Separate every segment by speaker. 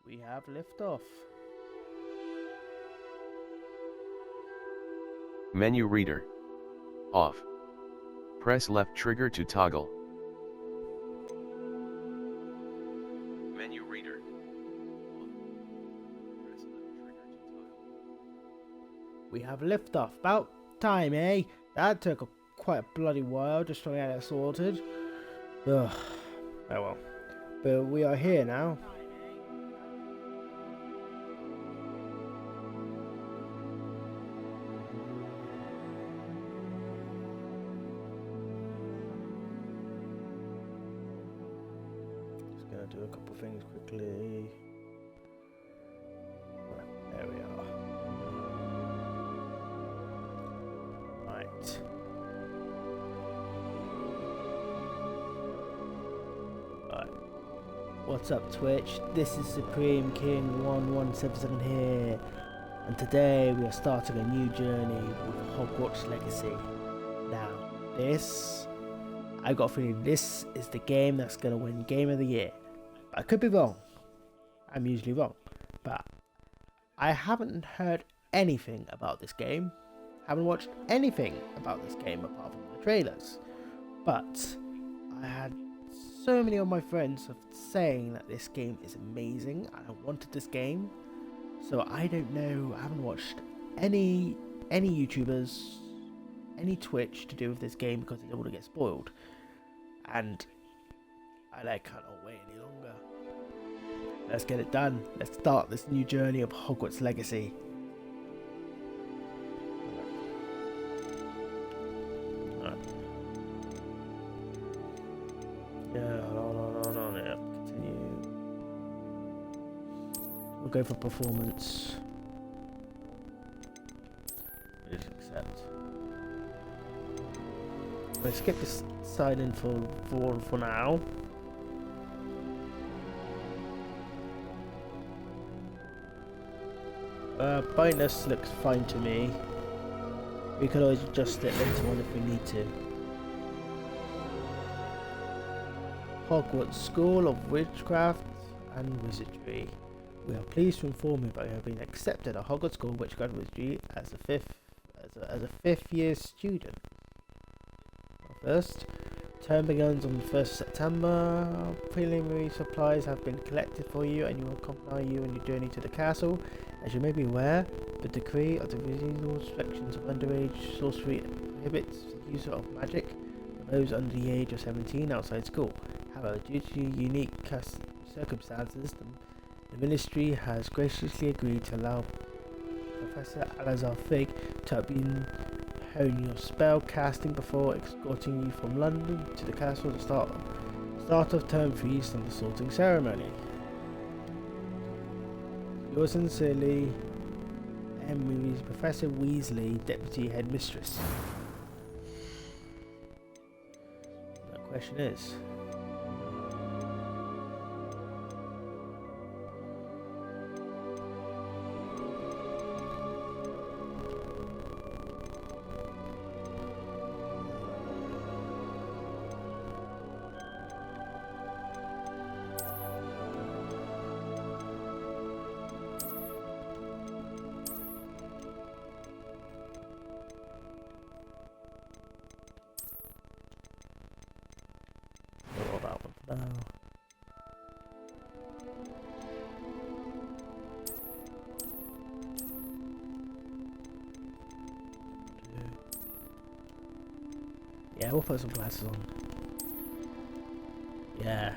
Speaker 1: We have liftoff.
Speaker 2: Menu reader. Off. Press left trigger to toggle. Menu reader. Press left trigger to toggle.
Speaker 1: We have liftoff. About time, eh? That took quite a bloody while just trying to get it sorted. Ugh. Oh well. But we are here now. Just gonna do a couple things quickly. There we are. Right. What's up, Twitch? This is Supreme King 1177 here, and today we are starting a new journey with Hogwarts Legacy. Now, I got a feeling this is the game that's going to win Game of the Year. I could be wrong. I'm usually wrong. But I haven't heard anything about this game. Haven't watched anything about this game apart from the trailers. But I had so many of my friends are saying that this game is amazing and I wanted this game. So I don't know, I haven't watched any YouTubers, any Twitch to do with this game because I don't want to get spoiled. And I cannot wait any longer. Let's get it done. Let's start this new journey of Hogwarts Legacy. Yeah, continue. We'll go for performance. Just accept. We'll skip this sign in for now. Brightness looks fine to me. We could always adjust it later on if we need to. Hogwarts School of Witchcraft and Wizardry. We are pleased to inform you that you have been accepted at Hogwarts School of Witchcraft and Wizardry as a fifth year student. First term begins on the 1st of September. Preliminary supplies have been collected for you and will accompany you on your journey to the castle. As you may be aware, the decree of the regional restrictions of underage sorcery prohibits the use of magic for those under the age of 17 outside school. However, due to unique circumstances, the Ministry has graciously agreed to allow Professor Alazar Fig to hone your spell casting before escorting you from London to the castle to start of term feast and the sorting ceremony. Yours sincerely, Professor Weasley, Deputy Headmistress. The question is, yeah, we'll put some glasses on. Yeah.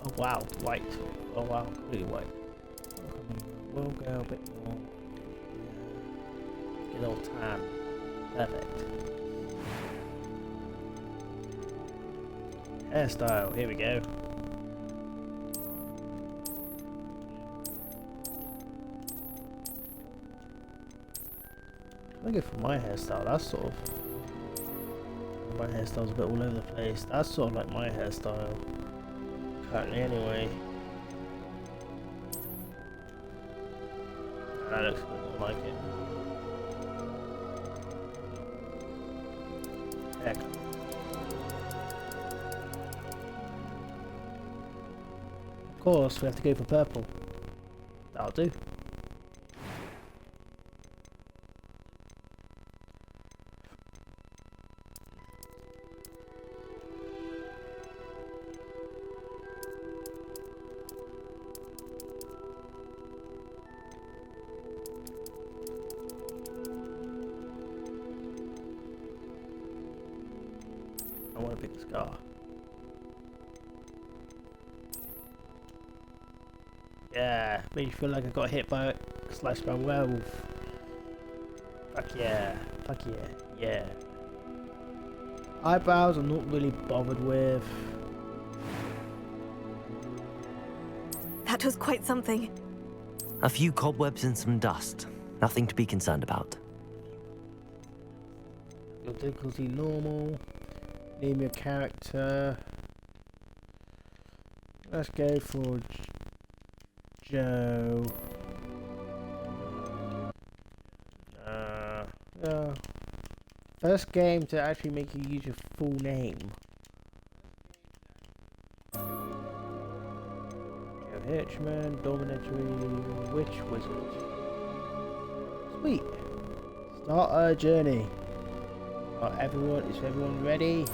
Speaker 1: Oh wow, white. Oh wow, completely white. We'll go a bit more. Good old tan. Perfect. Hairstyle, here we go. I'm gonna go for my hairstyle. That's sort of, my hairstyle's a bit all over the place. That's sort of like my hairstyle currently anyway. That looks a bit more like it. Heck. Of course, we have to go for purple. That'll do. I want a big scar. Yeah, made you feel like I got hit by slashed by a werewolf. Fuck yeah, fuck yeah, yeah. Eyebrows I'm not really bothered with.
Speaker 3: That was quite something.
Speaker 4: A few cobwebs and some dust. Nothing to be concerned about.
Speaker 1: Your difficulty normal. Name your character. Let's go for Joe. Yeah. First game to actually make you use your full name. Joe Hitchman, Dominatory, Witch Wizard. Sweet. Start our journey. Is everyone ready?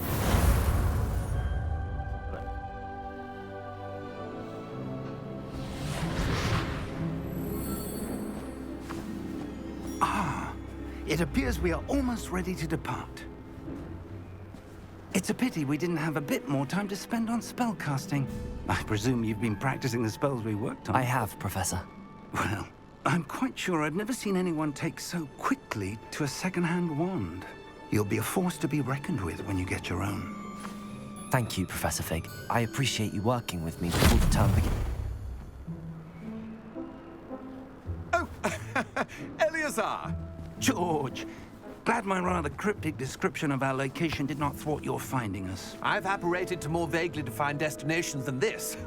Speaker 5: It appears we are almost ready to depart. It's a pity we didn't have a bit more time to spend on spellcasting. I presume you've been practicing the spells we worked on.
Speaker 4: I have, Professor.
Speaker 5: Well, I'm quite sure I've never seen anyone take so quickly to a second-hand wand. You'll be a force to be reckoned with when you get your own.
Speaker 4: Thank you, Professor Fig. I appreciate you working with me before the term begins.
Speaker 6: Oh, Eleazar!
Speaker 5: George, glad my rather cryptic description of our location did not thwart your finding us.
Speaker 6: I've apparated to more vaguely defined destinations than this.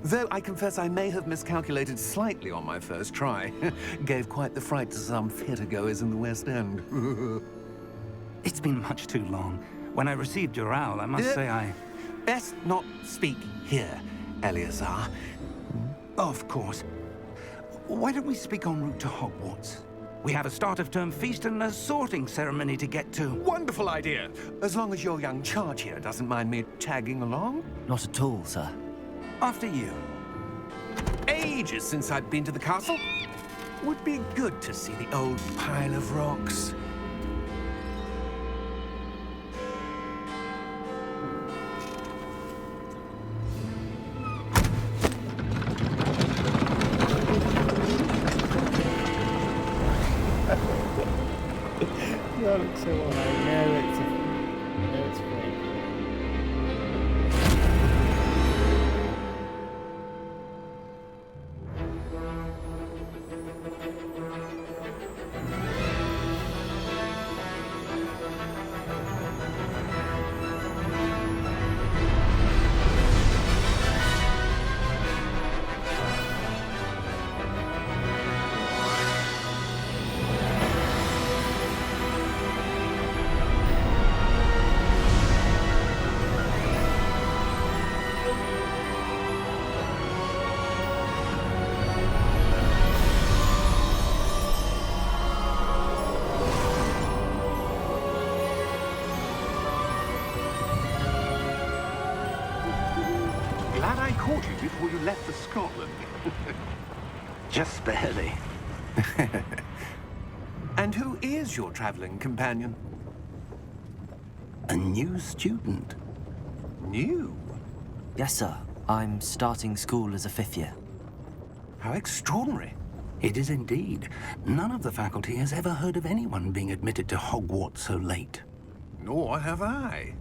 Speaker 6: Though I confess I may have miscalculated slightly on my first try. Gave quite the fright to some theatergoers in the West End.
Speaker 5: It's been much too long. When I received your owl, I must say I...
Speaker 6: Best not speak here, Eleazar.
Speaker 5: Of course. Why don't we speak en route to Hogwarts? We have a start-of-term feast and a sorting ceremony to get to.
Speaker 6: Wonderful idea! As long as your young charge here doesn't mind me tagging along.
Speaker 4: Not at all, sir.
Speaker 5: After you.
Speaker 6: Ages since I've been to the castle. Would be good to see the old pile of rocks.
Speaker 1: That looks so well. I know it's fake.
Speaker 6: Glad I caught you before you left for Scotland.
Speaker 5: Just barely.
Speaker 6: And who is your traveling companion?
Speaker 5: A new student.
Speaker 6: New?
Speaker 4: Yes, sir. I'm starting school as a 5th year.
Speaker 6: How extraordinary.
Speaker 5: It is indeed. None of the faculty has ever heard of anyone being admitted to Hogwarts so late.
Speaker 6: Nor have I.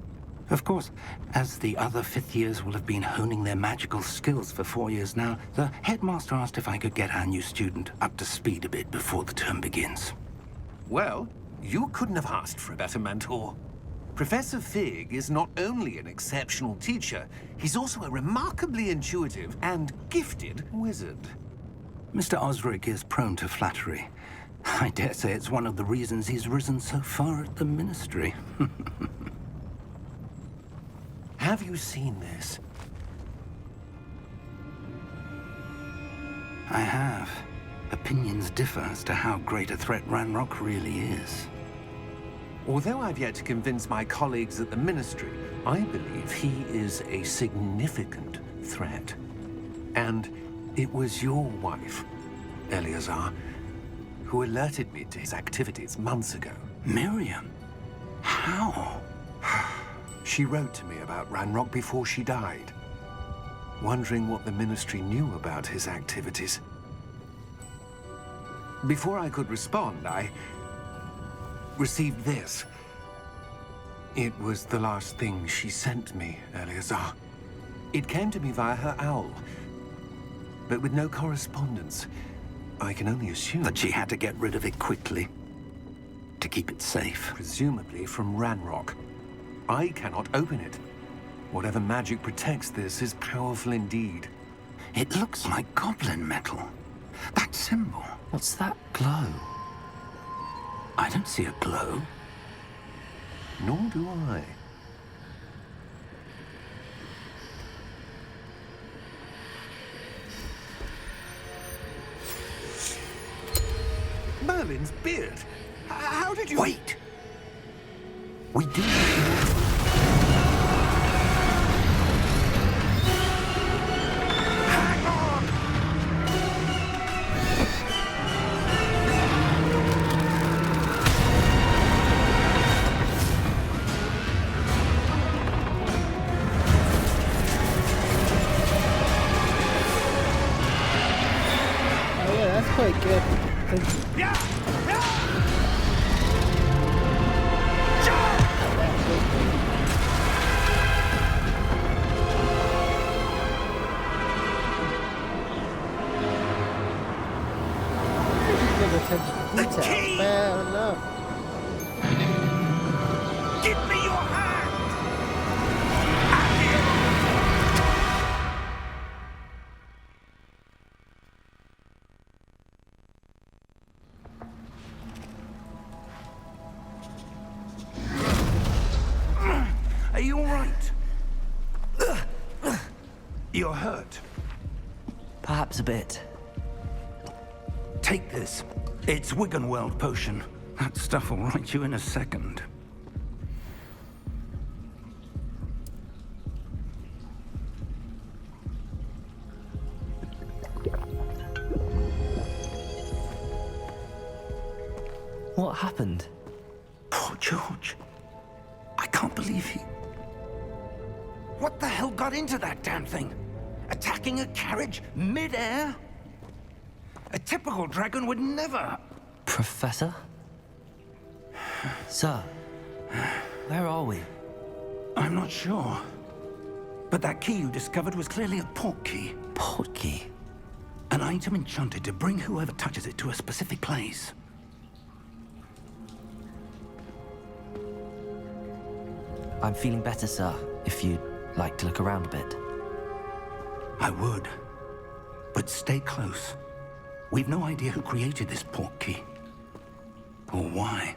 Speaker 5: Of course, as the other 5th years will have been honing their magical skills for 4 years now, the headmaster asked if I could get our new student up to speed a bit before the term begins.
Speaker 6: Well, you couldn't have asked for a better mentor. Professor Fig is not only an exceptional teacher, he's also a remarkably intuitive and gifted wizard.
Speaker 5: Mr. Osric is prone to flattery. I dare say it's one of the reasons he's risen so far at the Ministry.
Speaker 6: have you seen this?
Speaker 5: I have. Opinions differ as to how great a threat Ranrock really is.
Speaker 6: Although I've yet to convince my colleagues at the Ministry, I believe he is a significant threat. And it was your wife, Eleazar, who alerted me to his activities months ago.
Speaker 5: Miriam? How?
Speaker 6: She wrote to me about Ranrock before she died, wondering what the Ministry knew about his activities. Before I could respond, I received this. It was the last thing she sent me, Eleazar. It came to me via her owl, but with no correspondence. I can only assume
Speaker 5: That she had to get rid of it quickly to keep it safe.
Speaker 6: presumably from Ranrock. I cannot open it. Whatever magic protects this is powerful indeed.
Speaker 5: It looks like goblin metal. That symbol.
Speaker 4: What's that glow?
Speaker 5: I don't see a glow.
Speaker 6: Nor do I. Merlin's beard. How did you...
Speaker 5: Wait! We do.
Speaker 6: Hang on!
Speaker 1: Oh yeah, that's quite good.
Speaker 6: Yeah!
Speaker 1: Good attention to
Speaker 6: The
Speaker 1: detail.
Speaker 6: key!
Speaker 1: Fair enough.
Speaker 6: Give me your hand!
Speaker 5: Are you all right? You're hurt.
Speaker 4: Perhaps a bit.
Speaker 5: Take this. It's Wiggenweld potion. That stuff will right you in a second.
Speaker 4: What happened?
Speaker 5: Poor George. I can't believe he... What the hell got into that damn thing? Attacking a carriage mid-air? A typical dragon would never...
Speaker 4: Professor? Sir, where are we?
Speaker 5: I'm not sure. But that key you discovered was clearly a port key.
Speaker 4: Port key?
Speaker 5: An item enchanted to bring whoever touches it to a specific place.
Speaker 4: I'm feeling better, sir, if you'd like to look around a bit.
Speaker 5: I would. But stay close. We've no idea who created this port key. Or why.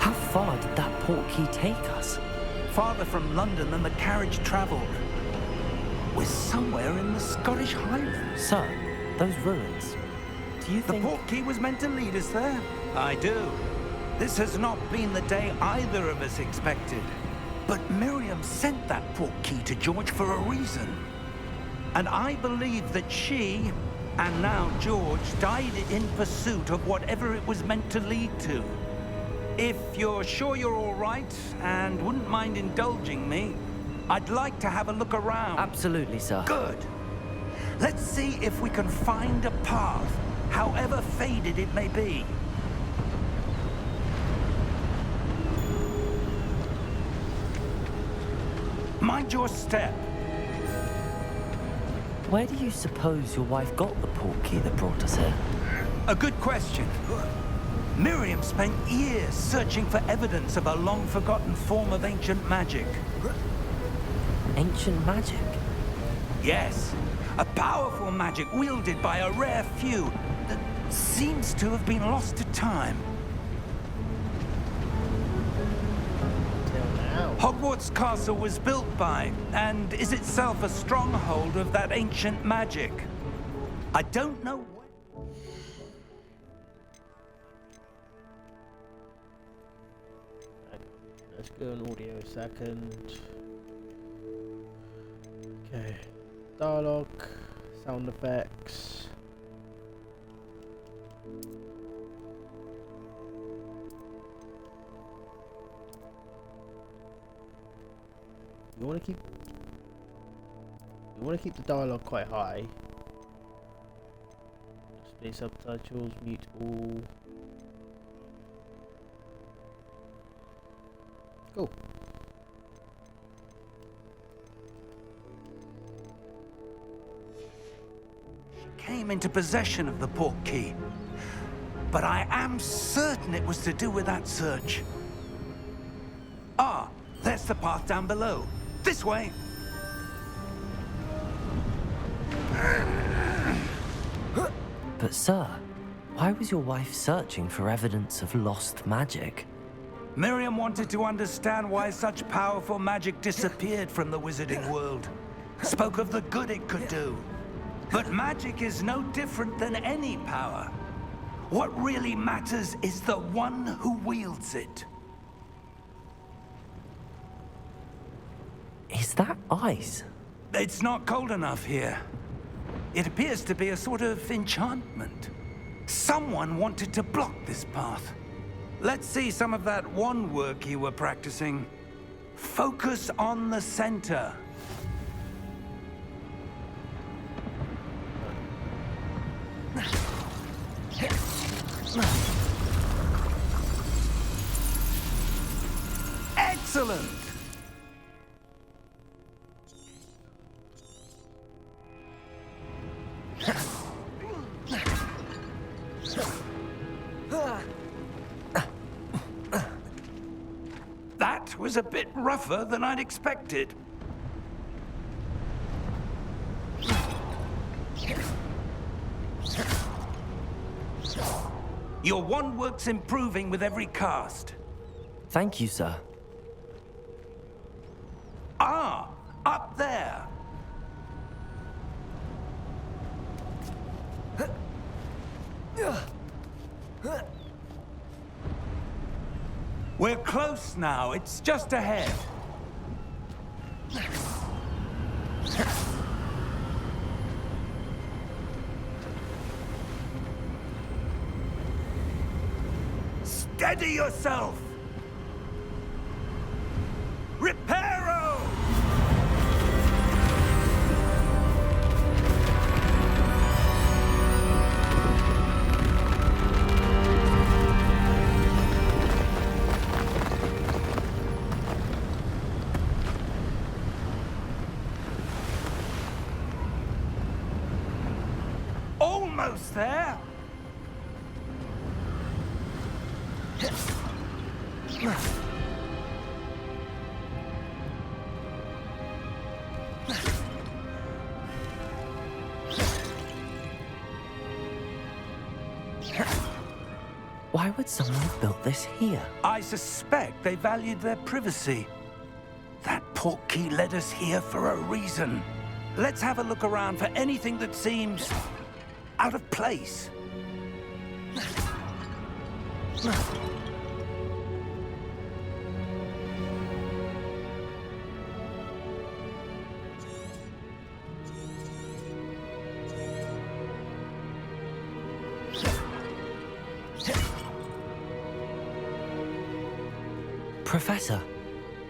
Speaker 4: How far did that port key take us?
Speaker 5: Farther from London than the carriage traveled. We're somewhere in the Scottish Highlands.
Speaker 4: Sir, those ruins. Do you
Speaker 5: The
Speaker 4: think...
Speaker 5: port key was meant to lead us there? I do. This has not been the day either of us expected. But Miriam sent that port key to George for a reason. And I believe that she, and now George, died in pursuit of whatever it was meant to lead to. If you're sure you're all right, and wouldn't mind indulging me, I'd like to have a look around.
Speaker 4: Absolutely, sir.
Speaker 5: Good. Let's see if we can find a path, however faded it may be. Mind your step.
Speaker 4: Where do you suppose your wife got the port key that brought us here?
Speaker 5: A good question. Miriam spent years searching for evidence of a long-forgotten form of ancient magic.
Speaker 4: Ancient magic?
Speaker 5: Yes, a powerful magic wielded by a rare few that seems to have been lost to time.
Speaker 1: Till now.
Speaker 5: Hogwarts Castle was built by, and is itself a stronghold of that ancient magic. I don't know when.
Speaker 1: Let's go on audio a second. Okay. Dialogue, sound effects. You want to keep the dialogue quite high. Display subtitles, mute all. Cool.
Speaker 5: Came into possession of the portkey, but I am certain it was to do with that search. Ah, there's the path down below. This way.
Speaker 4: But sir, why was your wife searching for evidence of lost magic?
Speaker 5: Miriam wanted to understand why such powerful magic disappeared from the wizarding world. Spoke of the good it could do. But magic is no different than any power. What really matters is the one who wields it.
Speaker 4: Is that ice?
Speaker 5: It's not cold enough here. It appears to be a sort of enchantment. Someone wanted to block this path. Let's see some of that wand work you were practicing. Focus on the center. Excellent! That was a bit rougher than I'd expected. Your wand work's improving with every cast.
Speaker 4: Thank you, sir.
Speaker 5: Ah, up there. We're close now. It's just ahead. Steady yourself! Reparo! Almost there!
Speaker 4: Why would someone have built this here?
Speaker 5: I suspect they valued their privacy. That portkey led us here for a reason. Let's have a look around for anything that seems out of place.
Speaker 4: Professor,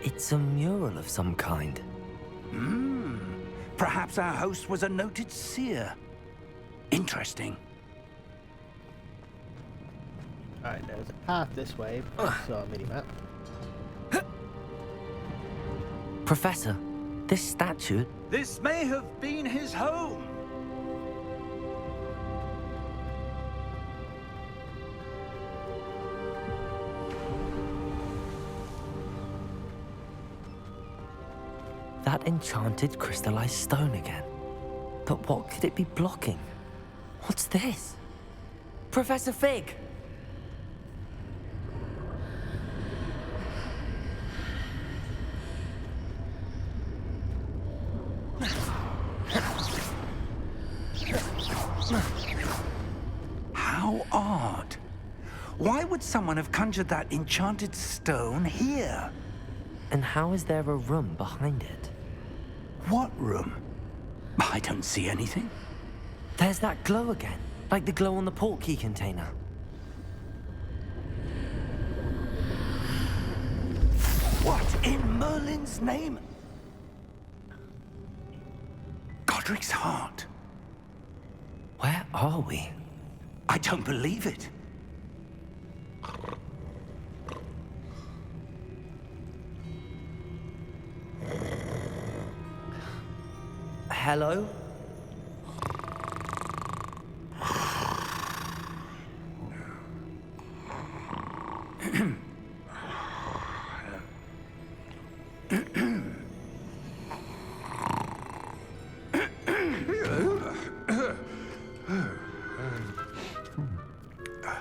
Speaker 4: it's a mural of some kind.
Speaker 5: Perhaps our host was a noted seer. Interesting.
Speaker 1: Alright, there's a path this way. So a mini-map.
Speaker 4: Professor, this statue...
Speaker 5: This may have been his home.
Speaker 4: That enchanted crystallized stone again. But what could it be blocking? What's this? Professor Fig!
Speaker 5: How odd. Why would someone have conjured that enchanted stone here?
Speaker 4: And how is there a room behind it?
Speaker 5: What room? I don't see anything.
Speaker 4: There's that glow again, like the glow on the portkey container.
Speaker 5: What in Merlin's name? Godric's heart.
Speaker 4: Where are we?
Speaker 5: I don't believe it.
Speaker 4: Hello?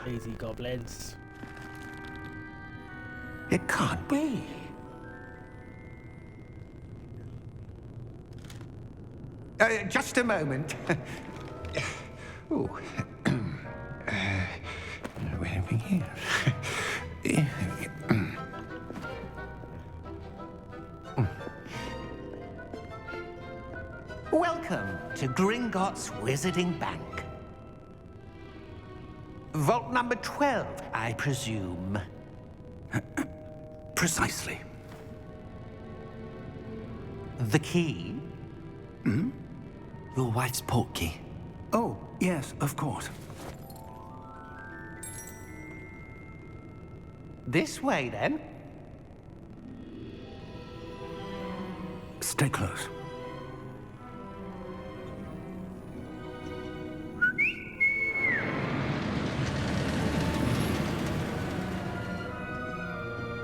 Speaker 1: Lazy goblins.
Speaker 5: It can't be. Just a moment. Oh. Where are we here? Welcome to Gringotts Wizarding Bank. Vault number 12, I presume. Precisely. The key?
Speaker 4: Your wife's portkey.
Speaker 5: Oh, yes, of course. This way, then. Stay close.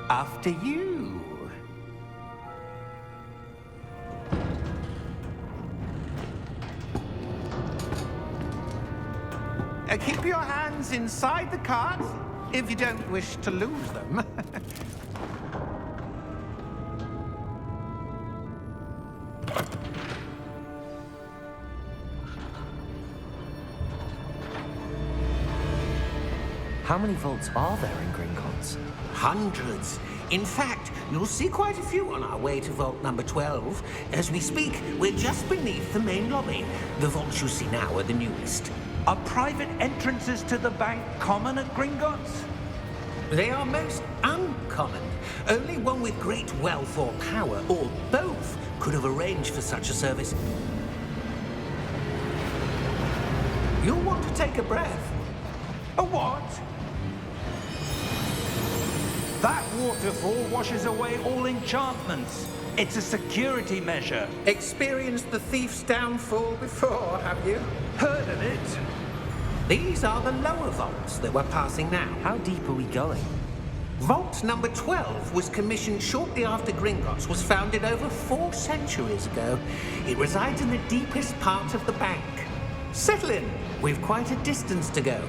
Speaker 5: After you. Keep your hands inside the cart if you don't wish to lose them.
Speaker 4: How many vaults are there in Gringotts?
Speaker 7: Hundreds. In fact, you'll see quite a few on our way to vault number 12. As we speak, we're just beneath the main lobby. The vaults you see now are the newest.
Speaker 5: Are private entrances to the bank common at Gringotts?
Speaker 7: They are most uncommon. Only one with great wealth or power, or both, could have arranged for such a service. You'll want to take a breath.
Speaker 5: A what? That waterfall washes away all enchantments. It's a security measure.
Speaker 7: Experienced the thief's downfall before, have you?
Speaker 5: Heard of it?
Speaker 7: These are the lower vaults that we're passing now.
Speaker 4: How deep are we going?
Speaker 7: Vault number 12 was commissioned shortly after Gringotts was founded over 4 centuries ago. It resides in the deepest part of the bank. Settle in. We've quite a distance to go.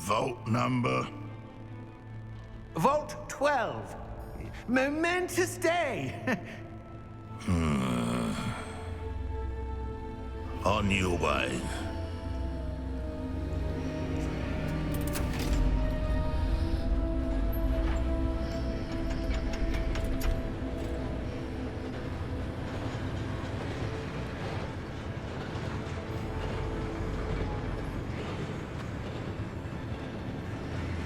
Speaker 8: Vault number?
Speaker 5: Vault 12. Momentous day.
Speaker 8: On your way.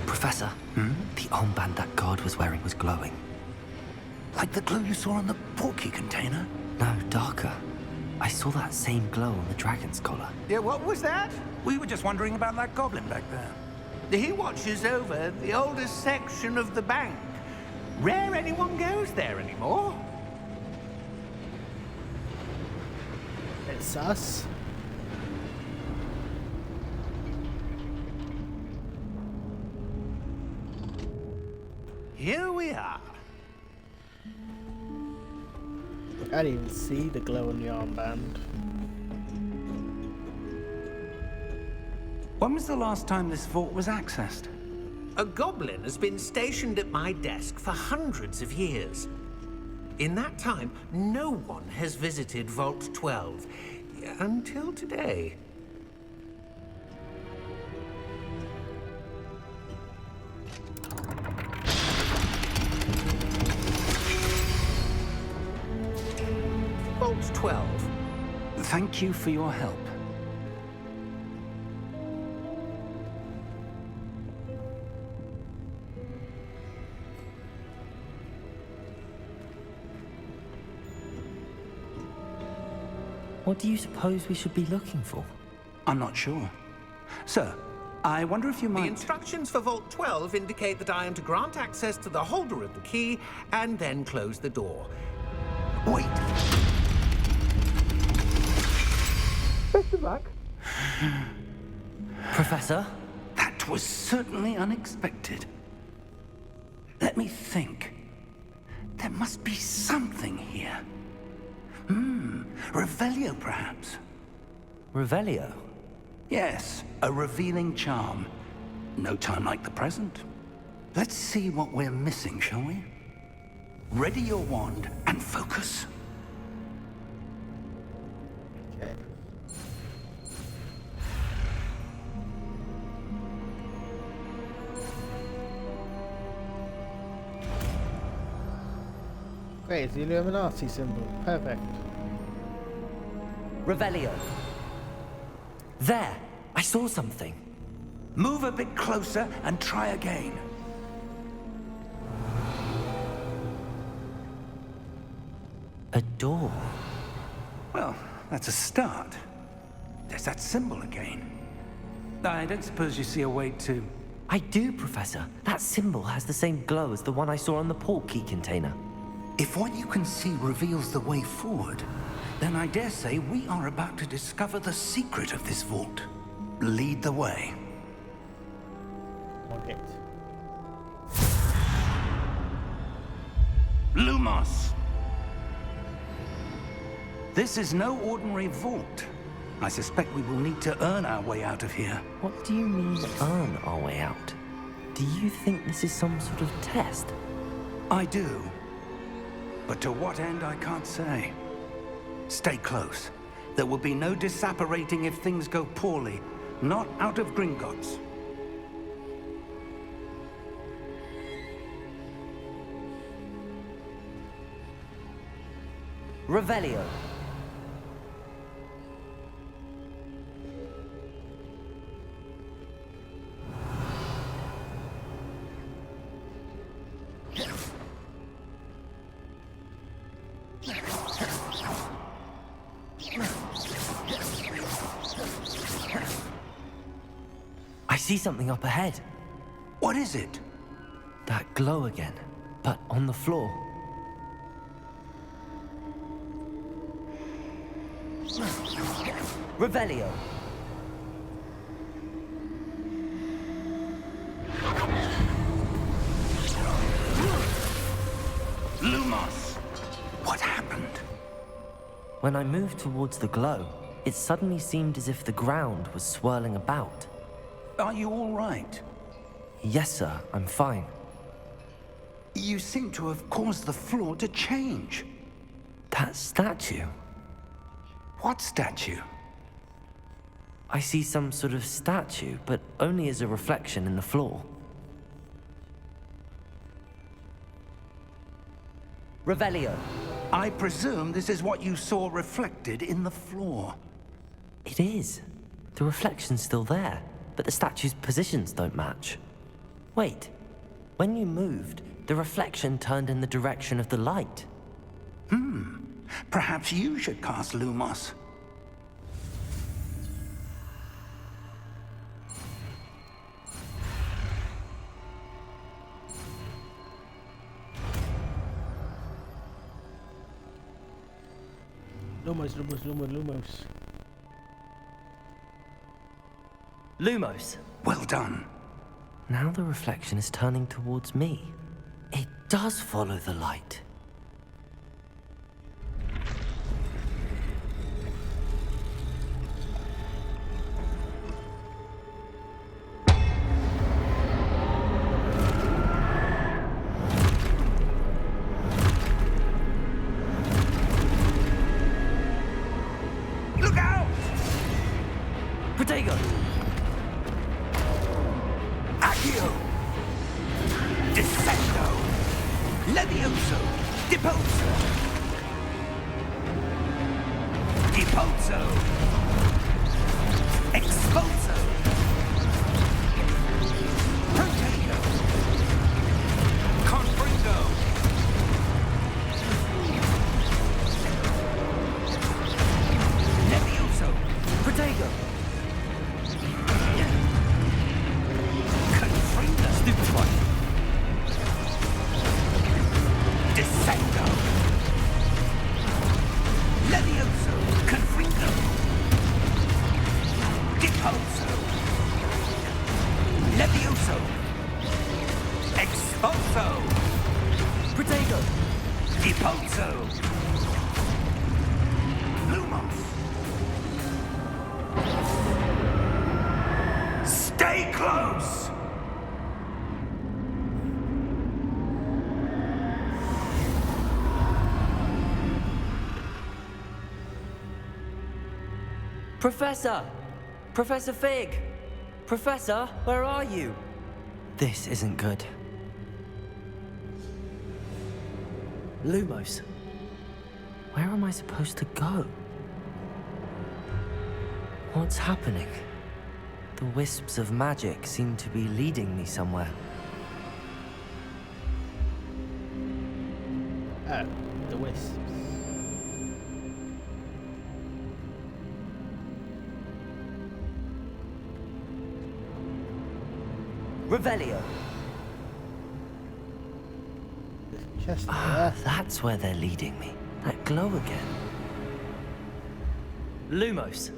Speaker 4: Professor, the armband that guard was wearing was glowing.
Speaker 5: Like the glow you saw on the portkey container?
Speaker 4: No, darker. I saw that same glow on the dragon's collar.
Speaker 5: Yeah, what was that? We were just wondering about that goblin back there.
Speaker 7: He watches over the oldest section of the bank. Rare anyone goes there anymore.
Speaker 1: bit sus.
Speaker 5: Here we are.
Speaker 1: I didn't even see the glow on the armband.
Speaker 5: When was the last time this vault was accessed?
Speaker 7: A goblin has been stationed at my desk for hundreds of years. In that time, no one has visited Vault 12 until today. Vault 12.
Speaker 5: Thank you for your help.
Speaker 4: What do you suppose we should be looking for?
Speaker 5: I'm not sure. Sir, I wonder if you
Speaker 7: The
Speaker 5: might...
Speaker 7: instructions for Vault 12 indicate that I am to grant access to the holder of the key and then close the door.
Speaker 5: Wait!
Speaker 7: Best of luck.
Speaker 4: Professor?
Speaker 5: That was certainly unexpected. Let me think. There must be something here. Revelio, perhaps?
Speaker 4: Revelio?
Speaker 5: Yes, a revealing charm. No time like the present. Let's see what we're missing, shall we? Ready your wand and focus.
Speaker 1: Okay. Great, it's the Illuminati symbol. Perfect.
Speaker 4: Revelio. There! I saw something.
Speaker 5: Move a bit closer and try again.
Speaker 4: A door.
Speaker 5: Well, that's a start. There's that symbol again. I don't suppose you see a way to...
Speaker 4: I do, Professor. That symbol has the same glow as the one I saw on the port key container.
Speaker 5: If what you can see reveals the way forward, then I dare say we are about to discover the secret of this vault. Lead the way.
Speaker 1: On it.
Speaker 5: Lumos! This is no ordinary vault. I suspect we will need to earn our way out of here.
Speaker 4: What do you mean, earn our way out? Do you think this is some sort of test?
Speaker 5: I do. But to what end, I can't say. Stay close. There will be no disapparating if things go poorly. Not out of Gringotts.
Speaker 4: Revelio. I see something up ahead.
Speaker 5: What is it?
Speaker 4: That glow again, but on the floor. Revelio.
Speaker 5: Lumos! What happened?
Speaker 4: When I moved towards the glow, it suddenly seemed as if the ground was swirling about.
Speaker 5: Are you all right?
Speaker 4: Yes, sir, I'm fine.
Speaker 5: You seem to have caused the floor to change.
Speaker 4: That statue?
Speaker 5: What statue?
Speaker 4: I see some sort of statue, but only as a reflection in the floor. Revelio.
Speaker 5: I presume this is what you saw reflected in the floor.
Speaker 4: It is. The reflection's still there, but the statue's positions don't match. Wait. When you moved, the reflection turned in the direction of the light.
Speaker 5: Perhaps you should cast Lumos.
Speaker 1: Lumos.
Speaker 4: Lumos.
Speaker 5: Well done.
Speaker 4: Now the reflection is turning towards me. It does follow the light.
Speaker 5: Look out!
Speaker 4: Protego!
Speaker 5: Accio! Descendo! Levioso! Depulso! Depulso! Expulso! Protego! Confringo! Levioso!
Speaker 4: Protego!
Speaker 5: Confringo!
Speaker 4: Stupefy!
Speaker 5: Descendo! Levioso! Confringo! Depulso! Levioso! Expulso!
Speaker 4: Protego!
Speaker 5: Depulso! Lumos! Stay close!
Speaker 4: Professor! Professor Fig! Professor, where are you? This isn't good. Lumos. Where am I supposed to go? What's happening? The wisps of magic seem to be leading me somewhere.
Speaker 1: Oh, the wisps.
Speaker 4: Revelio.
Speaker 1: Chest
Speaker 4: Ah,
Speaker 1: there.
Speaker 4: that's where they're leading me. That glow again. Lumos.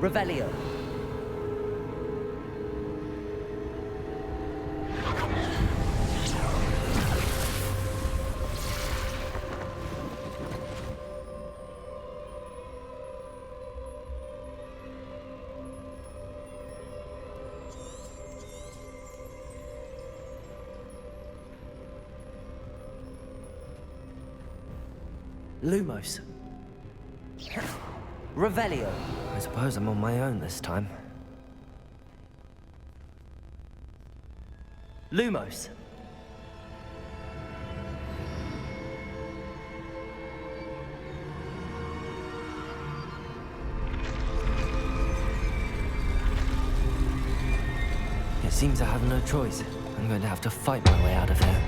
Speaker 4: Revelio. Lumos. Revelio. I suppose I'm on my own this time. Lumos. It seems I have no choice. I'm going to have to fight my way out of here.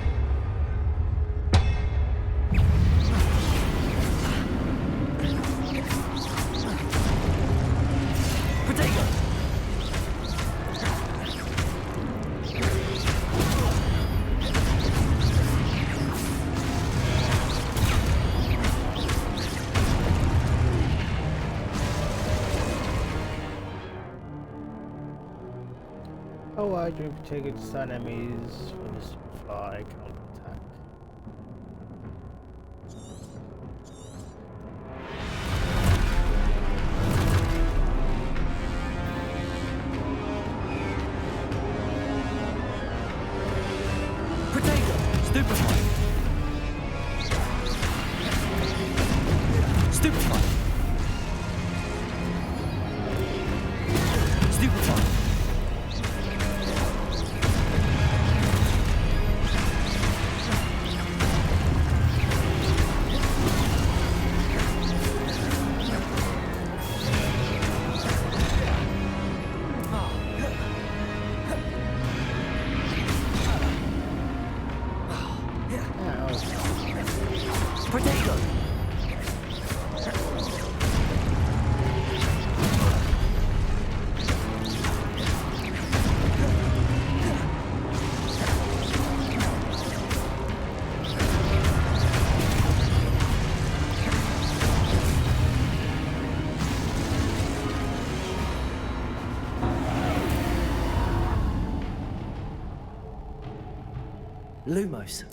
Speaker 1: Oh, I do particular to stun enemies when this fly counter-attack.
Speaker 4: Protego! Stupefy! Stupefy! Stupefy! Protego! Lumos.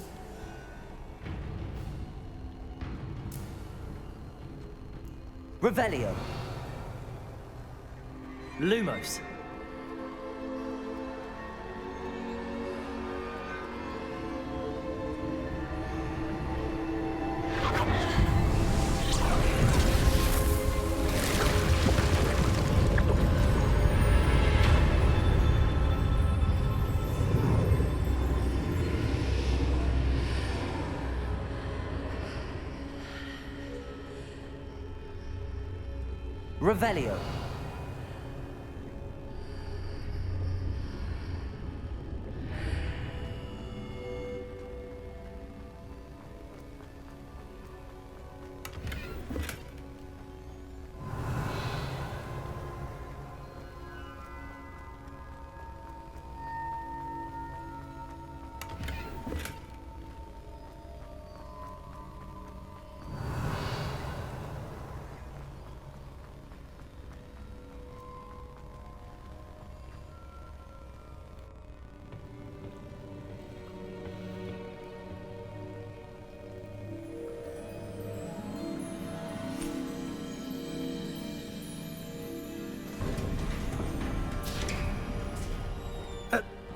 Speaker 4: Revelio. Lumos. Revelio.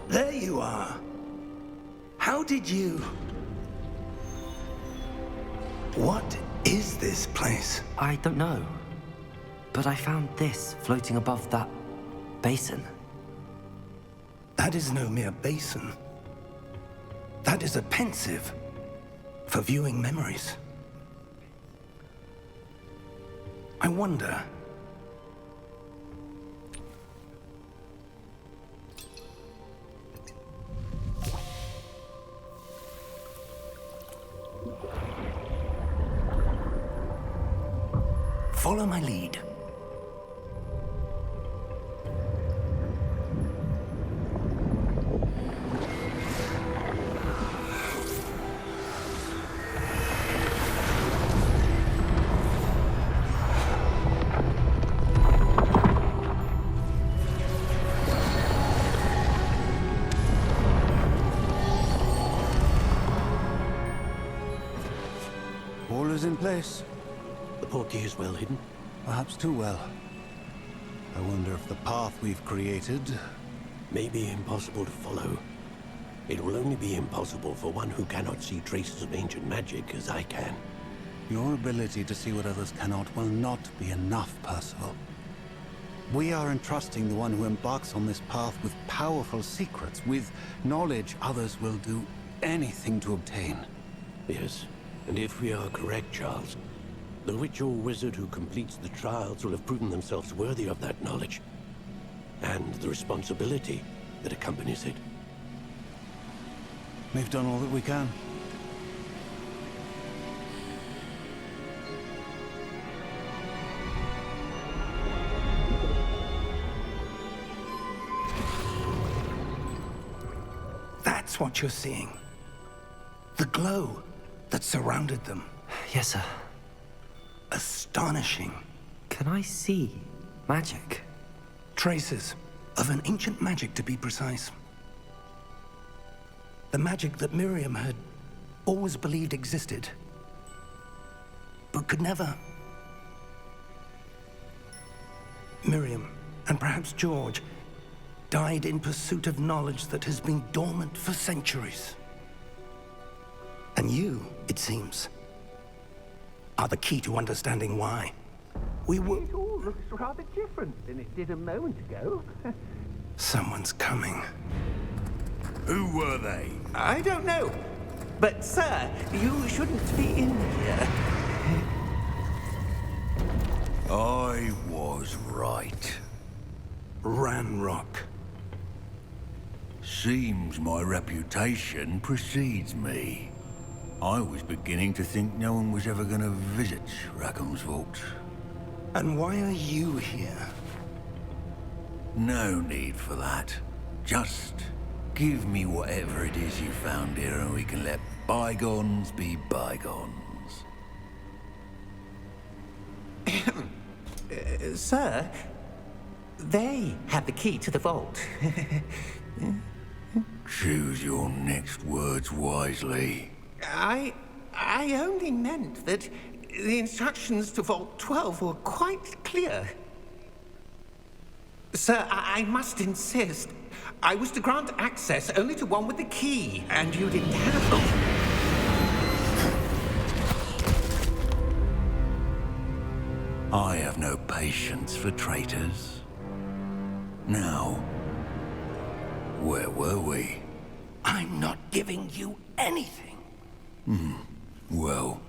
Speaker 5: There you are. How did you... What is this place?
Speaker 4: I don't know. But I found this floating above that basin.
Speaker 5: That is no mere basin. That is a pensive for viewing memories. I wonder... Follow my lead.
Speaker 9: All is in place.
Speaker 10: The portkey is well hidden.
Speaker 9: Perhaps too well. I wonder if the path we've created...
Speaker 10: May be impossible to follow. It will only be impossible for one who cannot see traces of ancient magic as I can.
Speaker 9: Your ability to see what others cannot will not be enough, Percival. We are entrusting the one who embarks on this path with powerful secrets, with knowledge others will do anything to obtain.
Speaker 10: Yes, and if we are correct, Charles, the witch or wizard who completes the trials will have proven themselves worthy of that knowledge, and the responsibility that accompanies it.
Speaker 9: We've done all that we can.
Speaker 5: That's what you're seeing. The glow that surrounded them.
Speaker 4: Yes, sir.
Speaker 5: Astonishing.
Speaker 4: Can I see magic?
Speaker 5: Traces of an ancient magic, to be precise. The magic that Miriam had always believed existed, but could never. Miriam, and perhaps George, died in pursuit of knowledge that has been dormant for centuries. And you, it seems, are the key to understanding why. We were...
Speaker 7: It all looks rather different than it did a moment ago.
Speaker 5: Someone's coming.
Speaker 6: Who were they?
Speaker 7: I don't know. But, sir, you shouldn't be in here.
Speaker 6: I was right.
Speaker 5: Ranrock.
Speaker 6: Seems my reputation precedes me. I was beginning to think no one was ever going to visit Rackham's Vault.
Speaker 5: And why are you here?
Speaker 6: No need for that. Just give me whatever it is you found here and we can let bygones be bygones.
Speaker 7: Sir, they have the key to the vault.
Speaker 8: Choose your next words wisely.
Speaker 7: I only meant that the instructions to Vault 12 were quite clear. Sir, I must insist. I was to grant access only to one with the key, and you didn't have...
Speaker 8: I have no patience for traitors. Now, where were we?
Speaker 5: I'm not giving you anything.
Speaker 8: Well,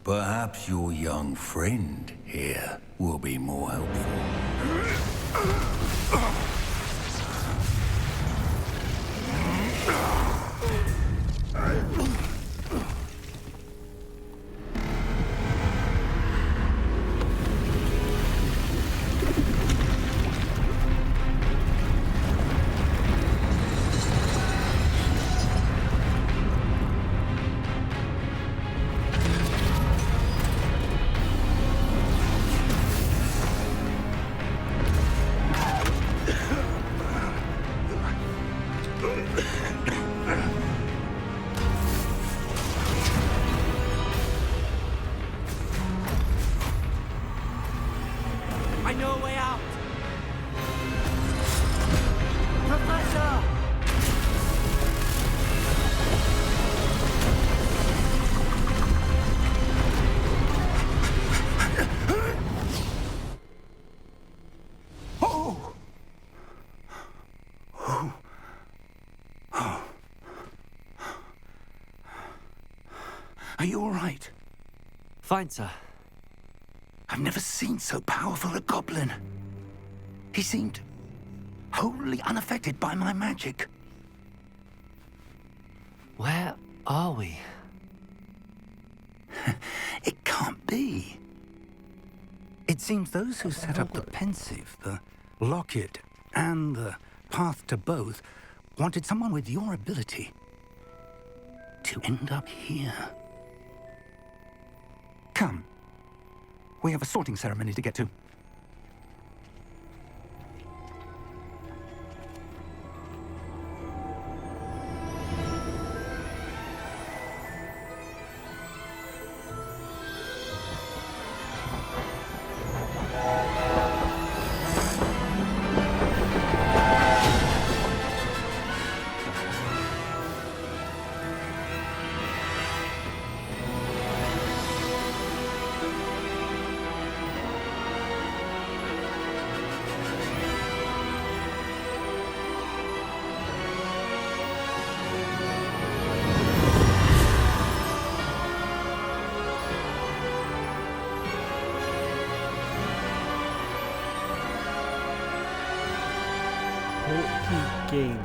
Speaker 8: perhaps your young friend here will be more helpful.
Speaker 5: I know a way out. Professor! Are you all right?
Speaker 4: Fine, sir.
Speaker 5: I've never seen so powerful a goblin. He seemed wholly unaffected by my magic.
Speaker 4: Where are we?
Speaker 5: It can't be. It seems those who set up the pensive, the locket, and the path to both wanted someone with your ability to end up here. Come. We have a sorting ceremony to get to.
Speaker 1: Games.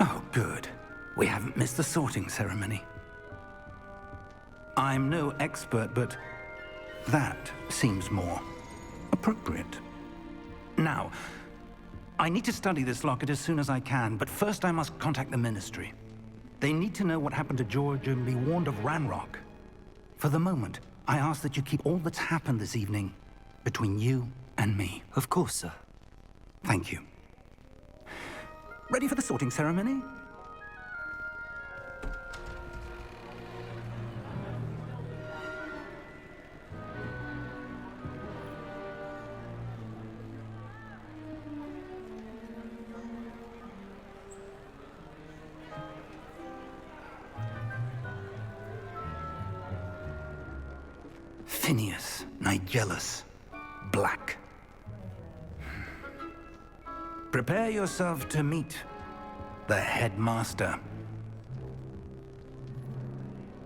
Speaker 5: Oh, good. We haven't missed the sorting ceremony. I'm no expert, but that seems more appropriate. Now, I need to study this locket as soon as I can, but first I must contact the Ministry. They need to know what happened to George and be warned of Ranrock. For the moment, I ask that you keep all that's happened this evening between you and me.
Speaker 4: Of course, sir.
Speaker 5: Thank you. Ready for the sorting ceremony? Phineas, Nigellus, Black. Prepare yourself to meet the headmaster.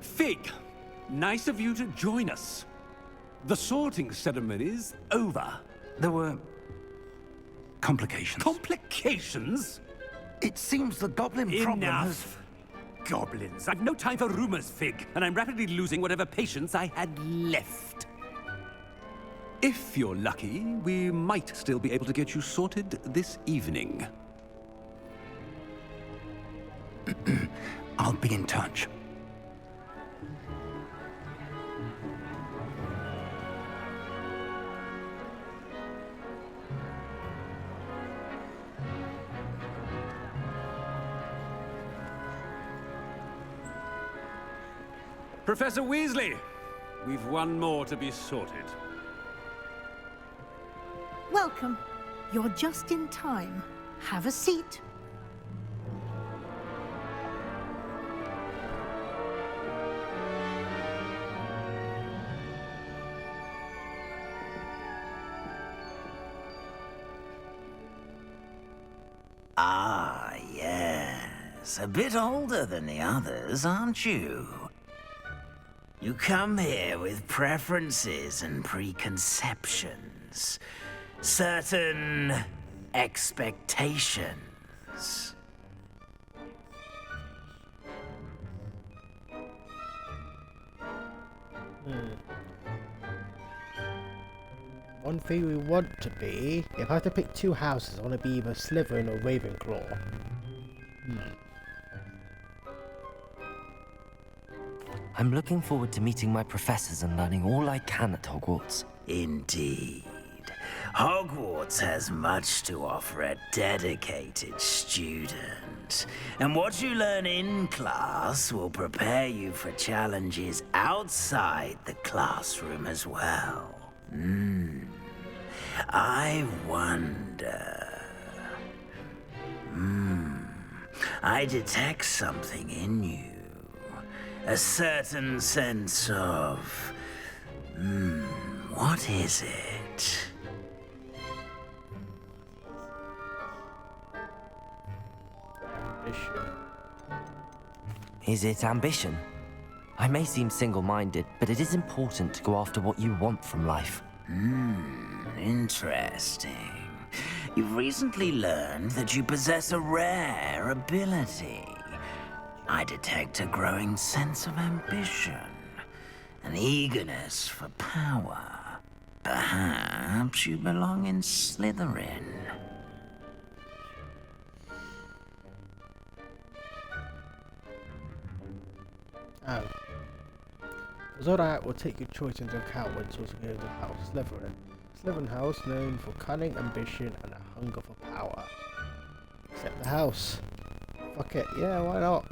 Speaker 11: Fig, nice of you to join us. The sorting ceremony's over.
Speaker 5: There were complications.
Speaker 11: Complications?
Speaker 5: It seems the goblin problem has...
Speaker 11: Enough. goblins. I've no time for rumors, Fig, and I'm rapidly losing whatever patience I had left. If you're lucky, we might still be able to get you sorted this evening.
Speaker 5: I'll be in touch.
Speaker 11: Professor Weasley, we've one more to be sorted.
Speaker 12: Welcome. You're just in time. Have a seat.
Speaker 13: Ah, yes. A bit older than the others, aren't you? You come here with preferences and preconceptions. Certain expectations.
Speaker 1: One thing we want to be, if I have to pick two houses, I want to be either Slytherin or Ravenclaw.
Speaker 4: I'm looking forward to meeting my professors and learning all I can at Hogwarts.
Speaker 13: Indeed. Hogwarts has much to offer a dedicated student. And what you learn in class will prepare you for challenges outside the classroom as well. I wonder... I detect something in you. A certain sense of... what is it?
Speaker 1: Ambition.
Speaker 4: Is it ambition? I may seem single-minded, but it is important to go after what you want from life.
Speaker 13: Interesting. You've recently learned that you possess a rare ability. I detect a growing sense of ambition, an eagerness for power. Perhaps you belong in Slytherin.
Speaker 1: Oh. Zodiac will take your choice into account when choosing over the house Slytherin. Slytherin house known for cunning, ambition, and a hunger for power. Except the house. Fuck it, yeah, why not?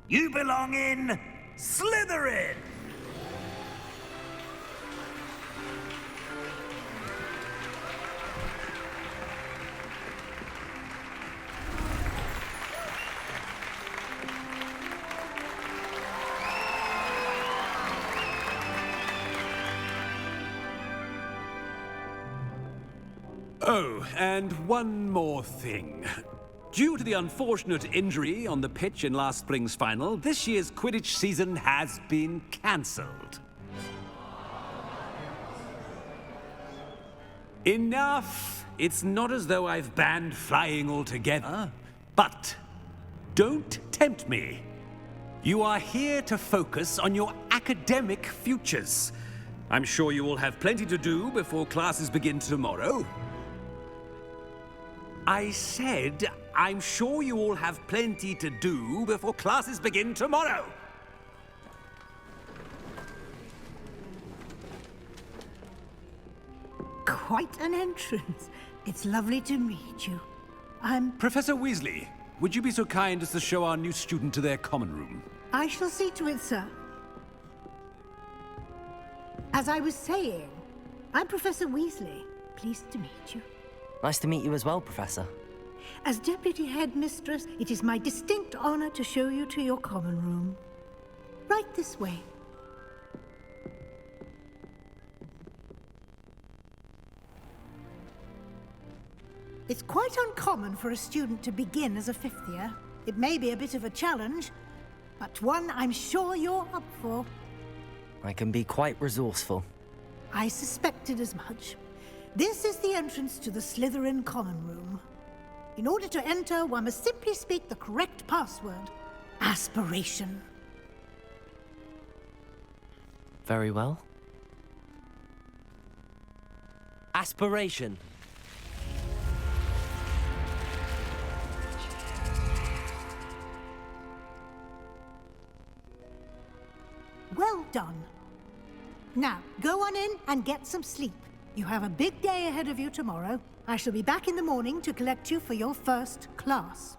Speaker 13: You belong in Slytherin!
Speaker 11: Oh, and one more thing. Due to the unfortunate injury on the pitch in last spring's final, this year's Quidditch season has been cancelled. Enough! It's not as though I've banned flying altogether. But don't tempt me. You are here to focus on your academic futures. I'm sure you will have plenty to do before classes begin tomorrow. I said, I'm sure you all have plenty to do before classes begin tomorrow.
Speaker 12: Quite an entrance. It's lovely to meet you. I'm...
Speaker 11: Professor Weasley, would you be so kind as to show our new student to their common room?
Speaker 12: I shall see to it, sir. As I was saying, I'm Professor Weasley. Pleased to meet you.
Speaker 4: Nice to meet you as well, Professor.
Speaker 12: As Deputy Headmistress, it is my distinct honor to show you to your common room. Right this way. It's quite uncommon for a student to begin as a fifth year. It may be a bit of a challenge, but one I'm sure you're up for.
Speaker 4: I can be quite resourceful.
Speaker 12: I suspected as much. This is the entrance to the Slytherin common room. In order to enter, one must simply speak the correct password. Aspiration.
Speaker 4: Very well. Aspiration.
Speaker 12: Well done. Now, go on in and get some sleep. You have a big day ahead of you tomorrow. I shall be back in the morning to collect you for your first class.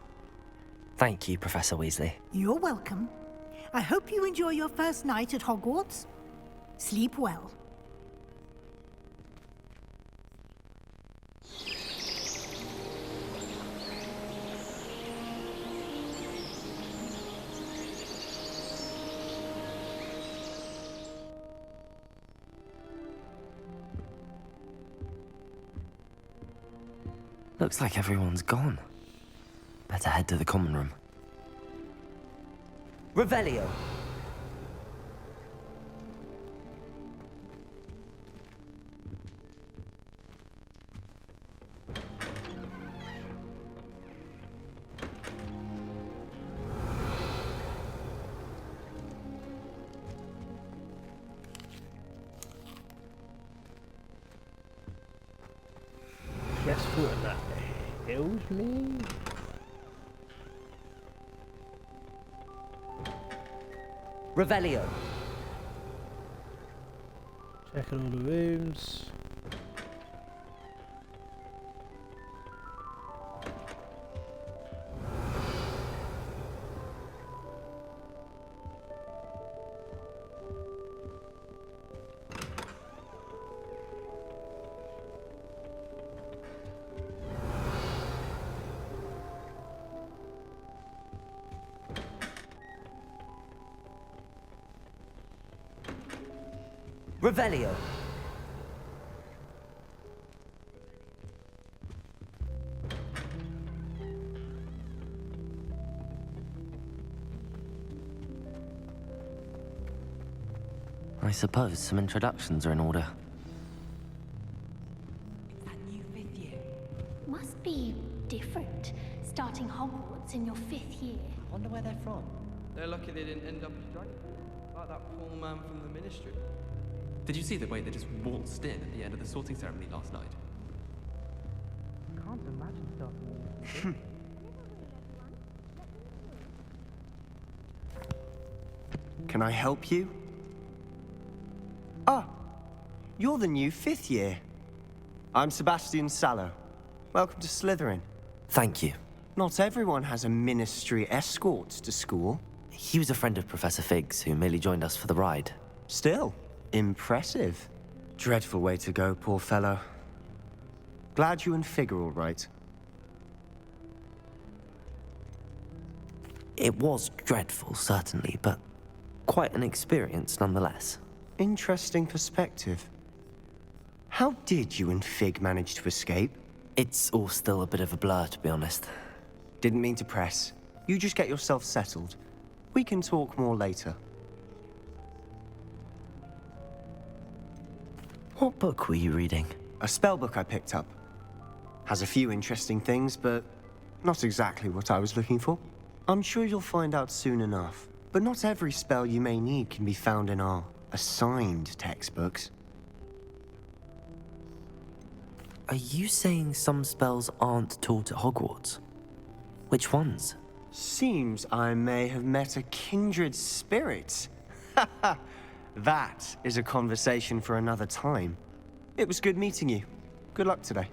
Speaker 4: Thank you, Professor Weasley.
Speaker 12: You're welcome. I hope you enjoy your first night at Hogwarts. Sleep well.
Speaker 4: Looks like everyone's gone. Better head to the common room. Revelio.
Speaker 1: Guess what that heals me?
Speaker 4: Revelio.
Speaker 1: Checking all the rooms.
Speaker 4: Revelio. I suppose some introductions are in order.
Speaker 14: Must be different, starting Hogwarts in your 5th year.
Speaker 4: I wonder where they're from.
Speaker 15: They're lucky they didn't end up as dragons, like that poor man from the Ministry.
Speaker 16: Did you see the way they just waltzed in at the end of the sorting ceremony last night?
Speaker 1: Can't imagine starting.
Speaker 17: Can I help you? Ah, you're the new 5th year. I'm Sebastian Sallow. Welcome to Slytherin.
Speaker 4: Thank you.
Speaker 17: Not everyone has a ministry escort to school.
Speaker 4: He was a friend of Professor Fig's who merely joined us for the ride.
Speaker 17: Still, impressive. Dreadful way to go, poor fellow. Glad you and Fig are all right.
Speaker 4: It was dreadful, certainly, but quite an experience nonetheless.
Speaker 17: Interesting perspective. How did you and Fig manage to escape?
Speaker 4: It's all still a bit of a blur, to be honest.
Speaker 17: Didn't mean to press. You just get yourself settled. We can talk more later.
Speaker 4: What book were you reading?
Speaker 17: A spell book I picked up. Has a few interesting things, but not exactly what I was looking for. I'm sure you'll find out soon enough. But not every spell you may need can be found in our assigned textbooks.
Speaker 4: Are you saying some spells aren't taught at Hogwarts? Which ones?
Speaker 17: Seems I may have met a kindred spirit. That is a conversation for another time. It was good meeting you. Good luck today.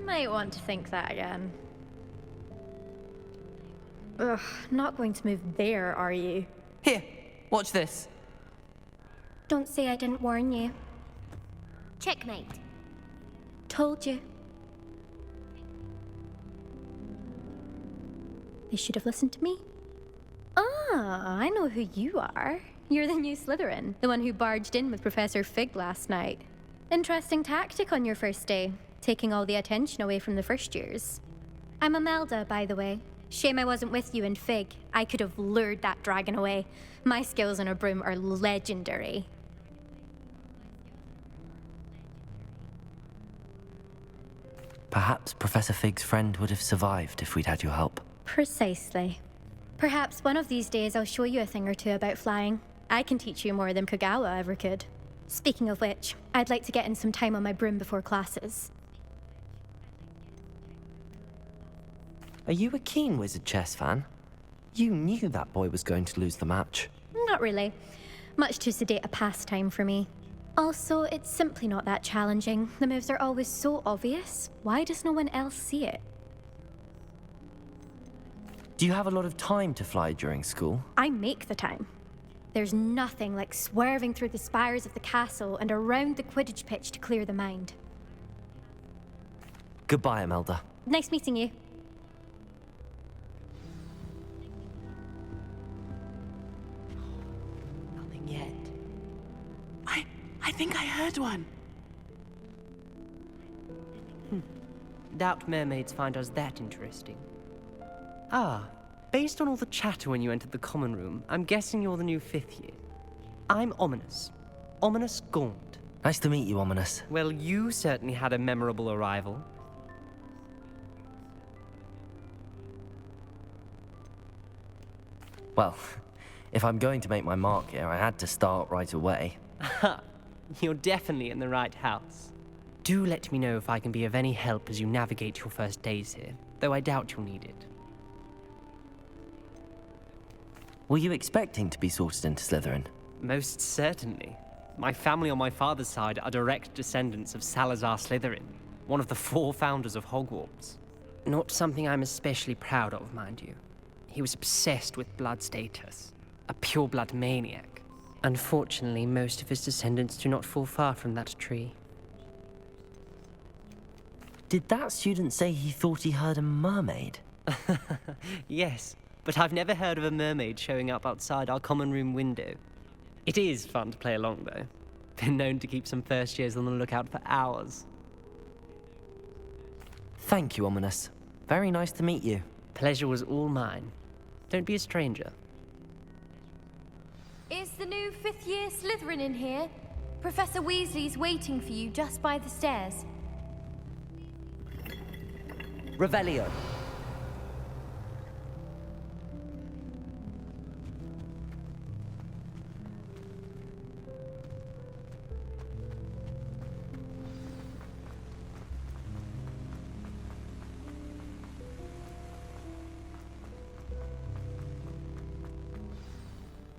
Speaker 18: Might want to think that again. Ugh, not going to move there, are you?
Speaker 19: Here, watch this.
Speaker 14: Don't say I didn't warn you. Checkmate.
Speaker 18: Told you. They should have listened to me. Ah, I know who you are. You're the new Slytherin, the one who barged in with Professor Fig last night. Interesting tactic on your first day, taking all the attention away from the first years. I'm Imelda, by the way. Shame I wasn't with you and Fig. I could have lured that dragon away. My skills on a broom are legendary.
Speaker 4: Perhaps Professor Fig's friend would have survived if we'd had your help.
Speaker 18: Precisely. Perhaps one of these days I'll show you a thing or two about flying. I can teach you more than Kagawa ever could. Speaking of which, I'd like to get in some time on my broom before classes.
Speaker 4: Are you a keen Wizard chess fan? You knew that boy was going to lose the match.
Speaker 18: Not really. Much too sedate a pastime for me. Also, it's simply not that challenging. The moves are always so obvious. Why does no one else see it?
Speaker 4: Do you have a lot of time to fly during school?
Speaker 18: I make the time. There's nothing like swerving through the spires of the castle and around the Quidditch pitch to clear the mind.
Speaker 4: Goodbye, Imelda.
Speaker 18: Nice meeting you.
Speaker 20: Nothing yet. I think I heard one.
Speaker 21: Doubt mermaids find us that interesting. Ah, based on all the chatter when you entered the common room, I'm guessing you're the new 5th year. I'm Ominous. Ominous Gaunt.
Speaker 4: Nice to meet you, Ominous.
Speaker 21: Well, you certainly had a memorable arrival.
Speaker 4: Well, if I'm going to make my mark here, I had to start right away.
Speaker 21: Ha! You're definitely in the right house. Do let me know if I can be of any help as you navigate your first days here, though I doubt you'll need it.
Speaker 4: Were you expecting to be sorted into Slytherin?
Speaker 21: Most certainly. My family on my father's side are direct descendants of Salazar Slytherin, one of the 4 founders of Hogwarts. Not something I'm especially proud of, mind you. He was obsessed with blood status, a pure-blood maniac. Unfortunately, most of his descendants do not fall far from that tree.
Speaker 4: Did that student say he thought he heard a mermaid?
Speaker 21: Yes, but I've never heard of a mermaid showing up outside our common room window. It is fun to play along, though. Been known to keep some first years on the lookout for hours.
Speaker 4: Thank you, Ominous. Very nice to meet you.
Speaker 21: Pleasure was all mine. Don't be a stranger.
Speaker 22: Is the new 5th year Slytherin in here? Professor Weasley's waiting for you just by the stairs.
Speaker 21: Revelio.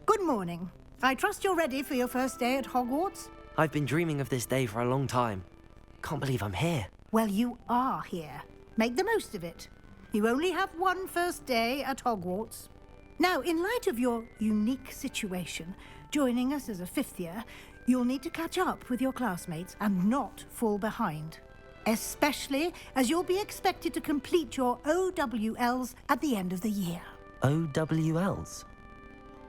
Speaker 12: Good morning. I trust you're ready for your first day at Hogwarts?
Speaker 4: I've been dreaming of this day for a long time. Can't believe I'm here.
Speaker 12: Well, you are here. Make the most of it. You only have one first day at Hogwarts. Now, in light of your unique situation, joining us as a 5th year, you'll need to catch up with your classmates and not fall behind. Especially as you'll be expected to complete your OWLs at the end of the year.
Speaker 4: OWLs?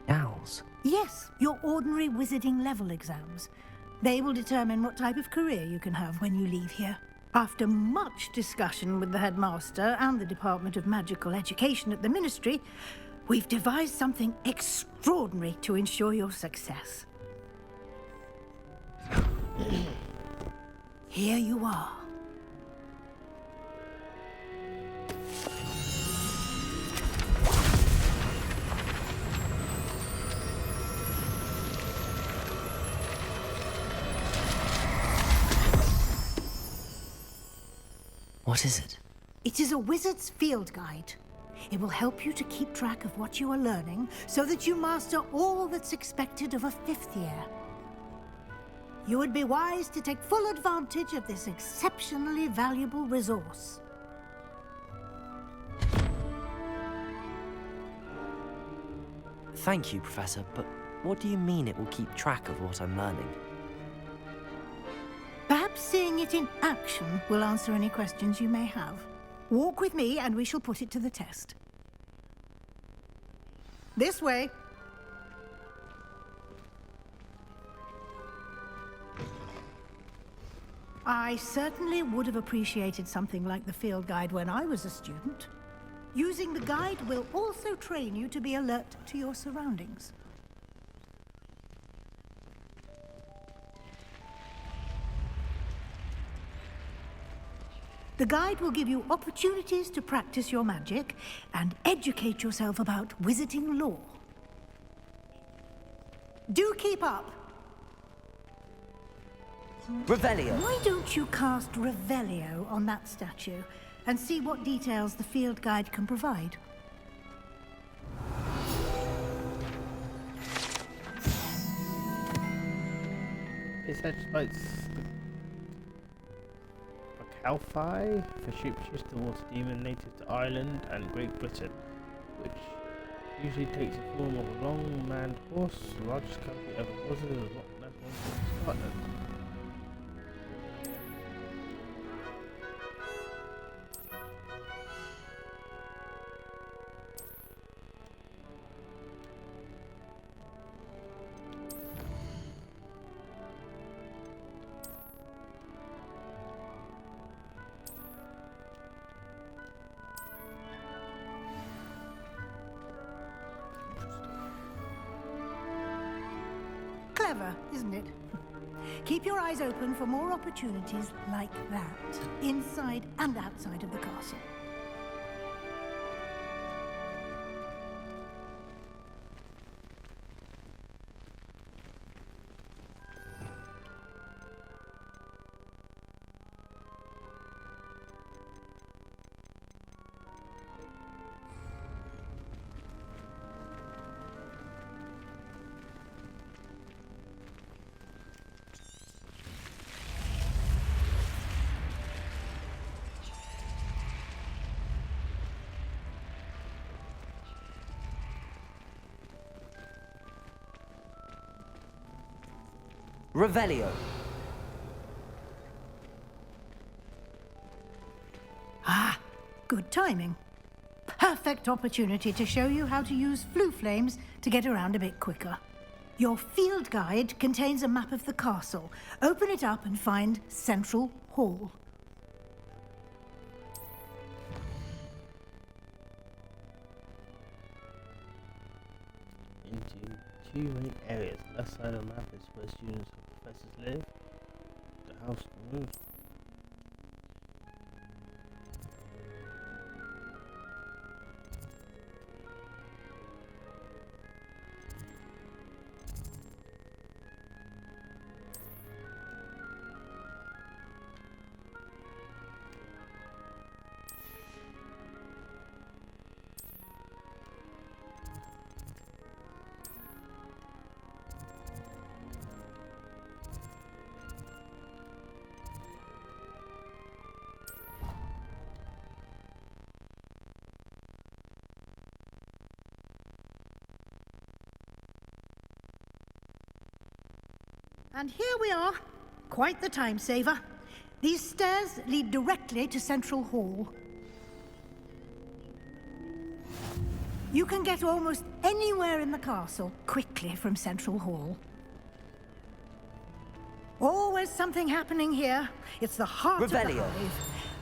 Speaker 4: Owls?
Speaker 12: Yes, your ordinary wizarding level exams. They will determine what type of career you can have when you leave here. After much discussion with the headmaster and the Department of Magical Education at the Ministry, we've devised something extraordinary to ensure your success. Here you are.
Speaker 4: What is it?
Speaker 12: It is a wizard's field guide. It will help you to keep track of what you are learning so that you master all that's expected of a 5th year. You would be wise to take full advantage of this exceptionally valuable resource.
Speaker 4: Thank you, Professor, but what do you mean it will keep track of what I'm learning?
Speaker 12: Perhaps seeing it in action will answer any questions you may have. Walk with me and we shall put it to the test. This way. I certainly would have appreciated something like the field guide when I was a student. Using the guide will also train you to be alert to your surroundings. The guide will give you opportunities to practice your magic and educate yourself about wizarding lore. Do keep up!
Speaker 4: Revelio.
Speaker 12: Why don't you cast Revelio on that statue and see what details the field guide can provide?
Speaker 1: It says like Calphi for sheepshears towards demon native to Ireland and Great Britain, which usually takes the form of a long manned horse, the largest country ever was in the Loch Ness Monster in Scotland.
Speaker 12: Clever, isn't it? Keep your eyes open for more opportunities like that, inside and outside of the castle.
Speaker 4: Revelio.
Speaker 12: Ah, good timing. Perfect opportunity to show you how to use flue flames to get around a bit quicker. Your field guide contains a map of the castle. Open it up and find Central Hall.
Speaker 1: Into two main areas. Left side of the map is where students and professors live. The house room.
Speaker 12: And here we are. Quite the time saver. These stairs lead directly to Central Hall. You can get almost anywhere in the castle quickly from Central Hall. Always something happening here. It's the heart of the Hive.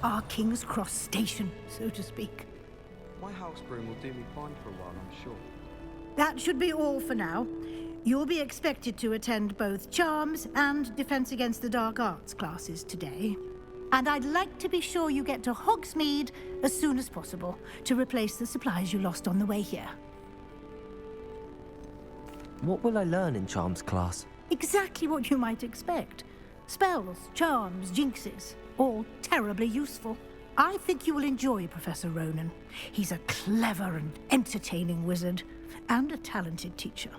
Speaker 12: Our King's Cross station, so to speak.
Speaker 15: My house broom will do me fine for a while, I'm sure.
Speaker 12: That should be all for now. You'll be expected to attend both Charms and Defense Against the Dark Arts classes today. And I'd like to be sure you get to Hogsmeade as soon as possible to replace the supplies you lost on the way here.
Speaker 4: What will I learn in Charms class?
Speaker 12: Exactly what you might expect. Spells, charms, jinxes, all terribly useful. I think you will enjoy Professor Ronan. He's a clever and entertaining wizard, and a talented teacher.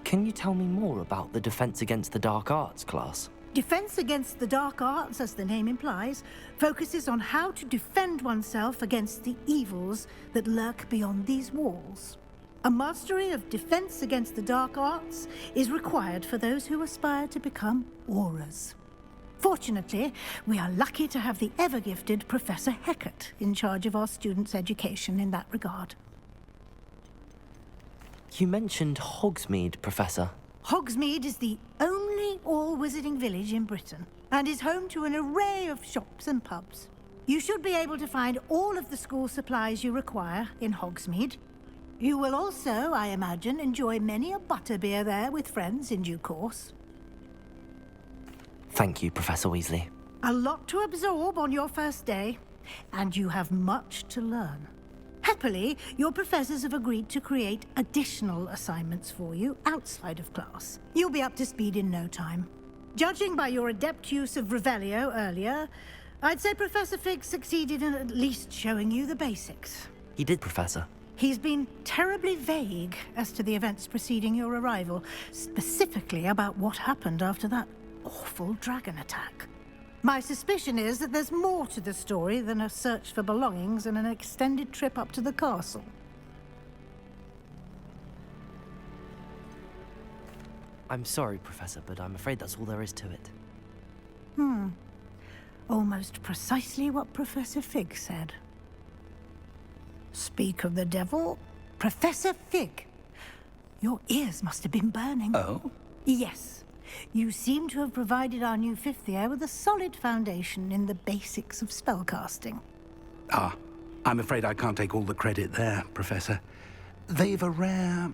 Speaker 4: Can you tell me more about the Defense Against the Dark Arts class?
Speaker 12: Defense Against the Dark Arts, as the name implies, focuses on how to defend oneself against the evils that lurk beyond these walls. A mastery of Defense Against the Dark Arts is required for those who aspire to become Aurors. Fortunately, we are lucky to have the ever-gifted Professor Hecat in charge of our students' education in that regard.
Speaker 4: You mentioned Hogsmeade, Professor.
Speaker 12: Hogsmeade is the only all-wizarding village in Britain and is home to an array of shops and pubs. You should be able to find all of the school supplies you require in Hogsmeade. You will also, I imagine, enjoy many a butterbeer there with friends in due course.
Speaker 4: Thank you, Professor Weasley.
Speaker 12: A lot to absorb on your first day, and you have much to learn. Happily, your professors have agreed to create additional assignments for you outside of class. You'll be up to speed in no time. Judging by your adept use of Revelio earlier, I'd say Professor Fig succeeded in at least showing you the basics.
Speaker 4: He did, Professor.
Speaker 12: He's been terribly vague as to the events preceding your arrival, specifically about what happened after that awful dragon attack. My suspicion is that there's more to the story than a search for belongings and an extended trip up to the castle.
Speaker 4: I'm sorry, Professor, but I'm afraid that's all there is to it.
Speaker 12: Almost precisely what Professor Fig said. Speak of the devil, Professor Fig. Your ears must have been burning.
Speaker 5: Oh?
Speaker 12: Yes. You seem to have provided our new fifth year with a solid foundation in the basics of spellcasting.
Speaker 5: Ah, I'm afraid I can't take all the credit there, Professor. They've a rare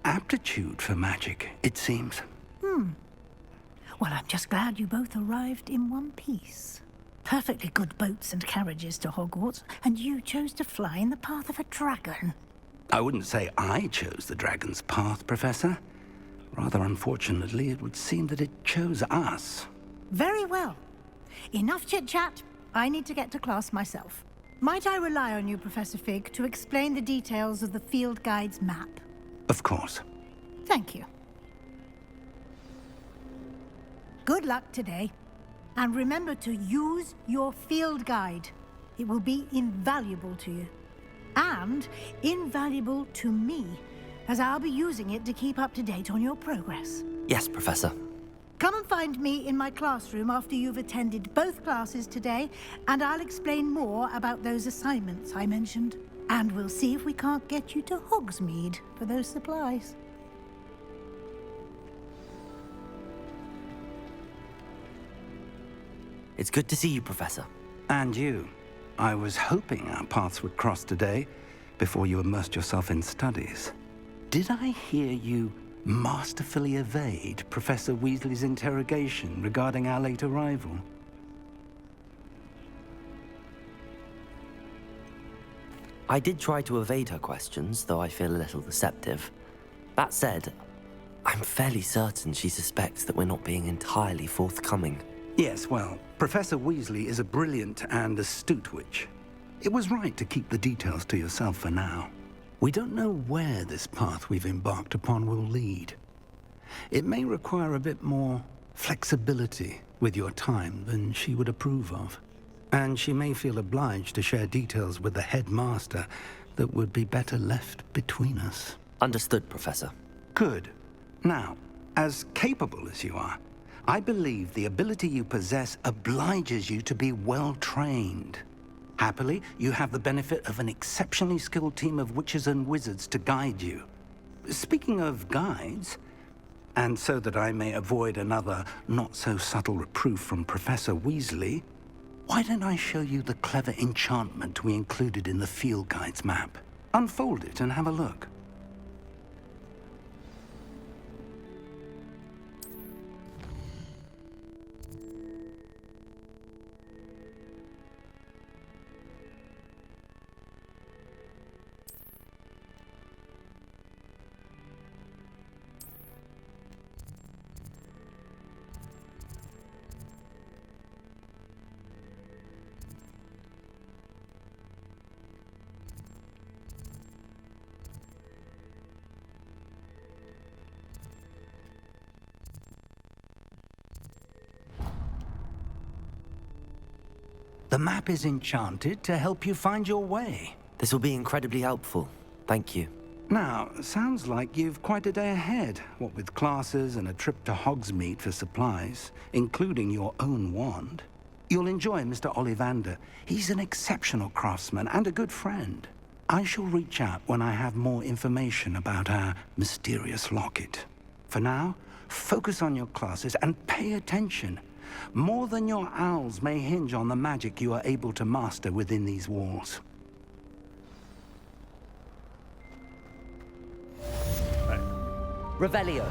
Speaker 5: aptitude for magic, it seems.
Speaker 12: Well, I'm just glad you both arrived in one piece. Perfectly good boats and carriages to Hogwarts, and you chose to fly in the path of a dragon.
Speaker 5: I wouldn't say I chose the dragon's path, Professor. Rather unfortunately, it would seem that it chose us.
Speaker 12: Very well. Enough chit-chat. I need to get to class myself. Might I rely on you, Professor Fig, to explain the details of the field guide's map?
Speaker 5: Of course.
Speaker 12: Thank you. Good luck today. And remember to use your field guide. It will be invaluable to you. And invaluable to me, as I'll be using it to keep up to date on your progress.
Speaker 4: Yes, Professor.
Speaker 12: Come and find me in my classroom after you've attended both classes today, and I'll explain more about those assignments I mentioned. And we'll see if we can't get you to Hogsmeade for those supplies.
Speaker 4: It's good to see you, Professor.
Speaker 5: And you. I was hoping our paths would cross today, before you immersed yourself in studies. Did I hear you masterfully evade Professor Weasley's interrogation regarding our late arrival?
Speaker 4: I did try to evade her questions, though I feel a little deceptive. That said, I'm fairly certain she suspects that we're not being entirely forthcoming.
Speaker 5: Yes, well, Professor Weasley is a brilliant and astute witch. It was right to keep the details to yourself for now. We don't know where this path we've embarked upon will lead. It may require a bit more flexibility with your time than she would approve of. And she may feel obliged to share details with the headmaster that would be better left between us.
Speaker 4: Understood, Professor.
Speaker 5: Good. Now, as capable as you are, I believe the ability you possess obliges you to be well-trained. Happily, you have the benefit of an exceptionally skilled team of witches and wizards to guide you. Speaking of guides, and so that I may avoid another not-so-subtle reproof from Professor Weasley, why don't I show you the clever enchantment we included in the field guide's map? Unfold it and have a look. The map is enchanted to help you find your way.
Speaker 4: This will be incredibly helpful. Thank you.
Speaker 5: Now, sounds like you've quite a day ahead, what with classes and a trip to Hogsmeade for supplies, including your own wand. You'll enjoy Mr. Ollivander. He's an exceptional craftsman and a good friend. I shall reach out when I have more information about our mysterious locket. For now, focus on your classes and pay attention. More than your owls may hinge on the magic you are able to master within these walls.
Speaker 4: Revelio.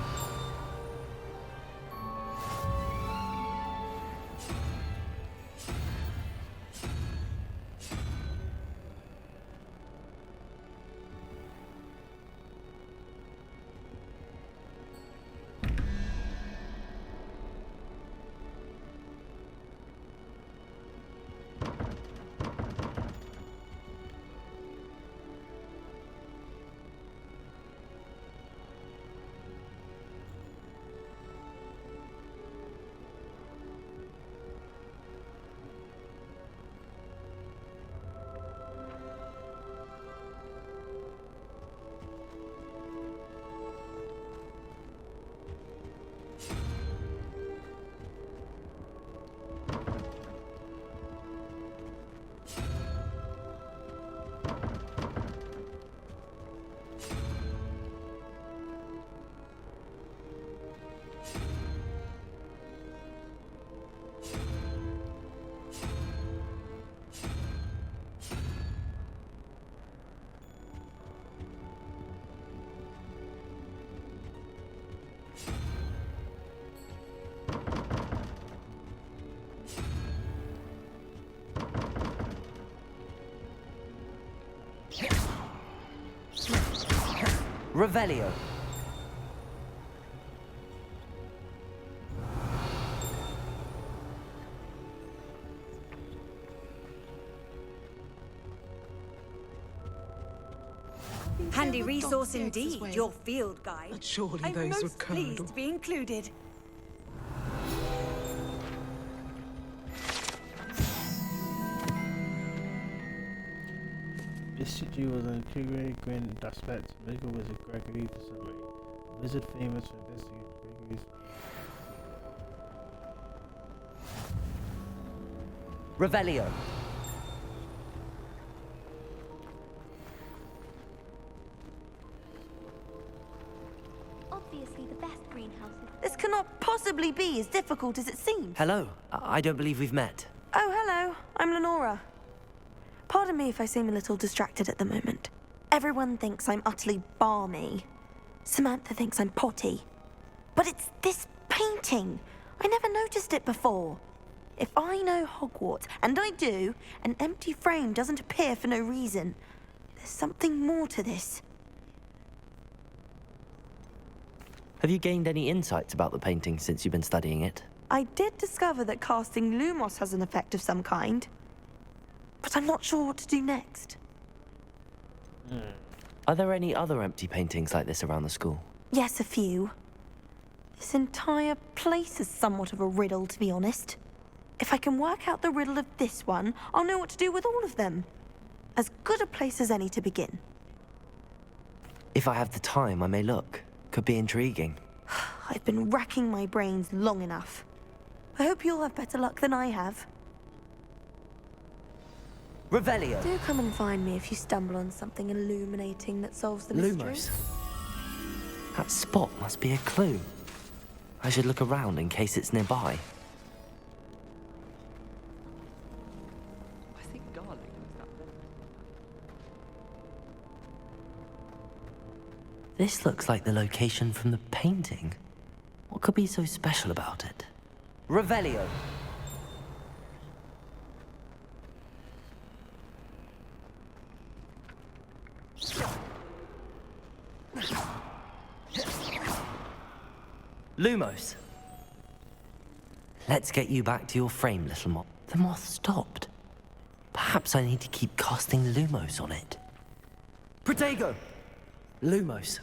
Speaker 4: Revelio.
Speaker 2: Handy resource indeed, your field guide.
Speaker 3: But surely
Speaker 2: I'm
Speaker 3: those
Speaker 2: most
Speaker 3: were
Speaker 2: pleased to be included.
Speaker 1: This city was an integrated aspect of legal wizard Gregory the Summary. A wizard famous for investigating Gregory's...
Speaker 4: Revelio.
Speaker 14: Obviously the best greenhouse is...
Speaker 23: This cannot possibly be as difficult as it seems.
Speaker 4: Hello. I don't believe we've met.
Speaker 23: Oh, hello. I'm Lenora. Pardon me if I seem a little distracted at the moment. Everyone thinks I'm utterly balmy. Samantha thinks I'm potty. But it's this painting. I never noticed it before. If I know Hogwarts, and I do, an empty frame doesn't appear for no reason. There's something more to this.
Speaker 4: Have you gained any insights about the painting since you've been studying it?
Speaker 23: I did discover that casting Lumos has an effect of some kind. But I'm not sure what to do next.
Speaker 4: Are there any other empty paintings like this around the school?
Speaker 23: Yes, a few. This entire place is somewhat of a riddle, to be honest. If I can work out the riddle of this one, I'll know what to do with all of them. As good a place as any to begin.
Speaker 4: If I have the time, I may look. Could be intriguing.
Speaker 23: I've been racking my brains long enough. I hope you'll have better luck than I have.
Speaker 4: Revelio.
Speaker 23: Do come and find me if you stumble on something illuminating that solves the mystery.
Speaker 4: Lumos. That spot must be a clue. I should look around in case it's nearby.
Speaker 16: I think garlic was that one.
Speaker 4: This looks like the location from the painting. What could be so special about it? Revelio. Lumos. Let's get you back to your frame, little moth. The moth stopped. Perhaps I need to keep casting Lumos on it. Protego! Lumos.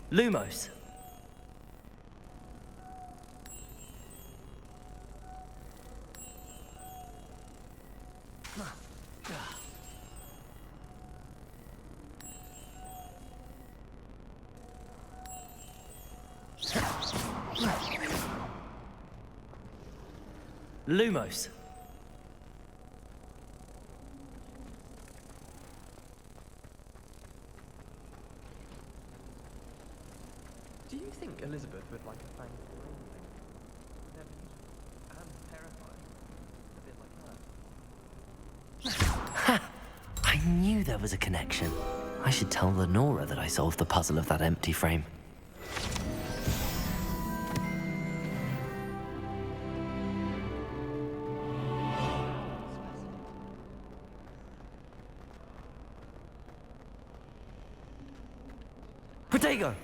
Speaker 4: Lumos. Lumos.
Speaker 16: Do you think Elizabeth would like a fang of her own thing? They're beautiful and terrifying. A bit like her.
Speaker 4: Ha! I knew there was a connection. I should tell Lenora that I solved the puzzle of that empty frame. Protego!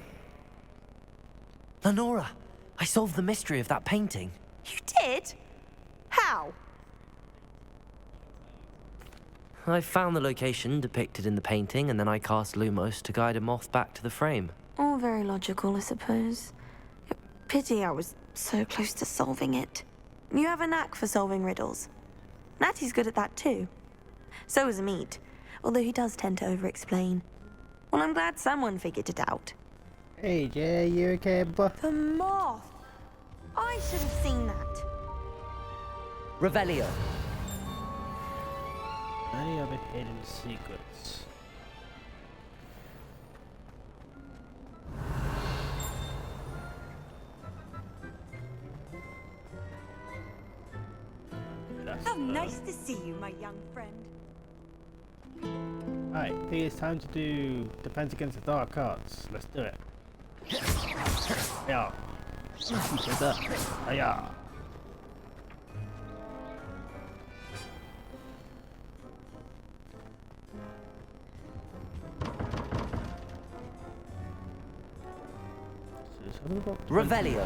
Speaker 4: Lenora, I solved the mystery of that painting.
Speaker 23: You did? How?
Speaker 4: I found the location depicted in the painting, and then I cast Lumos to guide a moth back to the frame.
Speaker 23: All very logical, I suppose. Pity I was so close to solving it. You have a knack for solving riddles. Natty's good at that too. So is Meat, although he does tend to over-explain. Well, I'm glad someone figured it out.
Speaker 1: Hey, Jay, you okay, bro?
Speaker 23: The moth! I should have seen that.
Speaker 4: Revelio.
Speaker 1: Any other hidden secrets?
Speaker 2: Nice to see you, my young friend.
Speaker 1: Alright, I think it's time to do Defense Against the Dark Arts. Let's do it. Yeah. Yeah.
Speaker 4: Revelio.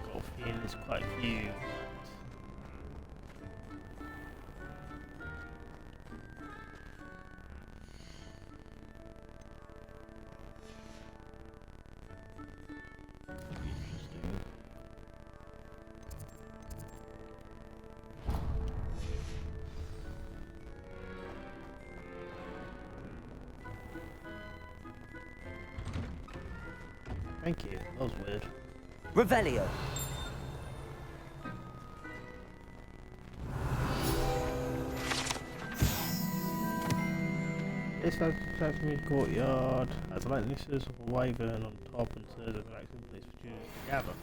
Speaker 1: Got a feeling there's quite a few. Thank you. That was weird.
Speaker 4: Revelio.
Speaker 1: This has the courtyard has likenesses of a wyvern on top and serves as an excellent place for students to gather.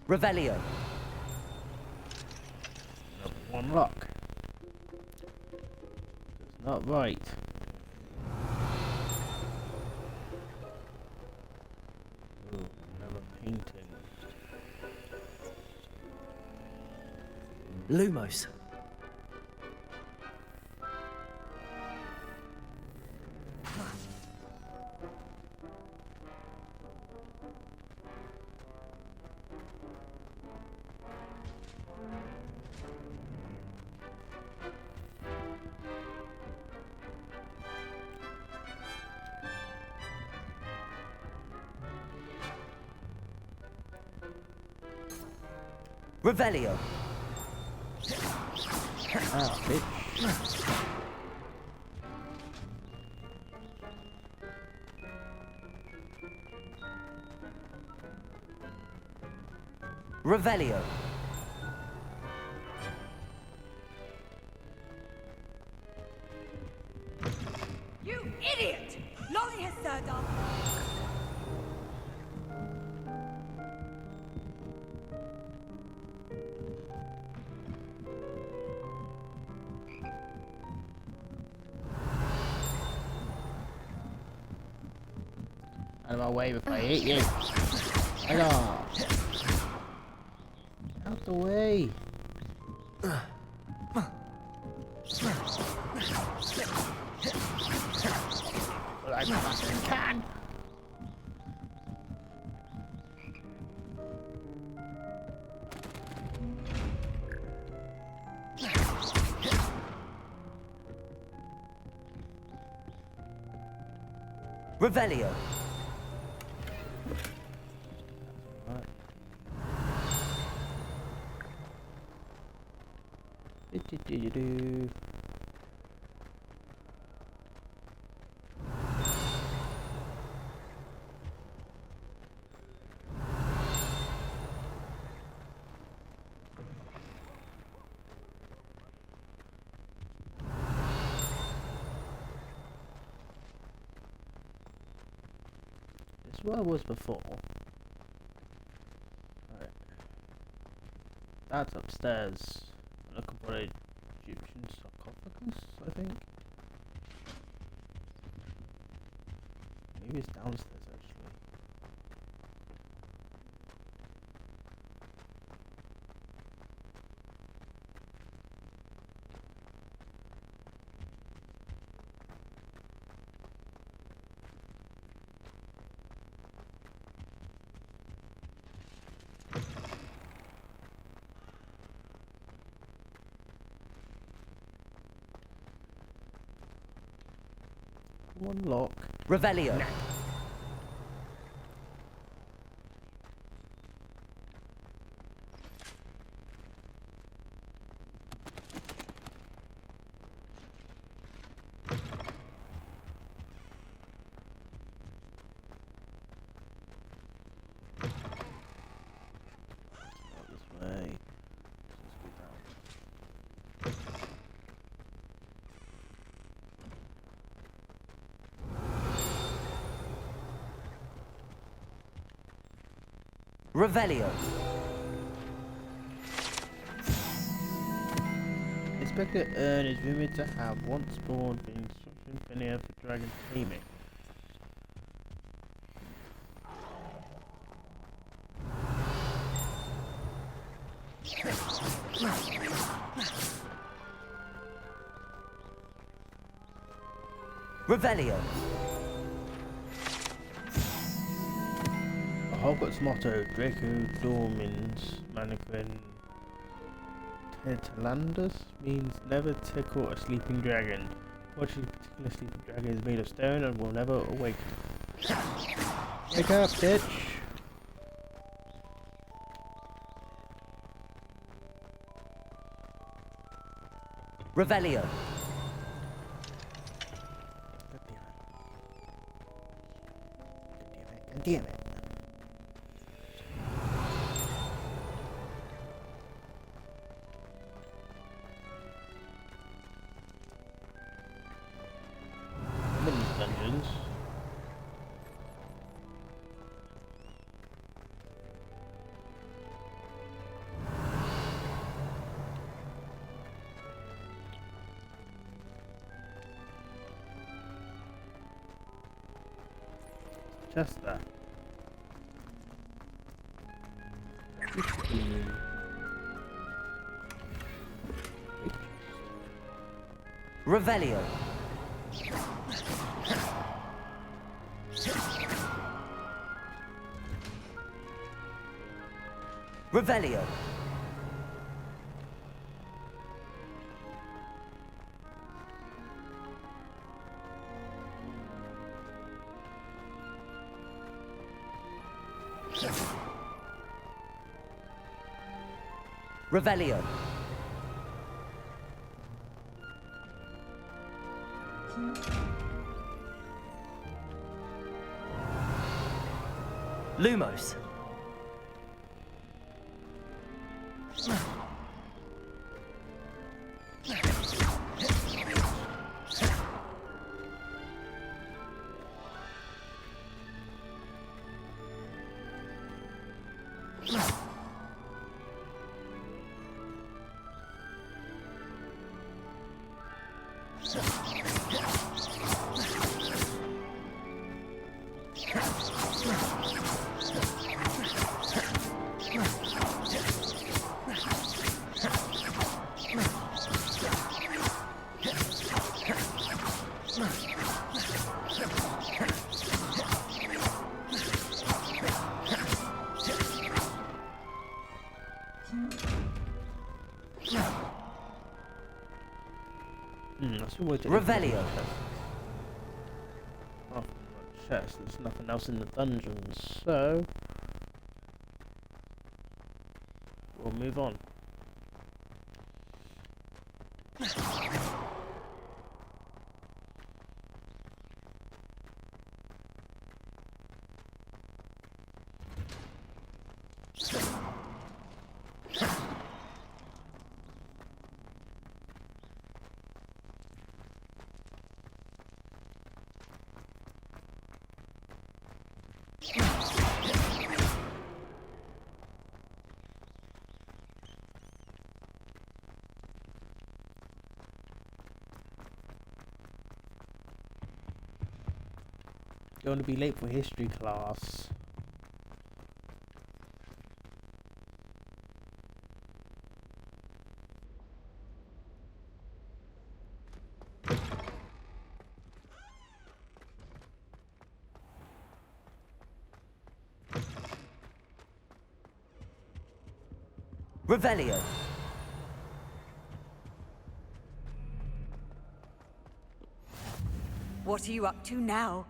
Speaker 4: Revelio.
Speaker 1: One lock. It's not right. Ooh, another painting.
Speaker 4: Lumos. Revelio.
Speaker 1: Ah, bitch.
Speaker 4: Revelio.
Speaker 2: You idiot! Lolly has served up.
Speaker 1: Out of my way before I hit you. Hello. Out the way. Well, I fucking can.
Speaker 4: Revelio.
Speaker 1: Do. It's where I was before. Alright. That's upstairs. Looking for a Egyptian sarcophagus, I think. Maybe it's downstairs actually. One lock.
Speaker 4: Revelio. Revelio.
Speaker 1: Inspector Ern is rumored to have once born the instruction veneer for dragon taming.
Speaker 4: Revelio.
Speaker 1: A Hogwarts motto: Draco Dormins Mannequin Tetalandus means never tickle a sleeping dragon. Fortunately, a particular sleeping dragon is made of stone and will never awaken. Wake up, bitch!
Speaker 4: Revelio.
Speaker 1: Damn it. Mini dungeons. Just that.
Speaker 4: Revelio. Revelio. Revelio. Lumos. Revelio.
Speaker 1: Oh, chest. There's nothing else in the dungeons, so we'll move on. Going to be late for history class.
Speaker 4: Revelio.
Speaker 2: What are you up to now?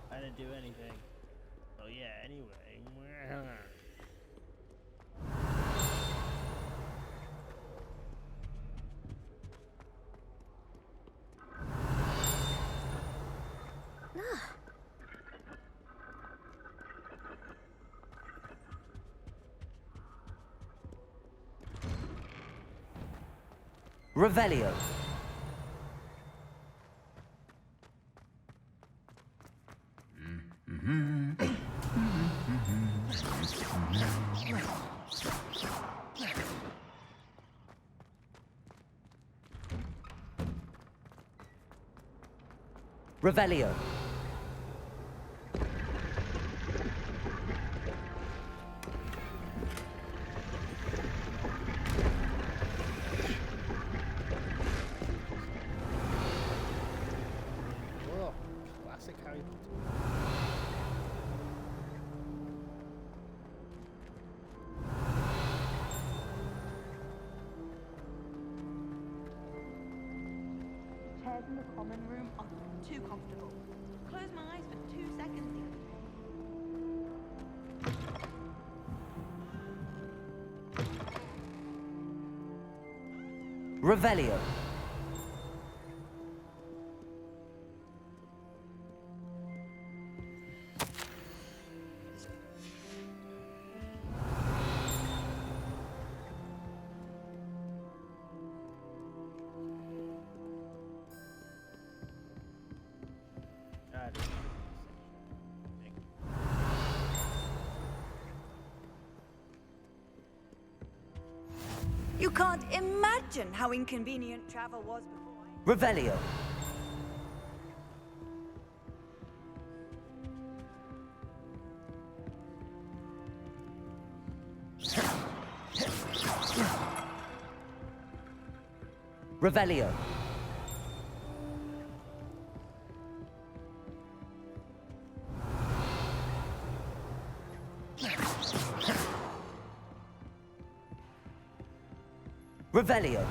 Speaker 1: I didn't do anything. Oh yeah, anyway.
Speaker 4: Revelio. Revelio.
Speaker 1: Oh, classic Harry Potter.
Speaker 23: Chairs in the common room are too comfortable. Close my eyes for 2 seconds.
Speaker 4: Revelio.
Speaker 2: You can't imagine how inconvenient travel was before.
Speaker 4: Revelio. Revelio. Revelio.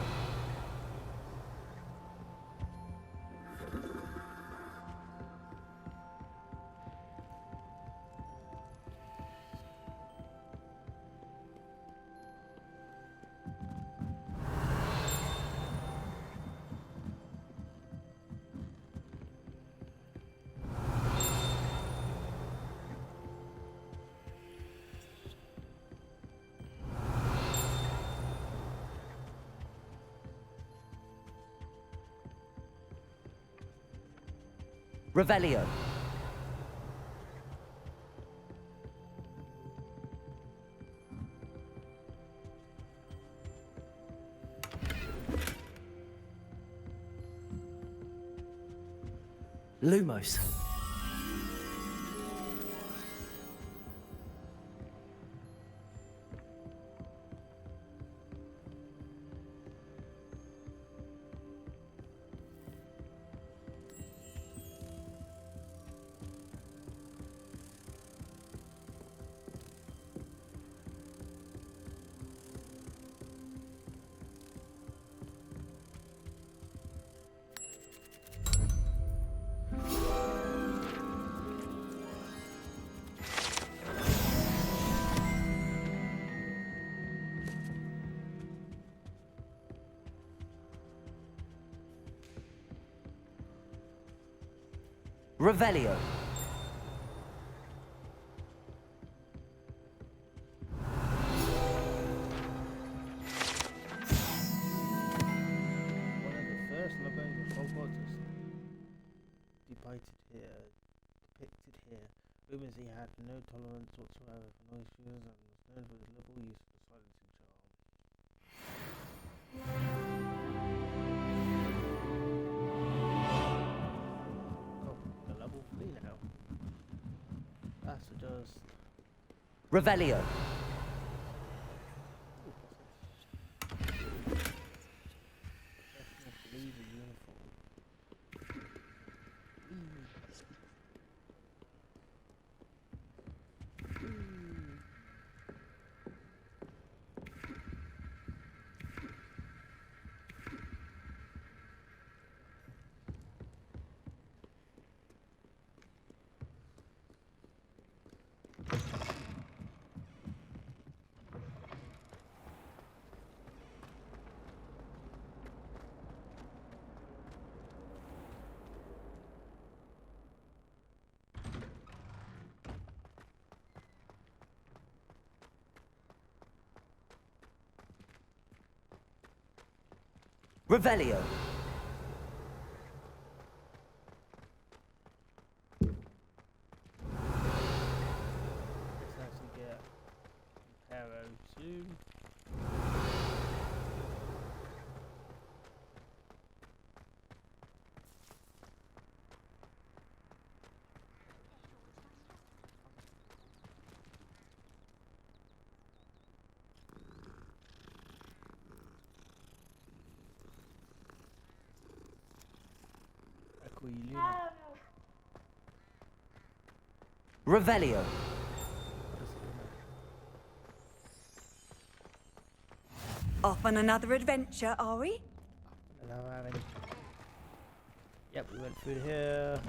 Speaker 4: Revelio. Lumos. Revelio.
Speaker 1: One of the first logos of Hogwarts is depicted here. Rumors he had no tolerance whatsoever for noise figures and was known for his liberal use of the silencing charm. Oh, we're level 3 now. That's just...
Speaker 4: Revelio. Revelio.
Speaker 1: Let's actually get Arrow soon. for you, Luna.
Speaker 4: Revelio.
Speaker 2: Off on another adventure, are we?
Speaker 1: Yep, we went through here.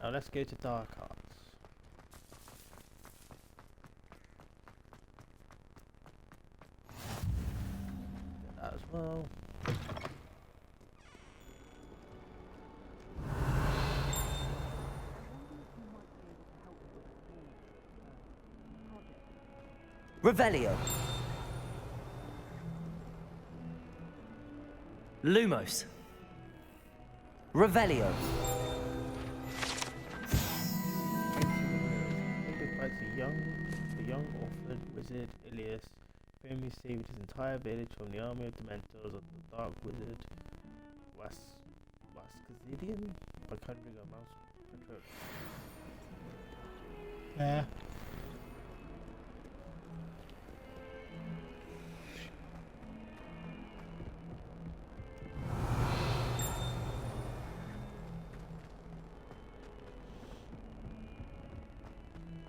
Speaker 1: Now let's go to Dark Arts. Do that as well.
Speaker 4: Revelio. Lumos. Revelio.
Speaker 1: Fights the young orphan wizard Ilias, whom he saved his entire village from the army of Dementors of the dark wizard Waskazidian by conjuring a mouse controller. Yeah.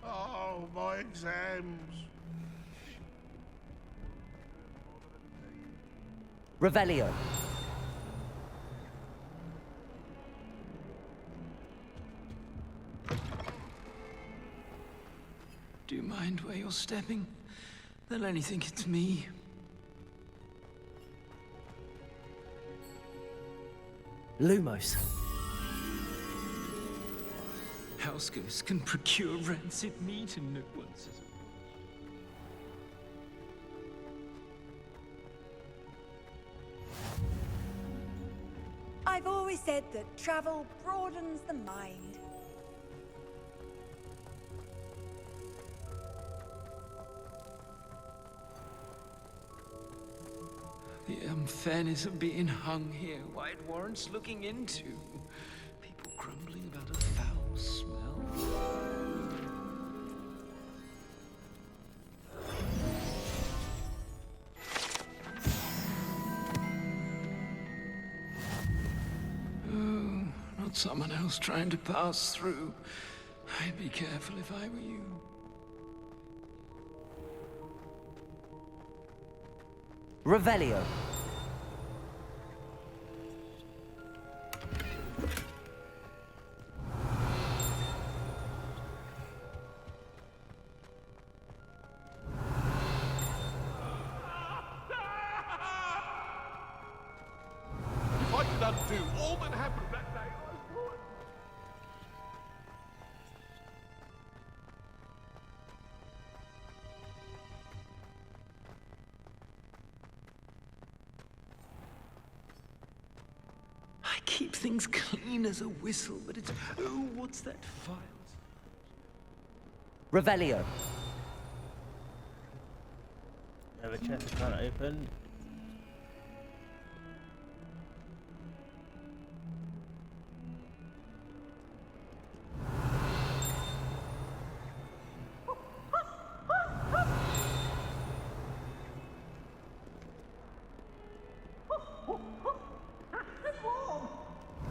Speaker 8: Oh, my exams.
Speaker 4: Revelio.
Speaker 3: Do you mind where you're stepping? They'll only think it's me.
Speaker 4: Lumos.
Speaker 3: House ghosts can procure rancid meat and no one says a word.
Speaker 2: I've always said that travel broadens the mind.
Speaker 3: The unfairness of being hung here, why it warrants looking into. People grumbling about a foul smell. Oh, not someone else trying to pass through. I'd be careful if I were you.
Speaker 4: Revelio.
Speaker 8: If I could undo all that happened that day, I would.
Speaker 3: I keep things clean as a whistle, but it's... Oh, what's that file?
Speaker 4: Revelio.
Speaker 1: The chest is kind of open.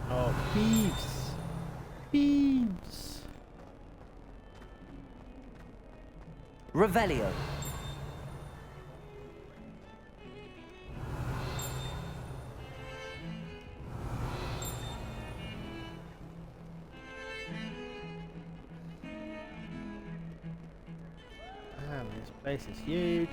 Speaker 1: Oh, thieves! Thieves!
Speaker 4: Revelio.
Speaker 1: Damn, this place is huge.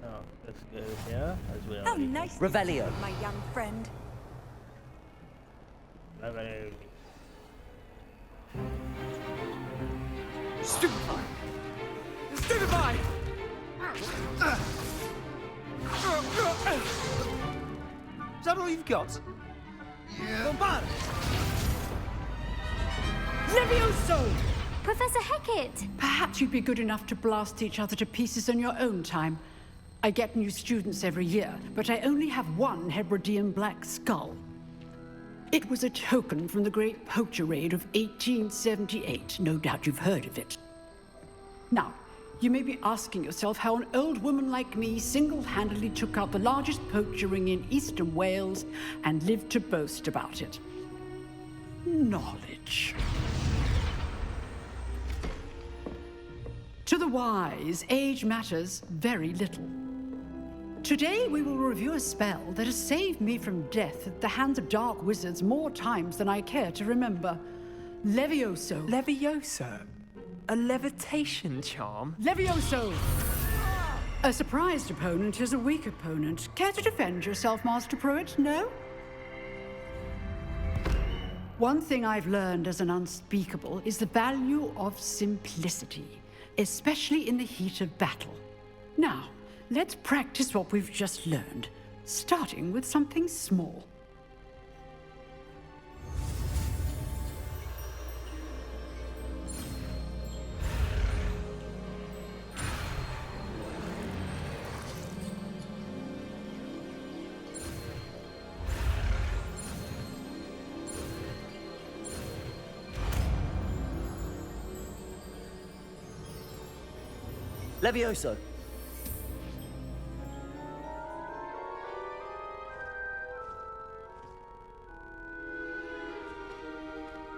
Speaker 1: Oh, let's go here as well.
Speaker 2: How nice to
Speaker 4: Revelio.
Speaker 2: see you, my young friend.
Speaker 1: Revelio.
Speaker 11: Stupefy! Stupefy! Is that all you've got?
Speaker 8: Yeah.
Speaker 11: Bombard! Levioso!
Speaker 22: Professor Hecat!
Speaker 9: Perhaps you'd be good enough to blast each other to pieces on your own time.
Speaker 6: I get new students every year, but I only have one Hebridean black skull. It was a token from the Great Poacher Raid of 1878. No doubt you've heard of it. Now, you may be asking yourself how an old woman like me single-handedly took out the largest poacher ring in eastern Wales and lived to boast about it. Knowledge. To the wise, age matters very little. Today we will review a spell that has saved me from death at the hands of dark wizards more times than I care to remember. Levioso.
Speaker 16: Levioso? A levitation charm?
Speaker 6: Levioso! A surprised opponent is a weak opponent. Care to defend yourself, Master Pruitt? No? One thing I've learned as an unspeakable is the value of simplicity, especially in the heat of battle. Now, let's practice what we've just learned, starting with something small.
Speaker 4: Levioso.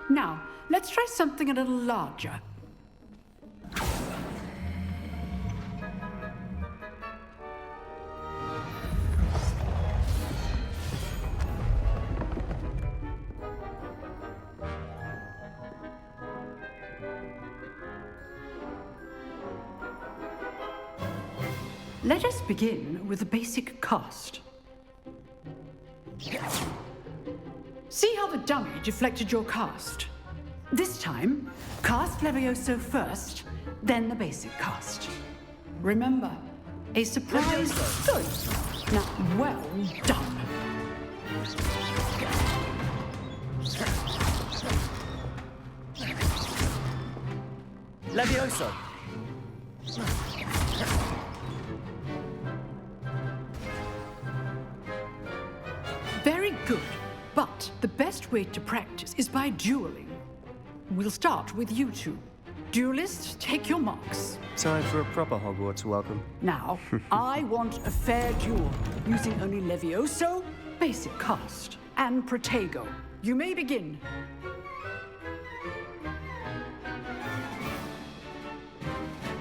Speaker 6: Now, let's try something a little larger. Let us begin with the basic cast. See how the dummy deflected your cast? This time, cast Levioso first, then the basic cast. Remember, a surprise. Good. Now, well done.
Speaker 4: Levioso.
Speaker 6: Very good. But the best way to practice is by dueling. We'll start with you two. Duelists, take your marks.
Speaker 17: Time for a proper Hogwarts welcome.
Speaker 6: Now, I want a fair duel, using only Levioso, basic cast, and Protego. You may begin.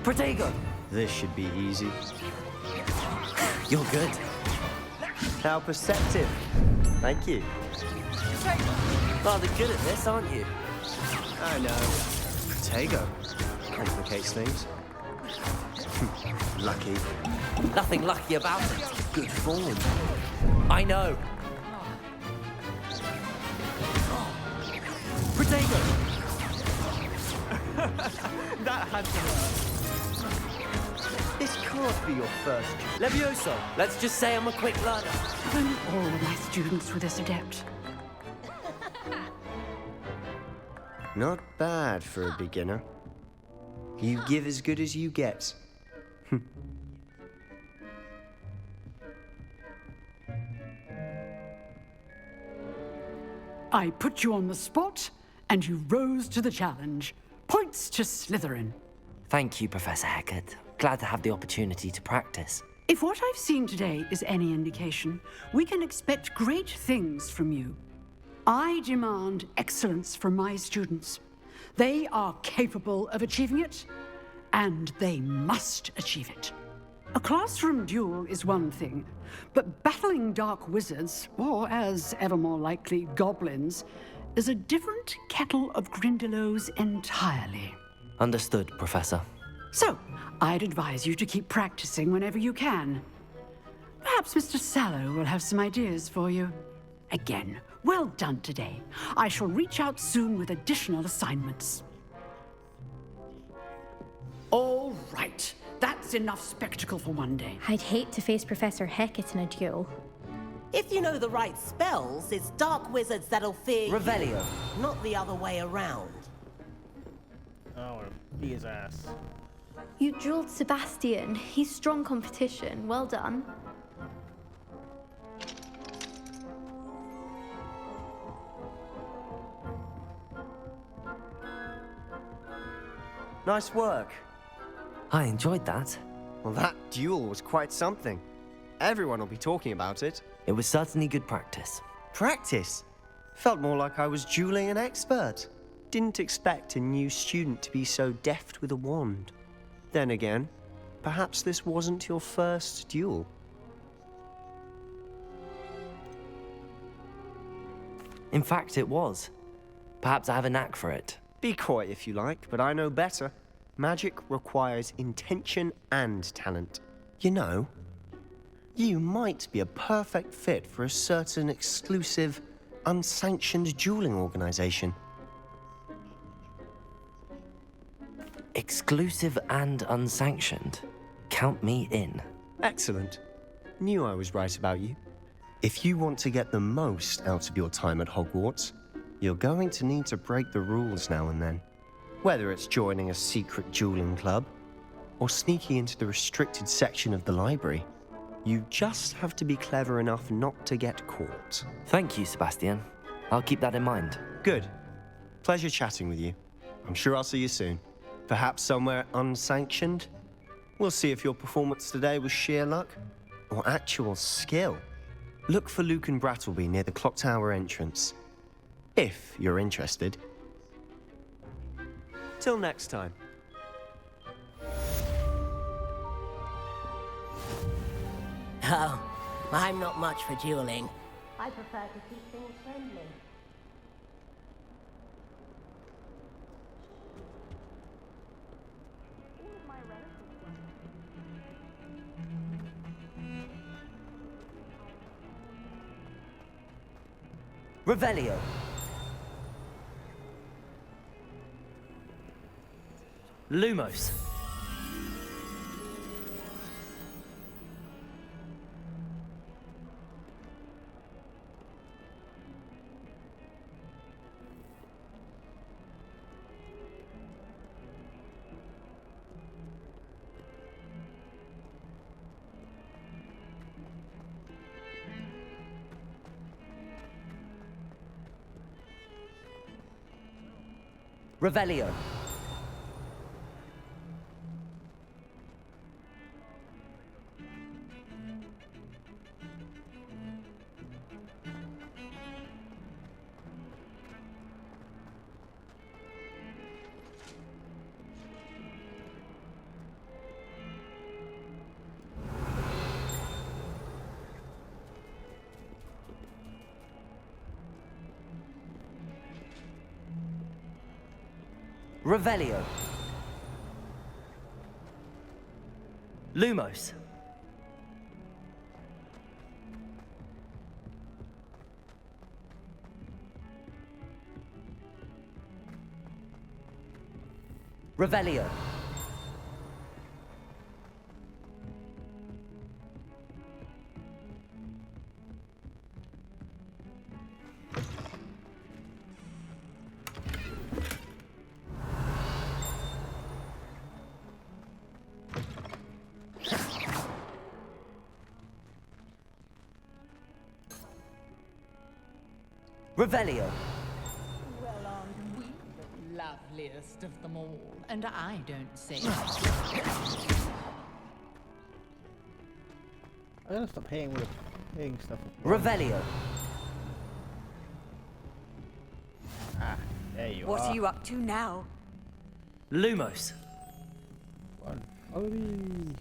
Speaker 4: Protego.
Speaker 17: This should be easy.
Speaker 4: You're good.
Speaker 17: How perceptive. Thank you.
Speaker 4: Rather good at this, aren't you?
Speaker 17: I know. Protego. Complicates things. Lucky.
Speaker 4: Nothing lucky about it.
Speaker 17: Good form.
Speaker 4: I know. Protego!
Speaker 16: That had to hurt.
Speaker 17: This can't be your first.
Speaker 4: Levioso, let's just say I'm a quick learner.
Speaker 6: If only all of my students were this adept.
Speaker 17: Not bad for a beginner. You give as good as you get.
Speaker 6: I put you on the spot, and you rose to the challenge. Points to Slytherin.
Speaker 4: Thank you, Professor Hecat. Glad to have the opportunity to practice.
Speaker 6: If what I've seen today is any indication, we can expect great things from you. I demand excellence from my students. They are capable of achieving it, and they must achieve it. A classroom duel is one thing, but battling dark wizards, or as ever more likely, goblins, is a different kettle of Grindylows entirely.
Speaker 4: Understood, Professor.
Speaker 6: So, I'd advise you to keep practicing whenever you can. Perhaps Mr. Sallow will have some ideas for you. Again, well done today. I shall reach out soon with additional assignments. All right. That's enough spectacle for one day.
Speaker 18: I'd hate to face Professor Hecat in a duel.
Speaker 9: If you know the right spells, it's dark wizards that'll fear you.
Speaker 4: Revelio.
Speaker 9: Not the other way around.
Speaker 1: I want to beat his ass.
Speaker 7: You drilled Sebastian. He's strong competition. Well done.
Speaker 17: Nice work.
Speaker 4: I enjoyed that.
Speaker 17: Well, that duel was quite something. Everyone will be talking about it.
Speaker 4: It was certainly good practice.
Speaker 17: Practice? Felt more like I was dueling an expert. Didn't expect a new student to be so deft with a wand. Then again, perhaps this wasn't your first duel.
Speaker 4: In fact, it was. Perhaps I have a knack for it.
Speaker 17: Be coy if you like, but I know better. Magic requires intention and talent. You know, you might be a perfect fit for a certain exclusive, unsanctioned dueling organization.
Speaker 4: Exclusive and unsanctioned. Count me in.
Speaker 17: Excellent. Knew I was right about you. If you want to get the most out of your time at Hogwarts, you're going to need to break the rules now and then. Whether it's joining a secret dueling club, or sneaking into the restricted section of the library, you just have to be clever enough not to get caught.
Speaker 4: Thank you, Sebastian. I'll keep that in mind.
Speaker 17: Good. Pleasure chatting with you. I'm sure I'll see you soon. Perhaps somewhere unsanctioned? We'll see if your performance today was sheer luck, or actual skill. Look for Luke and Brattleby near the clock tower entrance. If you're interested. Till next time.
Speaker 9: Oh, I'm not much for dueling. I prefer to keep things friendly.
Speaker 4: Revelio. Lumos. Revelio. Revelio. Lumos. Revelio. Revelio.
Speaker 10: Well, aren't we the loveliest of them all? And I don't say
Speaker 1: I gotta stop hitting stuff.
Speaker 4: Revelio.
Speaker 1: Ah, there you are.
Speaker 2: What are you up to now?
Speaker 4: Lumos.
Speaker 1: One. Ollie.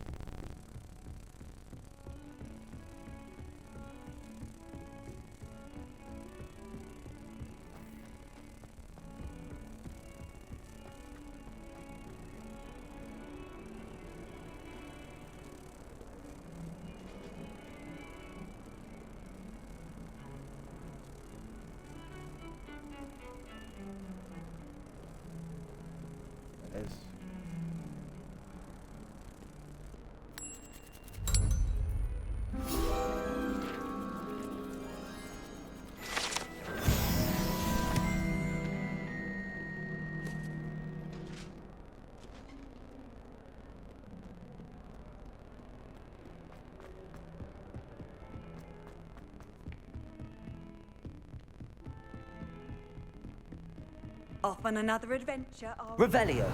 Speaker 2: Off on another adventure, are we?
Speaker 4: Revelio.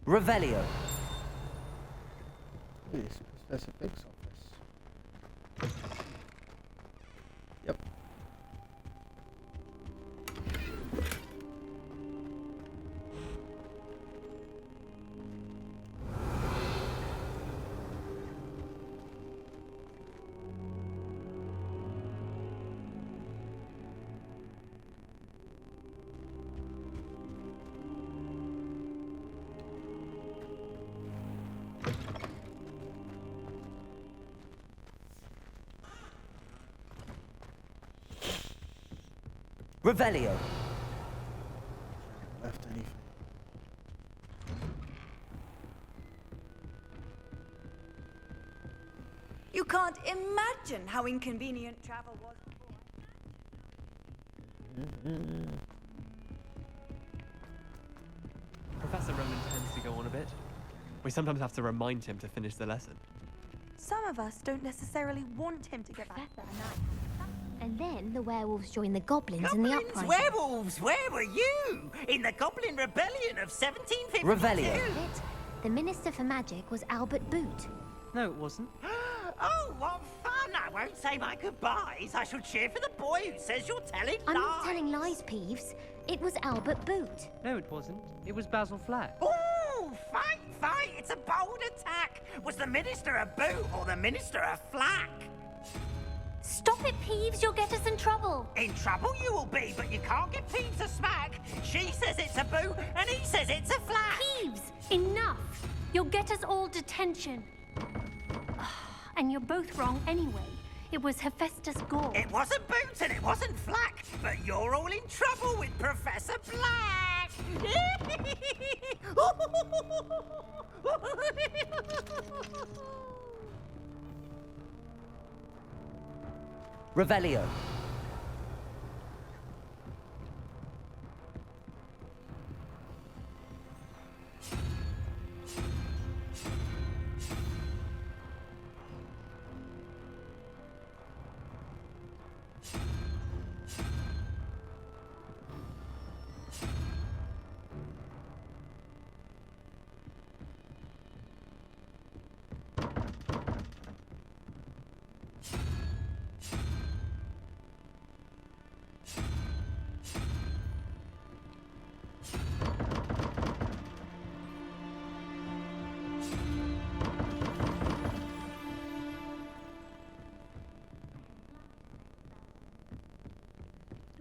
Speaker 4: Revelio.
Speaker 1: This Professor Fig's office. Yep.
Speaker 4: Revelio.
Speaker 1: Left anything.
Speaker 2: You can't imagine how inconvenient travel was before.
Speaker 16: Professor Roman tends to go on a bit. We sometimes have to remind him to finish the lesson.
Speaker 23: Some of us don't necessarily want him to get back.
Speaker 14: And then the werewolves join the goblins in the
Speaker 13: Goblins,
Speaker 14: uprising.
Speaker 13: werewolves, where were you? In the Goblin Rebellion of 1752?
Speaker 4: Revelio.
Speaker 14: The Minister for Magic was Albert Boot.
Speaker 21: No, it wasn't.
Speaker 13: Oh, what fun! I won't say my goodbyes. I shall cheer for the boy who says you're telling
Speaker 14: I'm
Speaker 13: lies.
Speaker 14: not telling lies, Peeves. It was Albert Boot.
Speaker 21: No, it wasn't. It was Basil Flack.
Speaker 13: Ooh, fight, fight! It's a bold attack. Was the Minister a boot or the Minister a flack?
Speaker 14: Stop it, Peeves. You'll get us in trouble.
Speaker 13: In trouble you will be, but you can't get Peeves a smack. She says it's a boot, and he says it's a flack.
Speaker 14: Peeves, enough. You'll get us all detention. And you're both wrong anyway. It was Hephaestus Gore.
Speaker 13: It wasn't boot and it wasn't flack, but you're all in trouble with Professor Black.
Speaker 4: Revelio.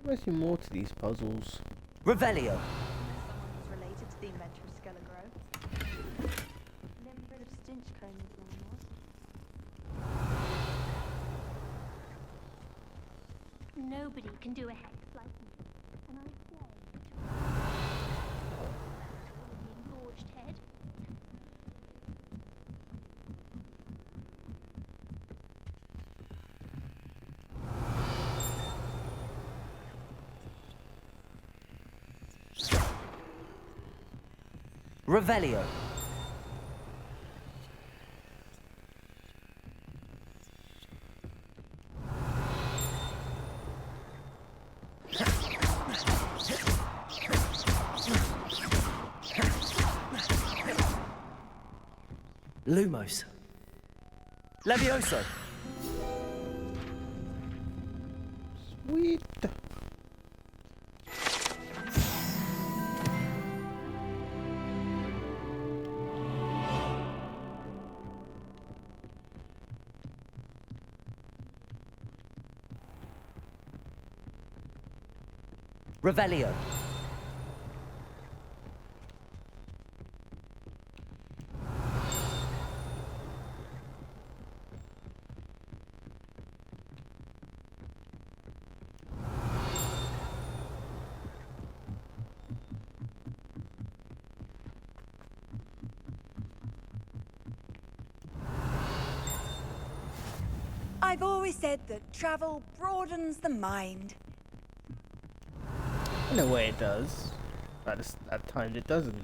Speaker 1: There must be more to these puzzles.
Speaker 4: Revelio.
Speaker 23: Someone who's related to the inventor of Skelegro. Never heard of stench cones anymore.
Speaker 14: Nobody can do a hex like me. And I say, the engorged head.
Speaker 4: Revelio. Lumos. Levioso.
Speaker 1: Sweet.
Speaker 4: Revelio.
Speaker 2: I've always said that travel broadens the mind.
Speaker 1: In a way it does, but at times it doesn't.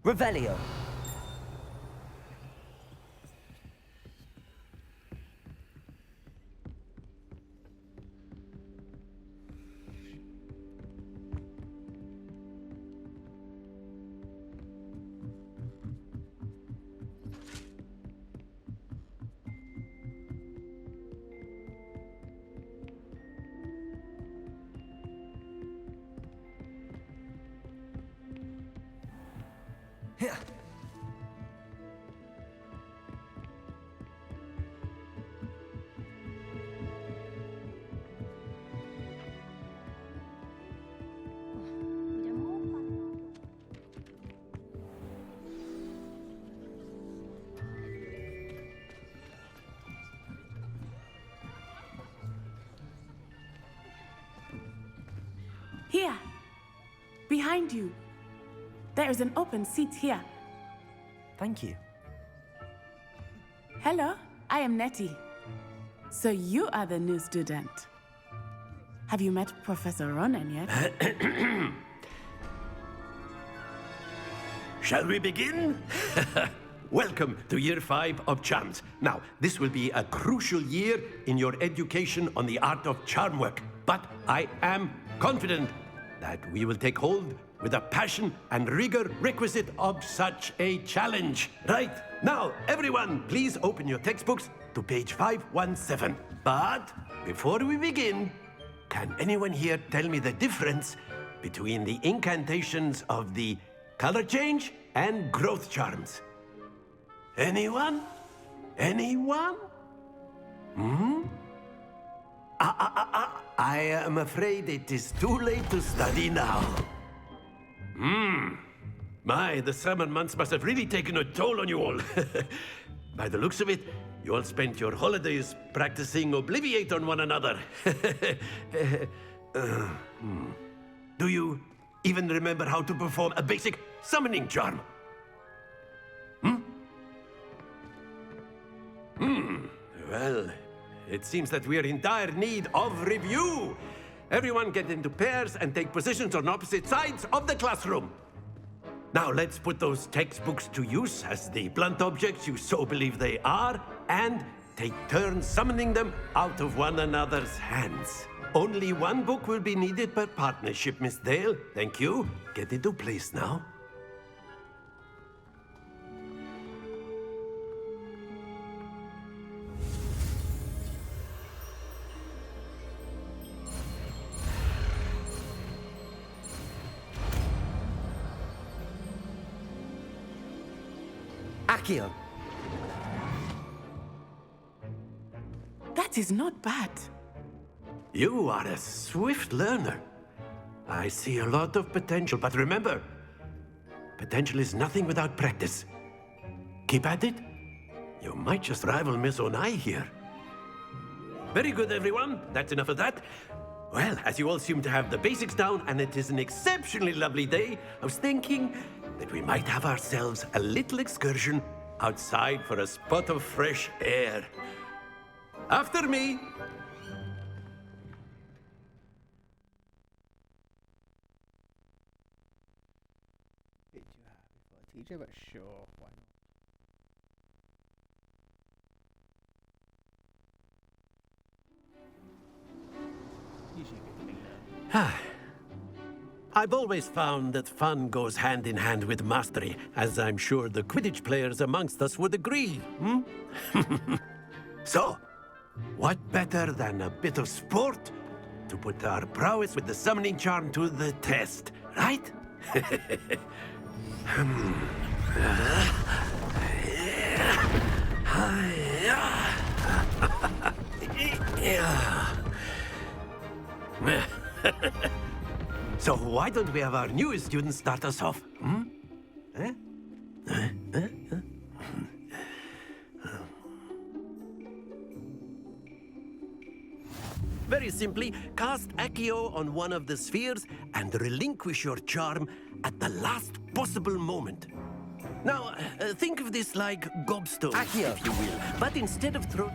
Speaker 4: Revelio. Here.
Speaker 15: Here, behind you. There is an open seat here.
Speaker 4: Thank you.
Speaker 15: Hello, I am Nettie. So you are the new student. Have you met Professor Ronan yet?
Speaker 19: Shall we begin? Welcome to Year 5 of Charms. Now, this will be a crucial year in your education on the art of charm work. But I am confident that we will take hold with the passion and rigor requisite of such a challenge. Right, now, everyone, please open your textbooks to page 517. But before we begin, can anyone here tell me the difference between the incantations of the color change and growth charms? Anyone? Anyone? I am afraid it is too late to study now. My, the summer months must have really taken a toll on you all. By the looks of it, you all spent your holidays practicing Obliviate on one another. Do you even remember how to perform a basic summoning charm? Well, it seems that we are in dire need of review. Everyone get into pairs and take positions on opposite sides of the classroom. Now let's put those textbooks to use as the blunt objects you so believe they are, and take turns summoning them out of one another's hands. Only one book will be needed per partnership, Miss Dale. Thank you. Get into place now.
Speaker 4: Accio.
Speaker 15: That is not bad.
Speaker 19: You are a swift learner. I see a lot of potential, but remember, potential is nothing without practice. Keep at it. You might just rival Miss Onai here. Very good, everyone. That's enough of that. Well, as you all seem to have the basics down, and it is an exceptionally lovely day, I was thinking that we might have ourselves a little excursion outside for a spot of fresh air. After me.
Speaker 1: Bit too happy for a teacher, but sure, why not? Usually a good thing though.
Speaker 19: I've always found that fun goes hand in hand with mastery, as I'm sure the Quidditch players amongst us would agree, So, what better than a bit of sport to put our prowess with the summoning charm to the test, right? So why don't we have our newest student start us off? Very simply, cast Accio on one of the spheres and relinquish your charm at the last possible moment. Now, think of this like gobstones,
Speaker 4: Accio.
Speaker 19: if you will. But instead of throw...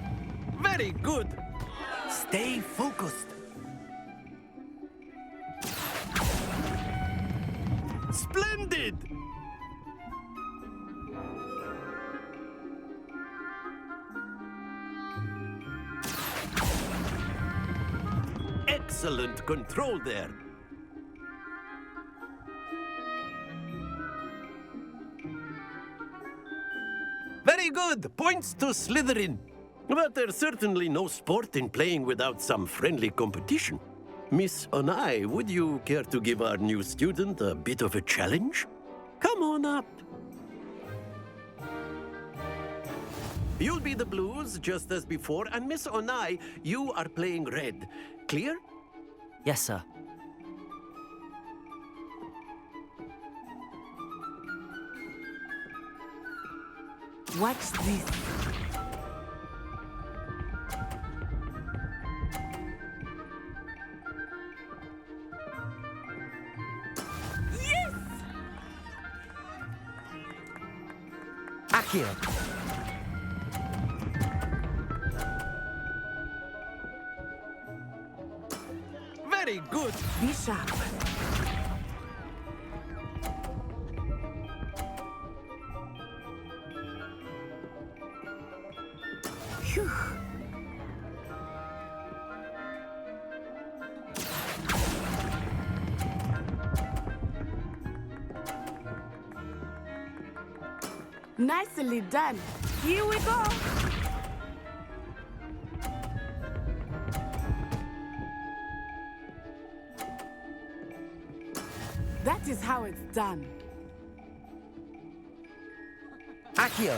Speaker 19: Very good! Stay focused. Splendid! Excellent control there. Very good! Points to Slytherin. But there's certainly no sport in playing without some friendly competition. Miss Onai, would you care to give our new student a bit of a challenge? Come on up. You'll be the blues, just as before, and Miss Onai, you are playing red. Clear?
Speaker 4: Yes, sir.
Speaker 15: Watch this. Yes!
Speaker 4: Accio.
Speaker 19: Very good.
Speaker 15: Be sharp. Phew. Nicely done. Here we go. That is how it's done.
Speaker 4: Accio.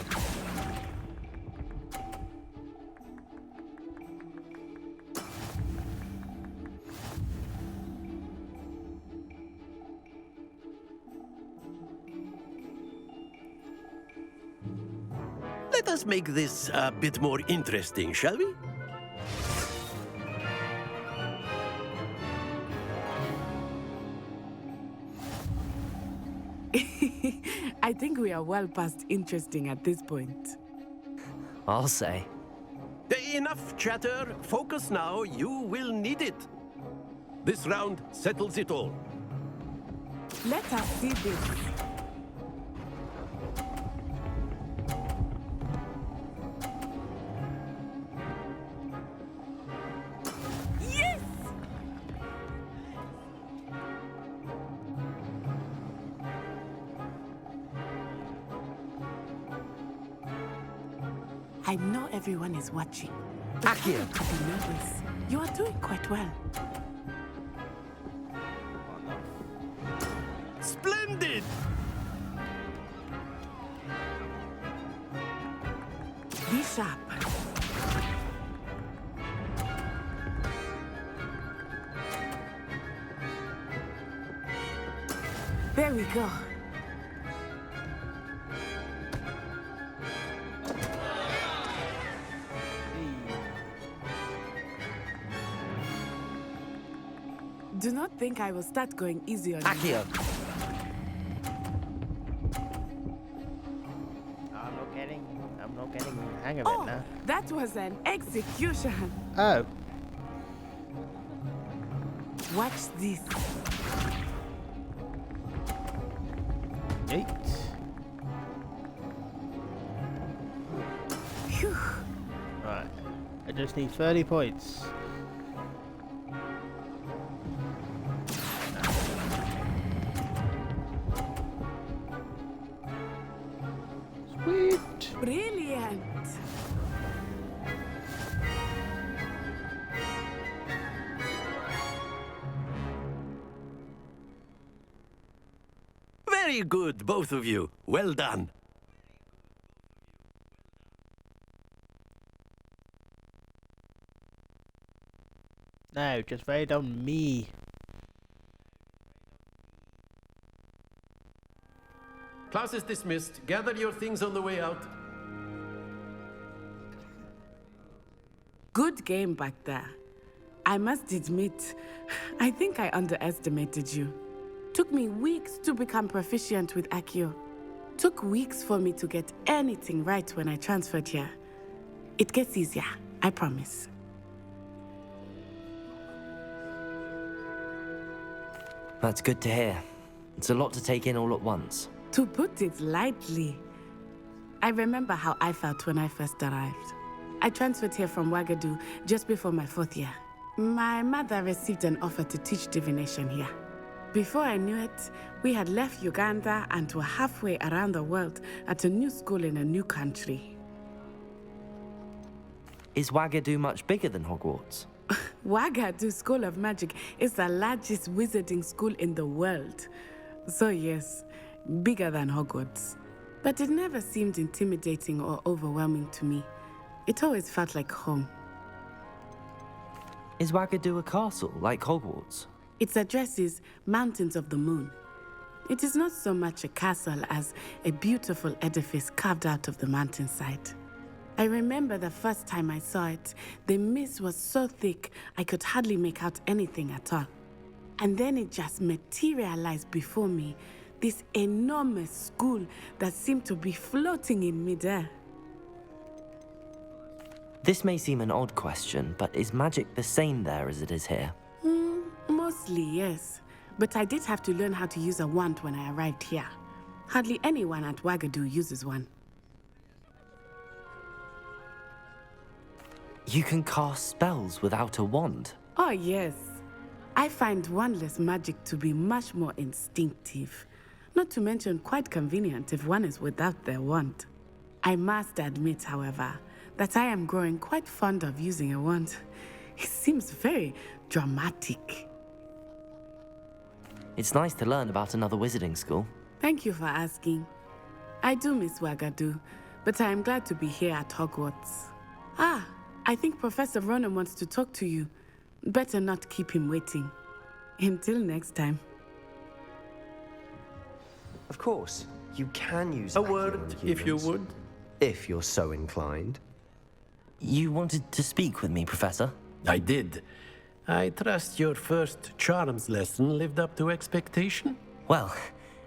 Speaker 19: Let us make this a bit more interesting, shall we?
Speaker 15: I think we are well past interesting at this point.
Speaker 4: I'll say.
Speaker 19: Enough chatter. Focus now. You will need it. This round settles it all.
Speaker 15: Let us see this. Yes! I know everyone is watching.
Speaker 4: Accio.
Speaker 15: To be nervous. You are doing quite well.
Speaker 19: Splendid!
Speaker 15: Be sharp. There we go. Do not think I will start going easy on you.
Speaker 4: Accio.
Speaker 1: I'm not getting the hang of it now.
Speaker 15: That was an execution.
Speaker 1: Oh.
Speaker 15: Watch this.
Speaker 1: Eight.
Speaker 15: Phew.
Speaker 1: Right. I just need 30 points. Sweet.
Speaker 15: Brilliant.
Speaker 19: Very good, both of you. Well done.
Speaker 1: No, just very on me.
Speaker 19: Class is dismissed. Gather your things on the way out.
Speaker 15: Good game back there. I must admit, I think I underestimated you. Took me weeks to become proficient with Accio. Took weeks for me to get anything right when I transferred here. It gets easier, I promise.
Speaker 4: That's good to hear. It's a lot to take in all at once.
Speaker 15: To put it lightly, I remember how I felt when I first arrived. I transferred here from Wagadu just before my 4th year. My mother received an offer to teach divination here. Before I knew it, we had left Uganda and were halfway around the world at a new school in a new country.
Speaker 4: Is Wagadu much bigger than Hogwarts?
Speaker 15: Wagadu School of Magic is the largest wizarding school in the world. So yes, bigger than Hogwarts. But it never seemed intimidating or overwhelming to me. It always felt like home.
Speaker 4: Is Wagadu a castle, like Hogwarts?
Speaker 15: Its address is Mountains of the Moon. It is not so much a castle as a beautiful edifice carved out of the mountainside. I remember the first time I saw it, the mist was so thick I could hardly make out anything at all. And then it just materialized before me, this enormous school that seemed to be floating in midair.
Speaker 4: This may seem an odd question, but is magic the same there as it is here?
Speaker 15: Mostly, yes. But I did have to learn how to use a wand when I arrived here. Hardly anyone at Wagadu uses one.
Speaker 4: You can cast spells without a wand?
Speaker 15: Oh, yes. I find wandless magic to be much more instinctive. Not to mention quite convenient if one is without their wand. I must admit, however, that I am growing quite fond of using a wand. It seems very dramatic.
Speaker 4: It's nice to learn about another wizarding school.
Speaker 15: Thank you for asking. I do miss Wagadu, but I am glad to be here at Hogwarts. I think Professor Ronan wants to talk to you. Better not keep him waiting. Until next time.
Speaker 17: Of course, you can use
Speaker 19: A word, if you would.
Speaker 17: If you're so inclined.
Speaker 4: You wanted to speak with me, Professor?
Speaker 19: I did. I trust your first charms lesson lived up to expectation?
Speaker 4: Well,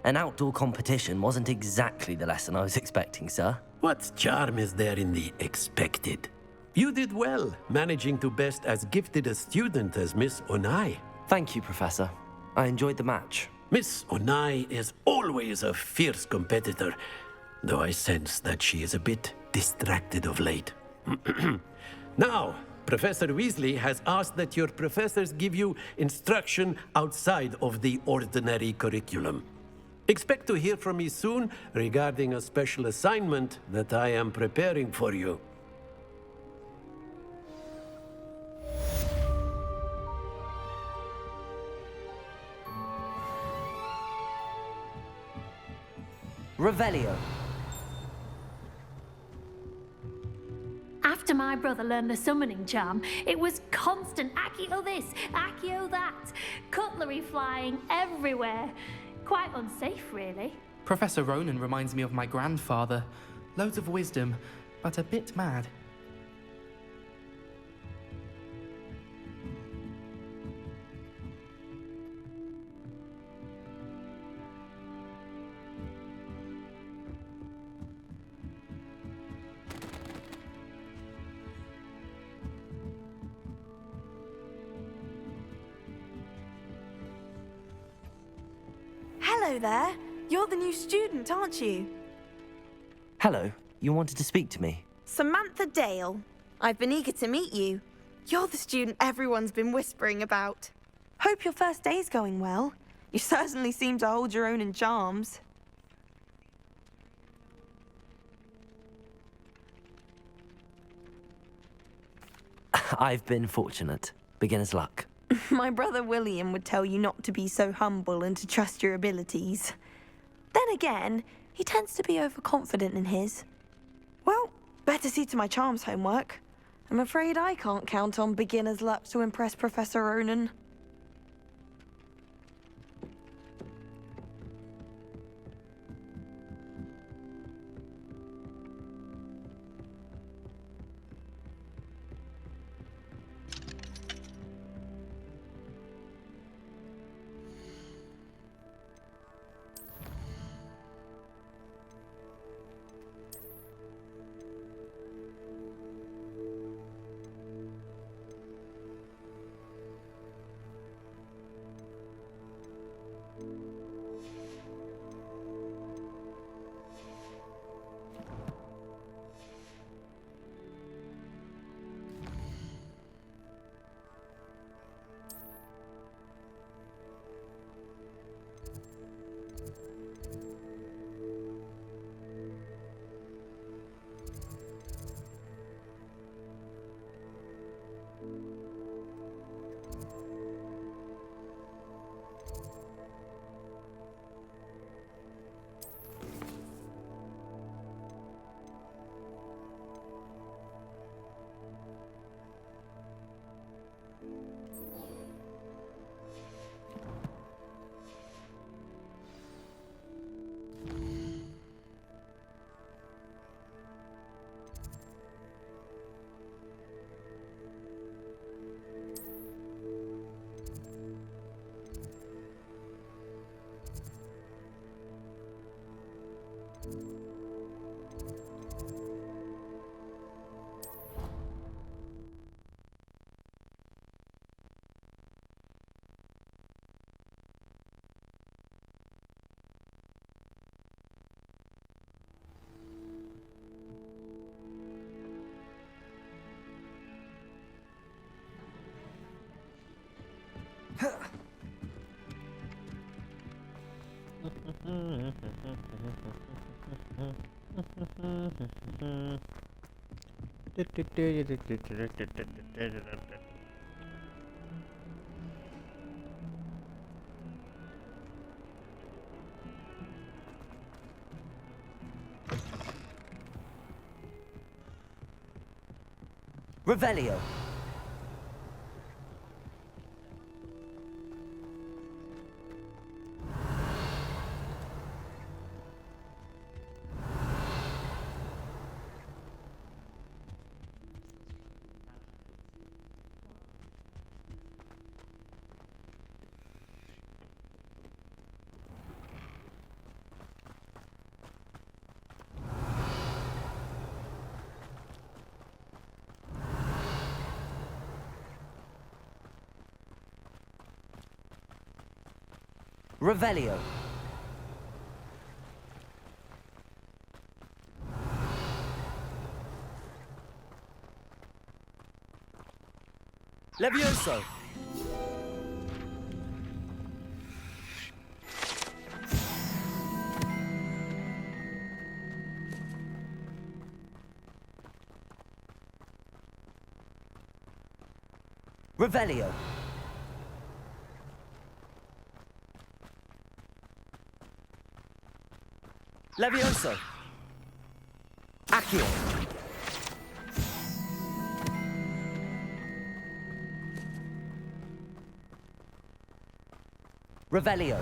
Speaker 4: an outdoor competition wasn't exactly the lesson I was expecting, sir.
Speaker 19: What charm is there in the expected? You did well, managing to best as gifted a student as Miss Onai.
Speaker 4: Thank you, Professor. I enjoyed the match.
Speaker 19: Miss Onai is always a fierce competitor, though I sense that she is a bit distracted of late. Now, Professor Weasley has asked that your professors give you instruction outside of the ordinary curriculum. Expect to hear from me soon regarding a special assignment that I am preparing for you.
Speaker 4: Revelio.
Speaker 14: After my brother learned the summoning charm, it was constant Accio this, Accio that, cutlery flying everywhere. Quite unsafe, really.
Speaker 16: Professor Ronan reminds me of my grandfather. Loads of wisdom, but a bit mad.
Speaker 23: Hello there. You're the new student, aren't you?
Speaker 4: Hello, you wanted to speak to me?
Speaker 23: Samantha Dale. I've been eager to meet you. You're the student everyone's been whispering about. Hope your first day's going well. You certainly seem to hold your own in charms.
Speaker 4: I've been fortunate. Beginner's luck.
Speaker 23: My brother William would tell you not to be so humble and to trust your abilities. Then again, he tends to be overconfident in his. Well, better see to my charms homework. I'm afraid I can't count on beginner's luck to impress Professor Ronan.
Speaker 4: Revelio. Revelio. Levioso. Revelio. Levioso. Accio. Revelio.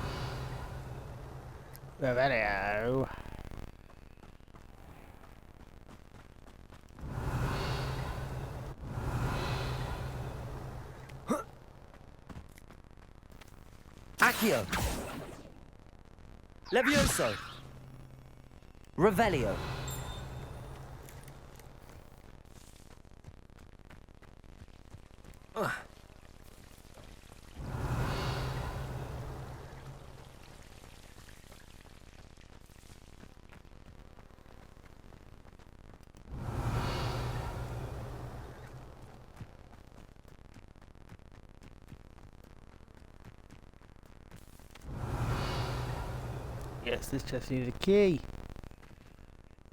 Speaker 1: Revelio.
Speaker 4: Accio. Levioso. Revelio.
Speaker 1: Yes, this chest needs a key.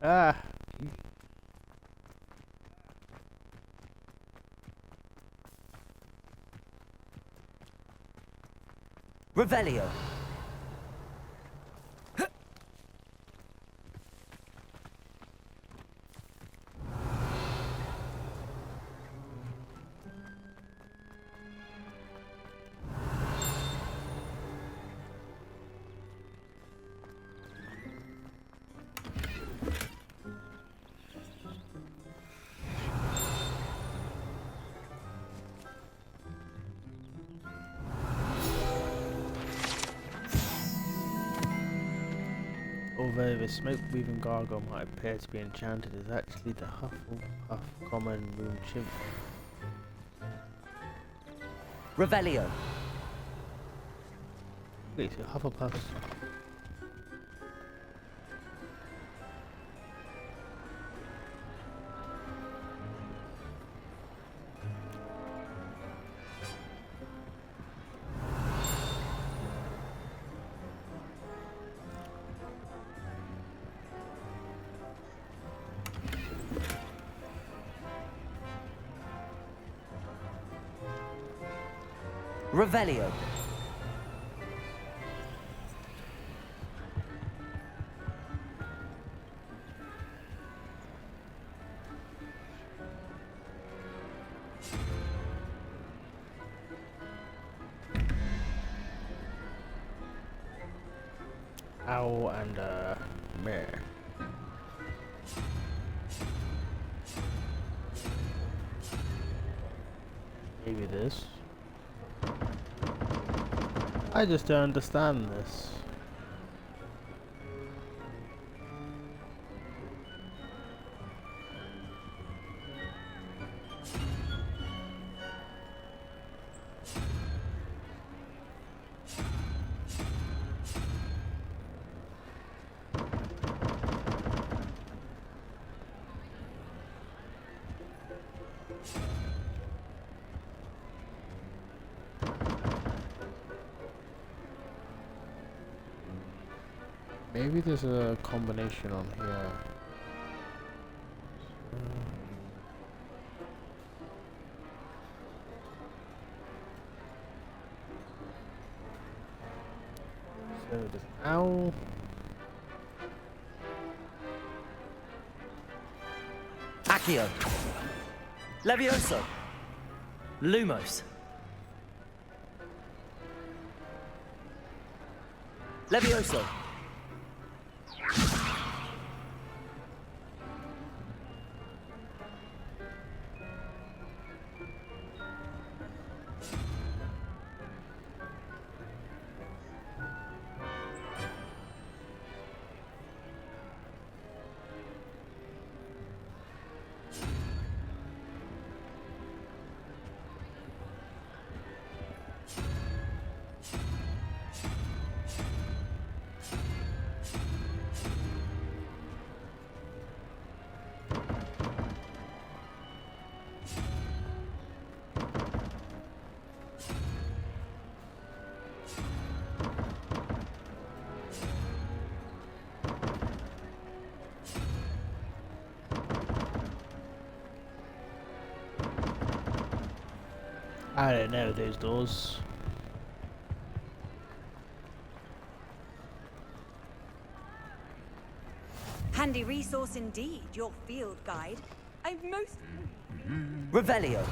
Speaker 1: Ah.
Speaker 4: Revelio.
Speaker 1: Although the smoke-breathing gargoyle might appear to be enchanted, is actually the Hufflepuff common room chimp.
Speaker 4: Revelio.
Speaker 1: Wait, so Hufflepuffs.
Speaker 4: Revelio.
Speaker 1: Owl and meh. Maybe this. I just don't understand this. Maybe there's a combination on here. So there's an owl.
Speaker 4: Accio. Levioso. Lumos. Levioso.
Speaker 1: I don't know those doors.
Speaker 2: Handy resource indeed, your field guide. I've most...
Speaker 4: Revelio.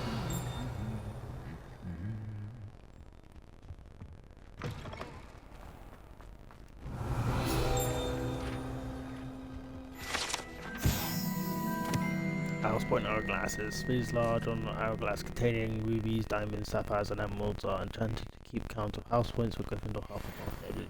Speaker 1: House point hourglasses. These large on hourglass containing rubies, diamonds, sapphires, and emeralds are enchanted to keep count of house points for Gryffindor, Hufflepuff.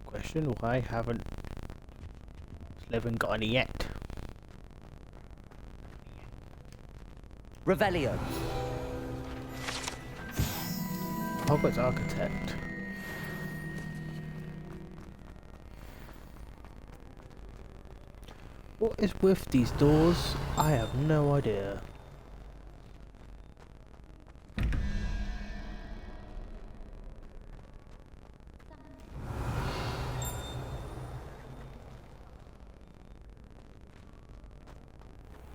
Speaker 1: Question: why haven't Slytherin got any yet?
Speaker 4: Revelio.
Speaker 1: Hogwarts architect. What is with these doors? I have no idea.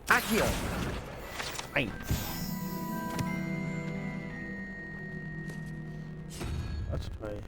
Speaker 4: Accio.
Speaker 1: Hey. Let's play.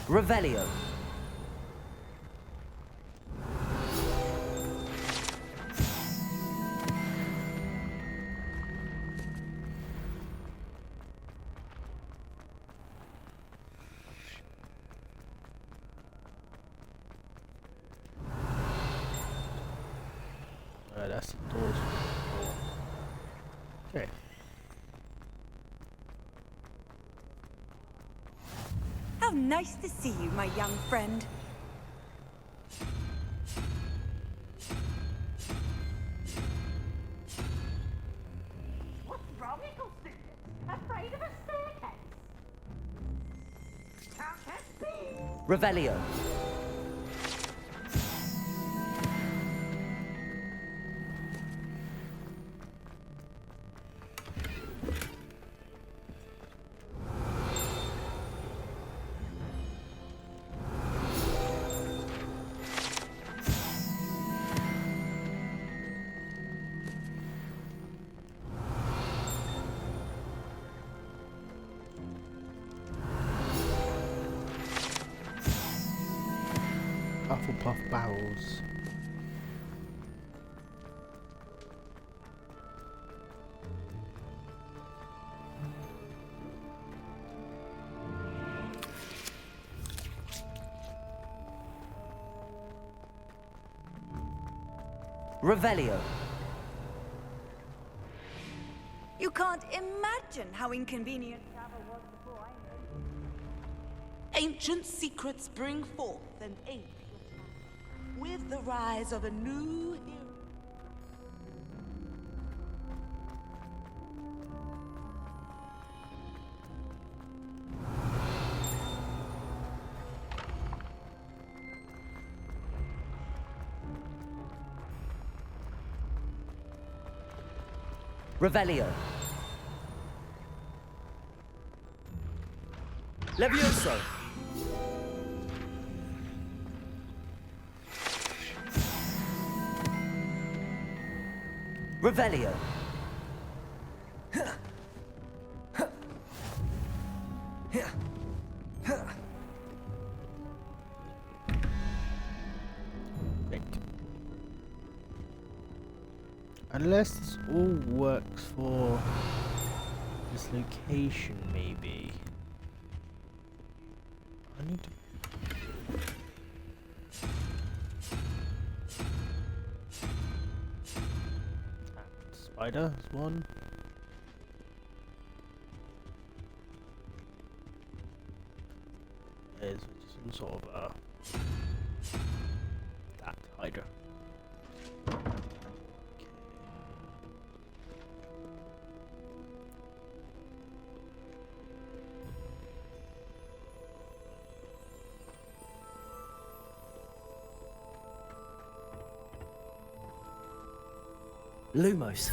Speaker 4: Revelio.
Speaker 1: That's the doors. Okay.
Speaker 2: How nice to see you, my young friend.
Speaker 10: What's wrong, little student? Afraid of a staircase? Countess B!
Speaker 4: Revelio.
Speaker 1: Hufflepuff barrels.
Speaker 4: Revelio.
Speaker 2: You can't imagine how inconvenient travel was before I knew.
Speaker 5: Ancient secrets bring forth an ancient time, with the rise of a new hero.
Speaker 4: Revelio. Levioso. Revelio.
Speaker 1: Unless this all works for this location, maybe. I need to... Spider is one. There's some sort of that Hydra.
Speaker 4: Lumos.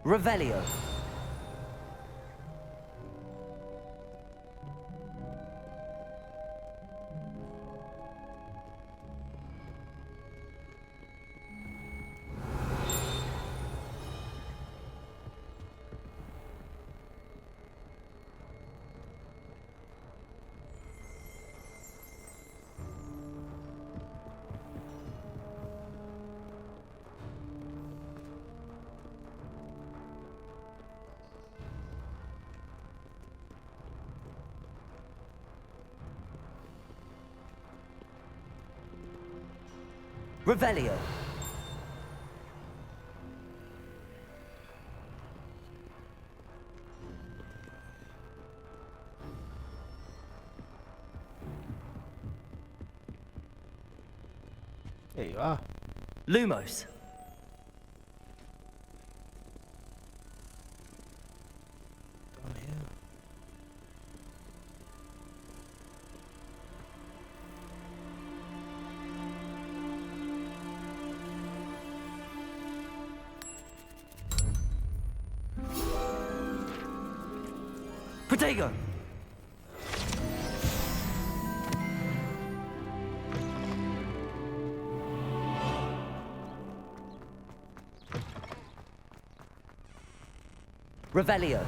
Speaker 4: Revelio. Revelio.
Speaker 1: There you are.
Speaker 4: Lumos.
Speaker 1: Down here.
Speaker 4: Protego. Revelio.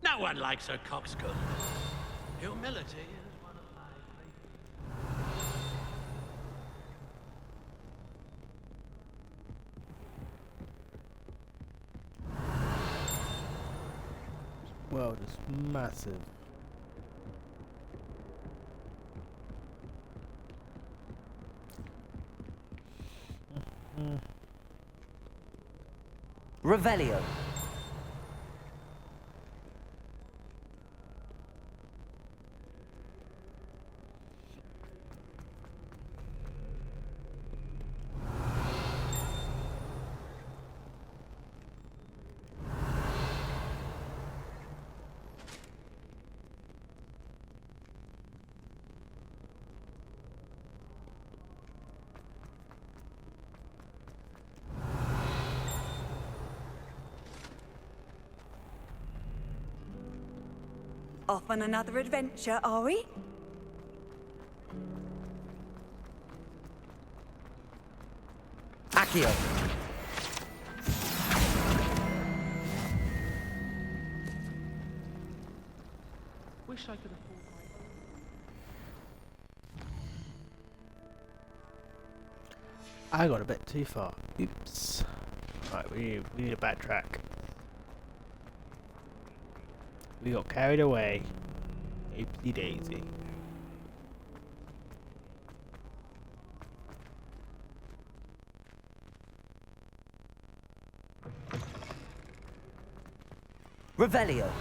Speaker 19: No one likes a coxcomb. Humility is one of my
Speaker 1: World is massive.
Speaker 4: Revelio.
Speaker 2: Off on another adventure, are we?
Speaker 4: Accio.
Speaker 16: Wish I could afford my
Speaker 1: I got a bit too far. Oops. Right, we need to backtrack. We got carried away. Oopsie daisy.
Speaker 4: Revelio.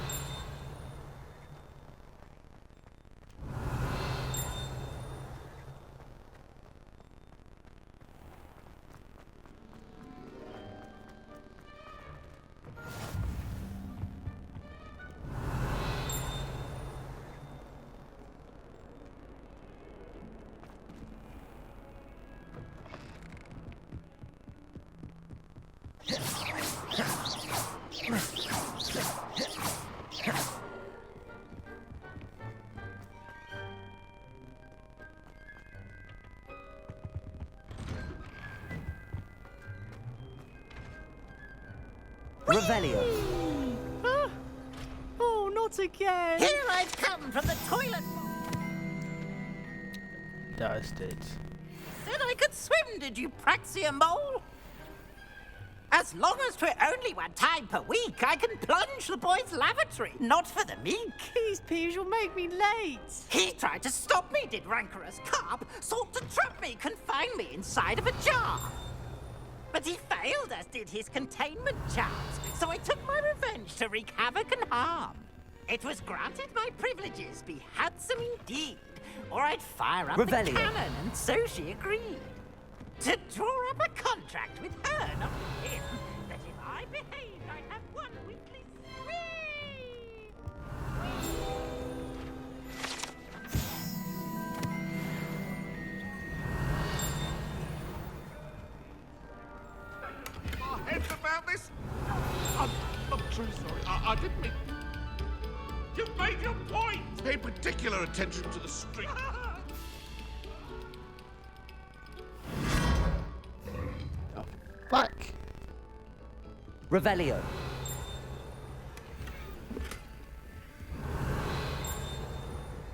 Speaker 4: Revelio.
Speaker 5: Oh, not again! Here I've come from the toilet.
Speaker 1: Dusted.
Speaker 13: Said I could swim, did you, Praxia Mole? As long as 'twere only one time per week, I can plunge the boy's lavatory, not for the meek.
Speaker 5: These peas will make me late.
Speaker 13: He tried to stop me, did rancorous carp, sought to trap me, confine me inside of a jar. But he failed, as did his containment charms, so I took my revenge to wreak havoc and harm. It was granted my privileges be handsome indeed, or I'd fire up
Speaker 4: Revelio.
Speaker 13: the cannon, and so she agreed. To draw up a contract with her, not with him, that if I behaved, I'd have one weekly spree.
Speaker 8: Our heads about this? I'm truly sorry. I didn't mean... You've made your point! Pay particular attention to the street.
Speaker 1: Fuck!
Speaker 4: Revelio.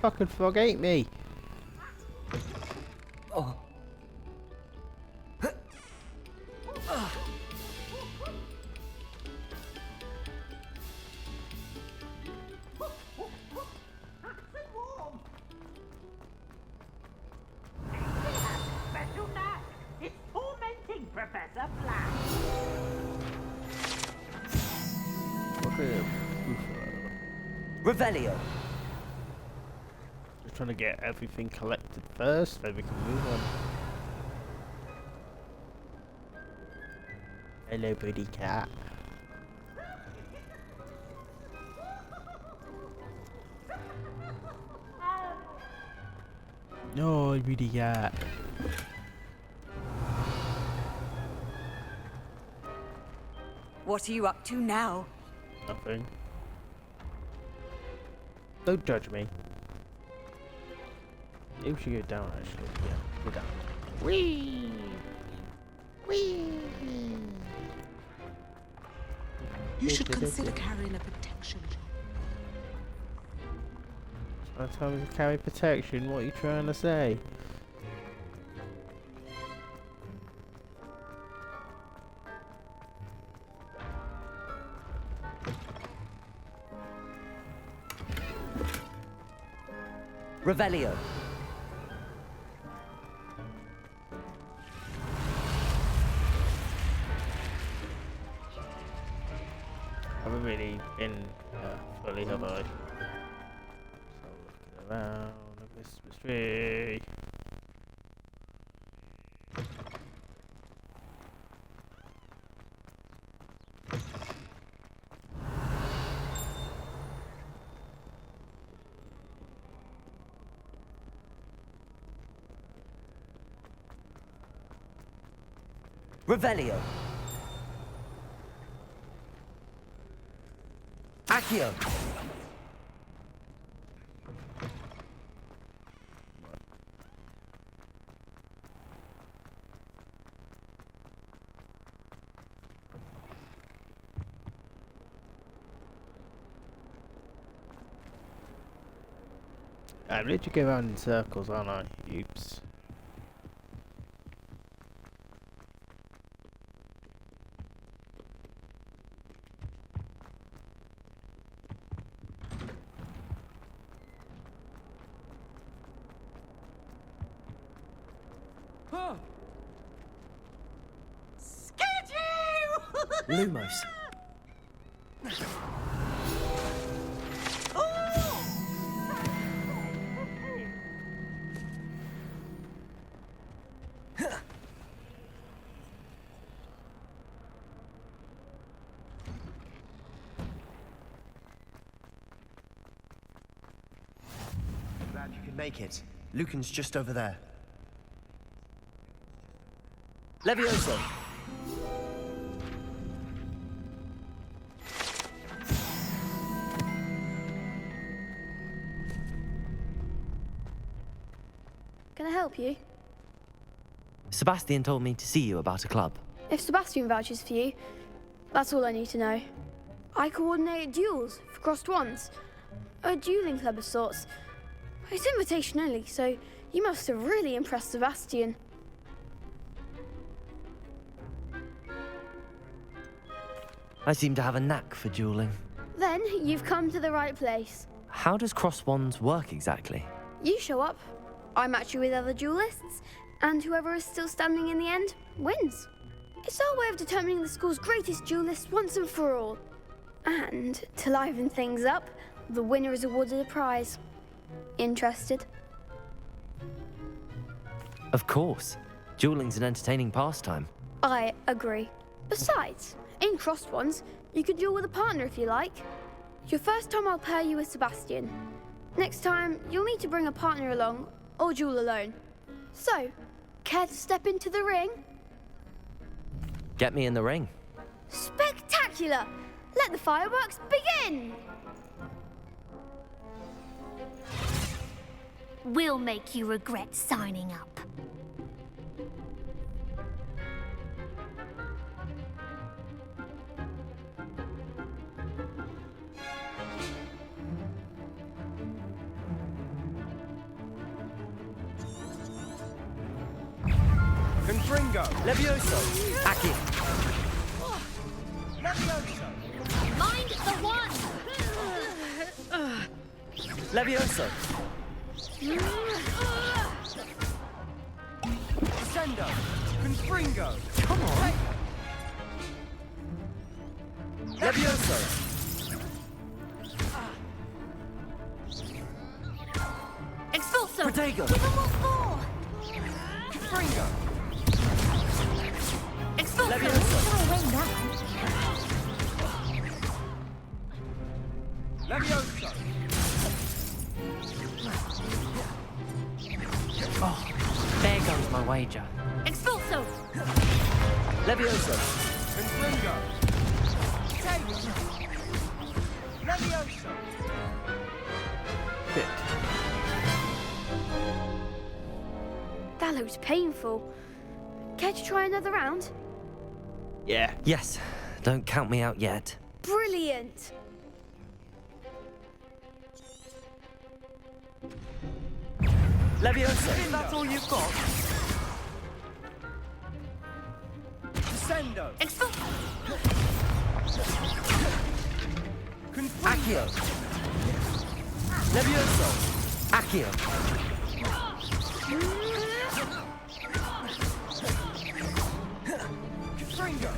Speaker 1: Fucking frog ate me!
Speaker 4: Oh.
Speaker 13: Special knack. It's tormenting Professor Black.
Speaker 1: Okay.
Speaker 4: Revelio.
Speaker 1: Just trying to get everything collected first, then we can move on. Hello, pretty cat. No, pretty cat.
Speaker 2: What are you up to now?
Speaker 1: Nothing. Don't judge me. Maybe we should go down, actually. Yeah, go down. Whee! Whee!
Speaker 5: You should consider carrying a protection.
Speaker 1: Trying to tell me to carry protection? What are you trying to say?
Speaker 4: Revelio.
Speaker 1: I haven't really been fully, have I? So looking around the Christmas tree.
Speaker 4: Revelio. Accio.
Speaker 1: I'm literally going around in circles, aren't I? Oops.
Speaker 4: Lumos.
Speaker 3: Glad you could make it. Lucan's just over there. Levioso!
Speaker 12: Can I help you?
Speaker 4: Sebastian told me to see you about a club.
Speaker 12: If Sebastian vouches for you, that's all I need to know. I coordinate duels for crossed wands. A dueling club of sorts. It's invitation only, so you must have really impressed Sebastian.
Speaker 4: I seem to have a knack for dueling.
Speaker 12: Then you've come to the right place.
Speaker 4: How does cross wands work exactly?
Speaker 12: You show up, I match you with other duelists, and whoever is still standing in the end wins. It's our way of determining the school's greatest duelist once and for all. And to liven things up, the winner is awarded a prize. Interested?
Speaker 4: Of course. Dueling's an entertaining pastime.
Speaker 12: I agree. Besides, in crossed ones, you can duel with a partner if you like. Your first time I'll pair you with Sebastian. Next time, you'll need to bring a partner along, or duel alone. So, care to step into the ring?
Speaker 4: Get me in the ring.
Speaker 12: Spectacular! Let the fireworks begin!
Speaker 14: We'll make you regret signing up.
Speaker 3: Confringo! Levioso!
Speaker 4: Aki!
Speaker 3: Levioso!
Speaker 14: Mind the one!
Speaker 3: Levioso! Descendo! Confringo! Come on! Levioso!
Speaker 14: Expulso!
Speaker 3: Protego!
Speaker 14: Give them what for!
Speaker 3: Confringo!
Speaker 14: Expulso!
Speaker 3: Levioso!
Speaker 14: Throw away now.
Speaker 3: Levioso!
Speaker 21: Oh, there goes my wager.
Speaker 14: Expulso!
Speaker 3: Levioso! Confringo! Protego! Levioso!
Speaker 12: That looks painful. Care to try another round?
Speaker 4: Yeah. Yes. Don't count me out yet.
Speaker 12: Brilliant!
Speaker 3: Levioso! That's all you've got? Descendo!
Speaker 14: Expulso!
Speaker 3: Accio! Levioso!
Speaker 4: Accio!
Speaker 3: Confringo!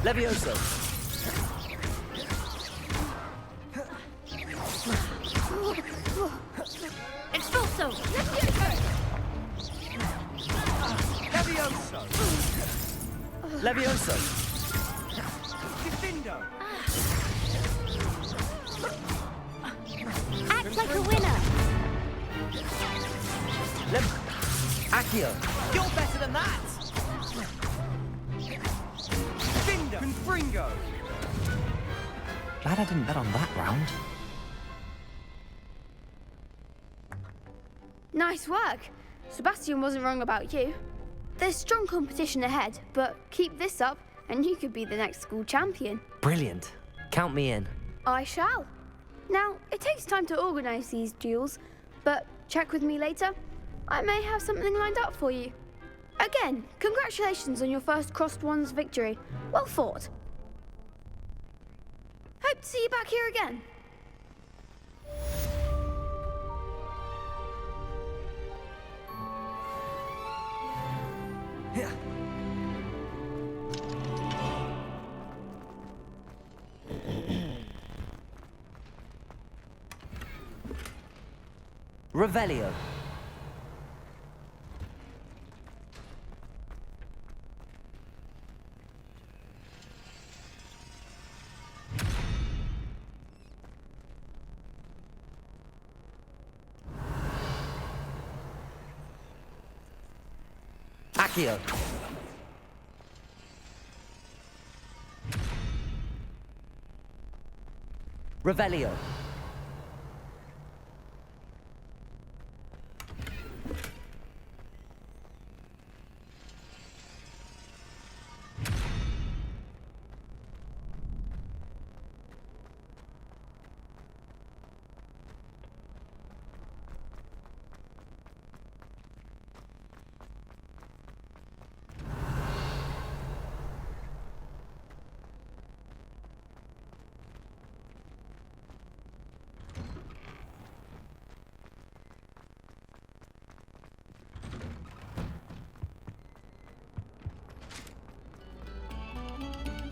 Speaker 3: Levioso!
Speaker 14: Expulso!
Speaker 3: Levioso! Levioso! Defendo!
Speaker 14: Act like a winner!
Speaker 4: Accio!
Speaker 3: You're better than that! Defendo! Confringo!
Speaker 4: Glad I didn't bet on that round.
Speaker 12: Nice work. Sebastian wasn't wrong about you. There's strong competition ahead, but keep this up and you could be the next school champion.
Speaker 4: Brilliant. Count me in.
Speaker 12: I shall. Now, it takes time to organise these duels, but check with me later. I may have something lined up for you. Again, congratulations on your first Crossed Wands victory. Well fought. Hope to see you back here again.
Speaker 4: Revelio. Accio. Revelio.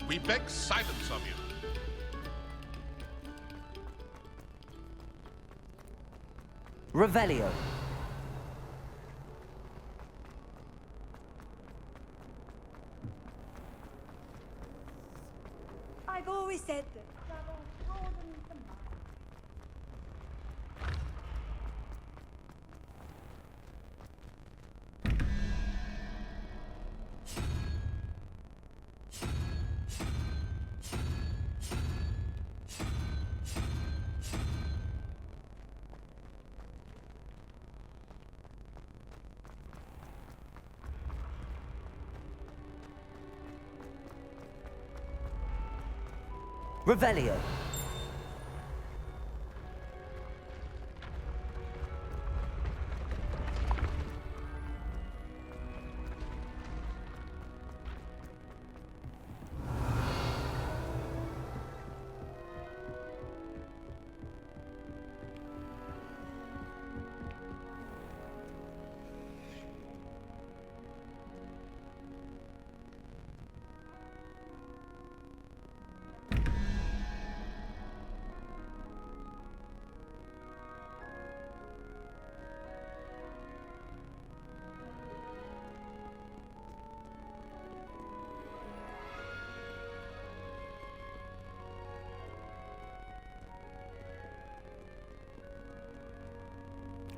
Speaker 8: We beg silence of you.
Speaker 4: Revelio.
Speaker 2: I've always said that travel broadens the mind.
Speaker 4: Revelio.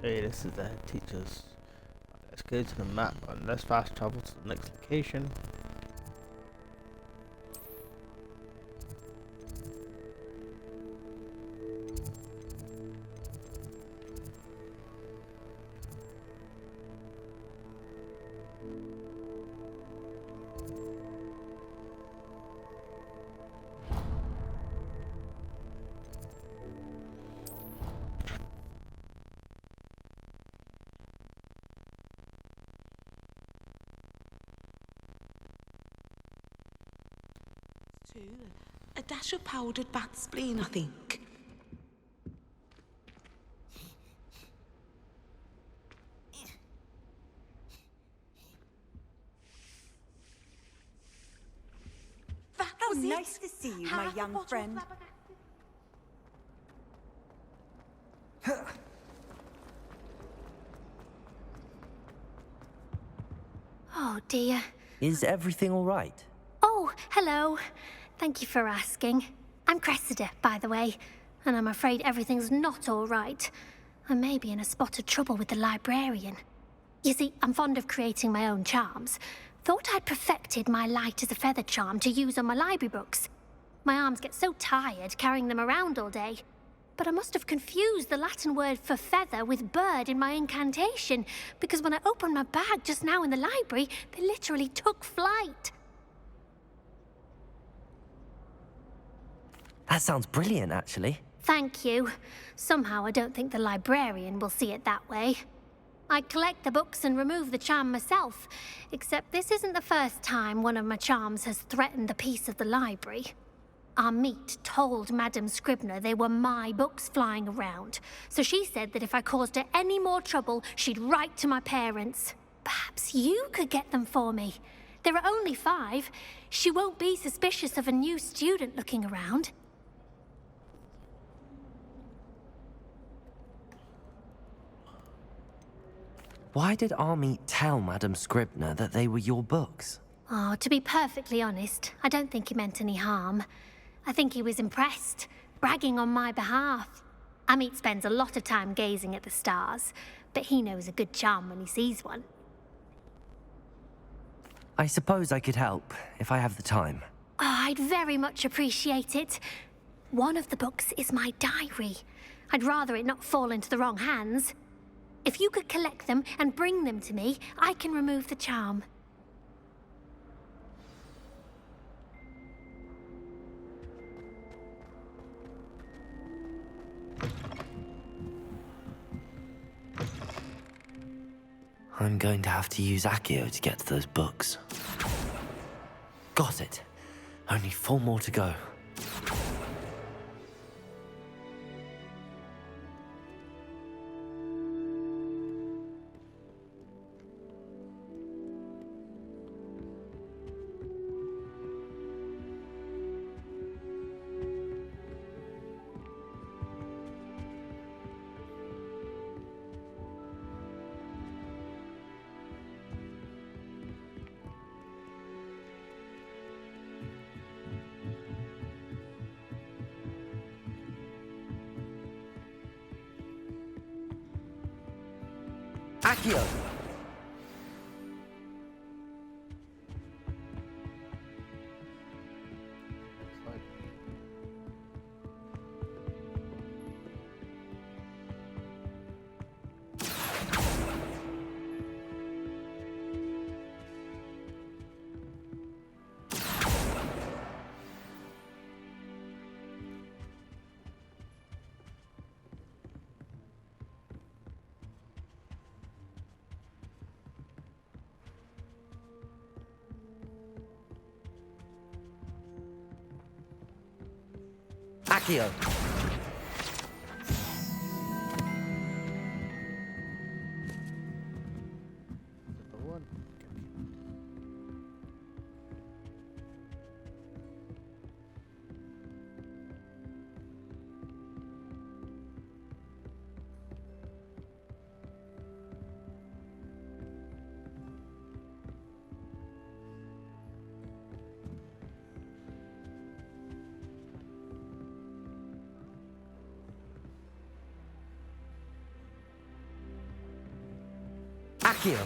Speaker 1: Hey, this is the head teachers. Let's go to the map and let's fast travel to the next location.
Speaker 15: A dash of powdered bat spleen, I think.
Speaker 2: That was nice to see you, my young friend.
Speaker 14: Oh dear.
Speaker 4: Is everything all right?
Speaker 14: Oh, hello. Thank you for asking. I'm Cressida, by the way, and I'm afraid everything's not all right. I may be in a spot of trouble with the librarian. You see, I'm fond of creating my own charms. Thought I'd perfected my light as a feather charm to use on my library books. My arms get so tired carrying them around all day. But I must have confused the Latin word for feather with bird in my incantation, because when I opened my bag just now in the library, they literally took flight.
Speaker 4: That sounds brilliant, actually.
Speaker 14: Thank you. Somehow I don't think the librarian will see it that way. I collect the books and remove the charm myself, except this isn't the first time one of my charms has threatened the peace of the library. Our meet told Madame Scribner they were my books flying around, so she said that if I caused her any more trouble, she'd write to my parents. Perhaps you could get them for me. There are only 5. She won't be suspicious of a new student looking around.
Speaker 4: Why did Army tell Madame Scribner that they were your books?
Speaker 14: Oh, to be perfectly honest, I don't think he meant any harm. I think he was impressed, bragging on my behalf. Amit spends a lot of time gazing at the stars, but he knows a good charm when he sees one.
Speaker 4: I suppose I could help, if I have the time.
Speaker 14: Oh, I'd very much appreciate it. One of the books is my diary. I'd rather it not fall into the wrong hands. If you could collect them and bring them to me, I can remove the charm.
Speaker 4: I'm going to have to use Accio to get to those books. Got it. Only 4 more to go. Accio! Accio! Accio!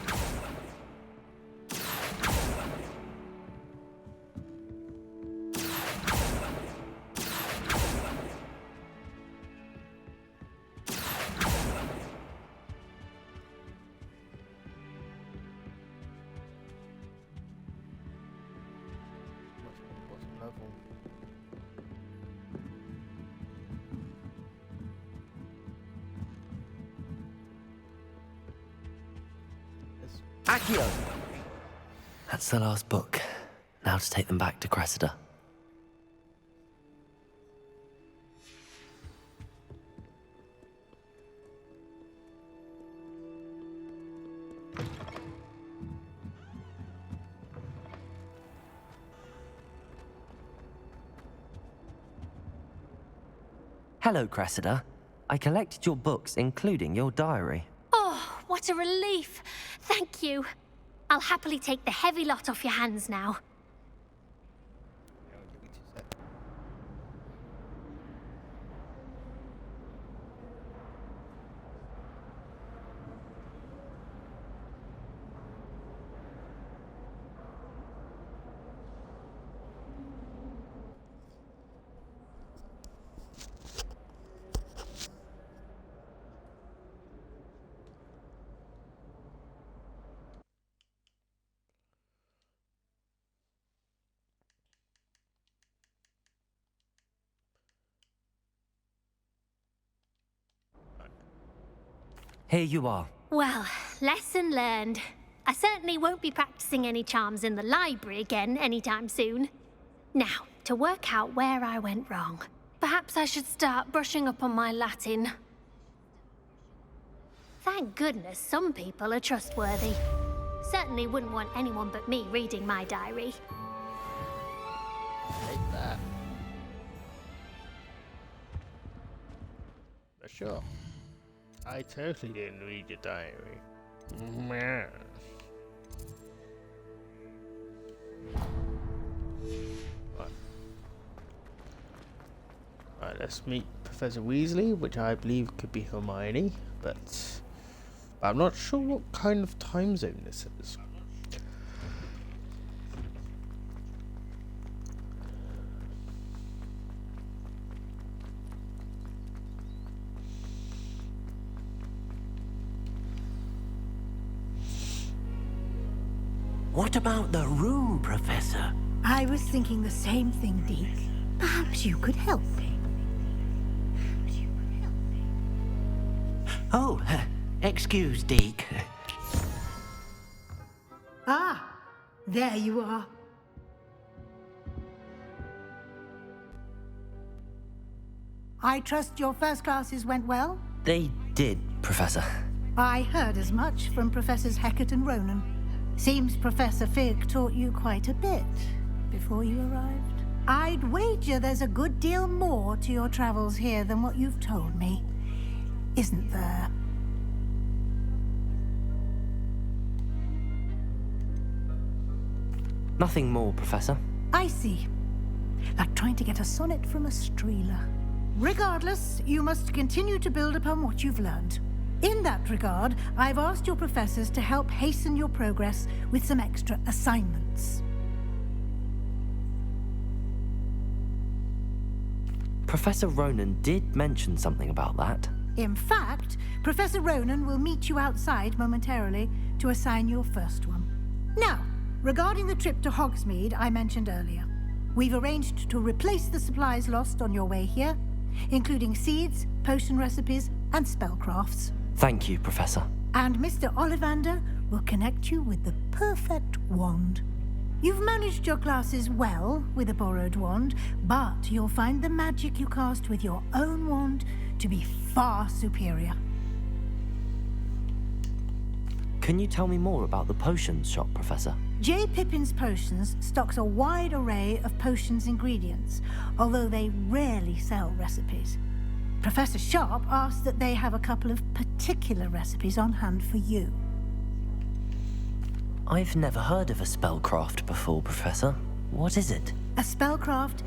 Speaker 4: Accio! That's the last book. Now to take them back to Cressida. Hello, Cressida. I collected your books, including your diary.
Speaker 14: Oh, what a relief! Thank you. I'll happily take the heavy lot off your hands now.
Speaker 4: Here you are.
Speaker 14: Well, lesson learned. I certainly won't be practicing any charms in the library again anytime soon. Now, to work out where I went wrong. Perhaps I should start brushing up on my Latin. Thank goodness some people are trustworthy. Certainly wouldn't want anyone but me reading my diary.
Speaker 1: Take that. For sure. I totally didn't read your diary. Meh. Right, let's meet Professor Weasley, which I believe could be Hermione, but I'm not sure what kind of time zone this is.
Speaker 11: What about the room, Professor?
Speaker 20: I was thinking the same thing, Deke. Perhaps you could help me.
Speaker 11: Oh, excuse, Deke.
Speaker 20: Ah, there you are. I trust your first classes went well?
Speaker 4: They did, Professor.
Speaker 20: I heard as much from Professors Hecat and Ronan. Seems Professor Fig taught you quite a bit before you arrived. I'd wager there's a good deal more to your travels here than what you've told me. Isn't there?
Speaker 4: Nothing more, Professor.
Speaker 20: I see. Like trying to get a sonnet from a streeler. Regardless, you must continue to build upon what you've learned. In that regard, I've asked your professors to help hasten your progress with some extra assignments.
Speaker 4: Professor Ronan did mention something about that.
Speaker 20: In fact, Professor Ronan will meet you outside momentarily to assign your first one. Now, regarding the trip to Hogsmeade I mentioned earlier, we've arranged to replace the supplies lost on your way here, including seeds, potion recipes, and spellcrafts.
Speaker 4: Thank you, Professor.
Speaker 20: And Mr. Ollivander will connect you with the perfect wand. You've managed your classes well with a borrowed wand, but you'll find the magic you cast with your own wand to be far superior.
Speaker 4: Can you tell me more about the potions shop, Professor?
Speaker 20: J. Pippin's Potions stocks a wide array of potions ingredients, although they rarely sell recipes. Professor Sharp asked that they have a couple of particular recipes on hand for you.
Speaker 4: I've never heard of a spellcraft before, Professor. What is it?
Speaker 20: A spellcraft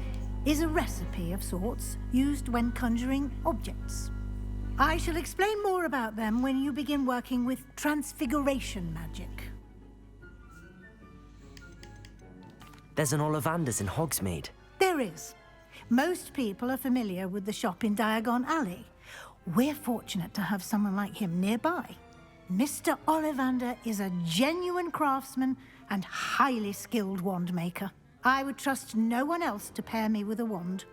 Speaker 20: is a recipe of sorts used when conjuring objects. I shall explain more about them when you begin working with transfiguration magic.
Speaker 4: There's an Ollivander's in Hogsmeade.
Speaker 20: There is. Most people are familiar with the shop in Diagon Alley. We're fortunate to have someone like him nearby. Mr. Ollivander is a genuine craftsman and highly skilled wand maker. I would trust no one else to pair me with a wand.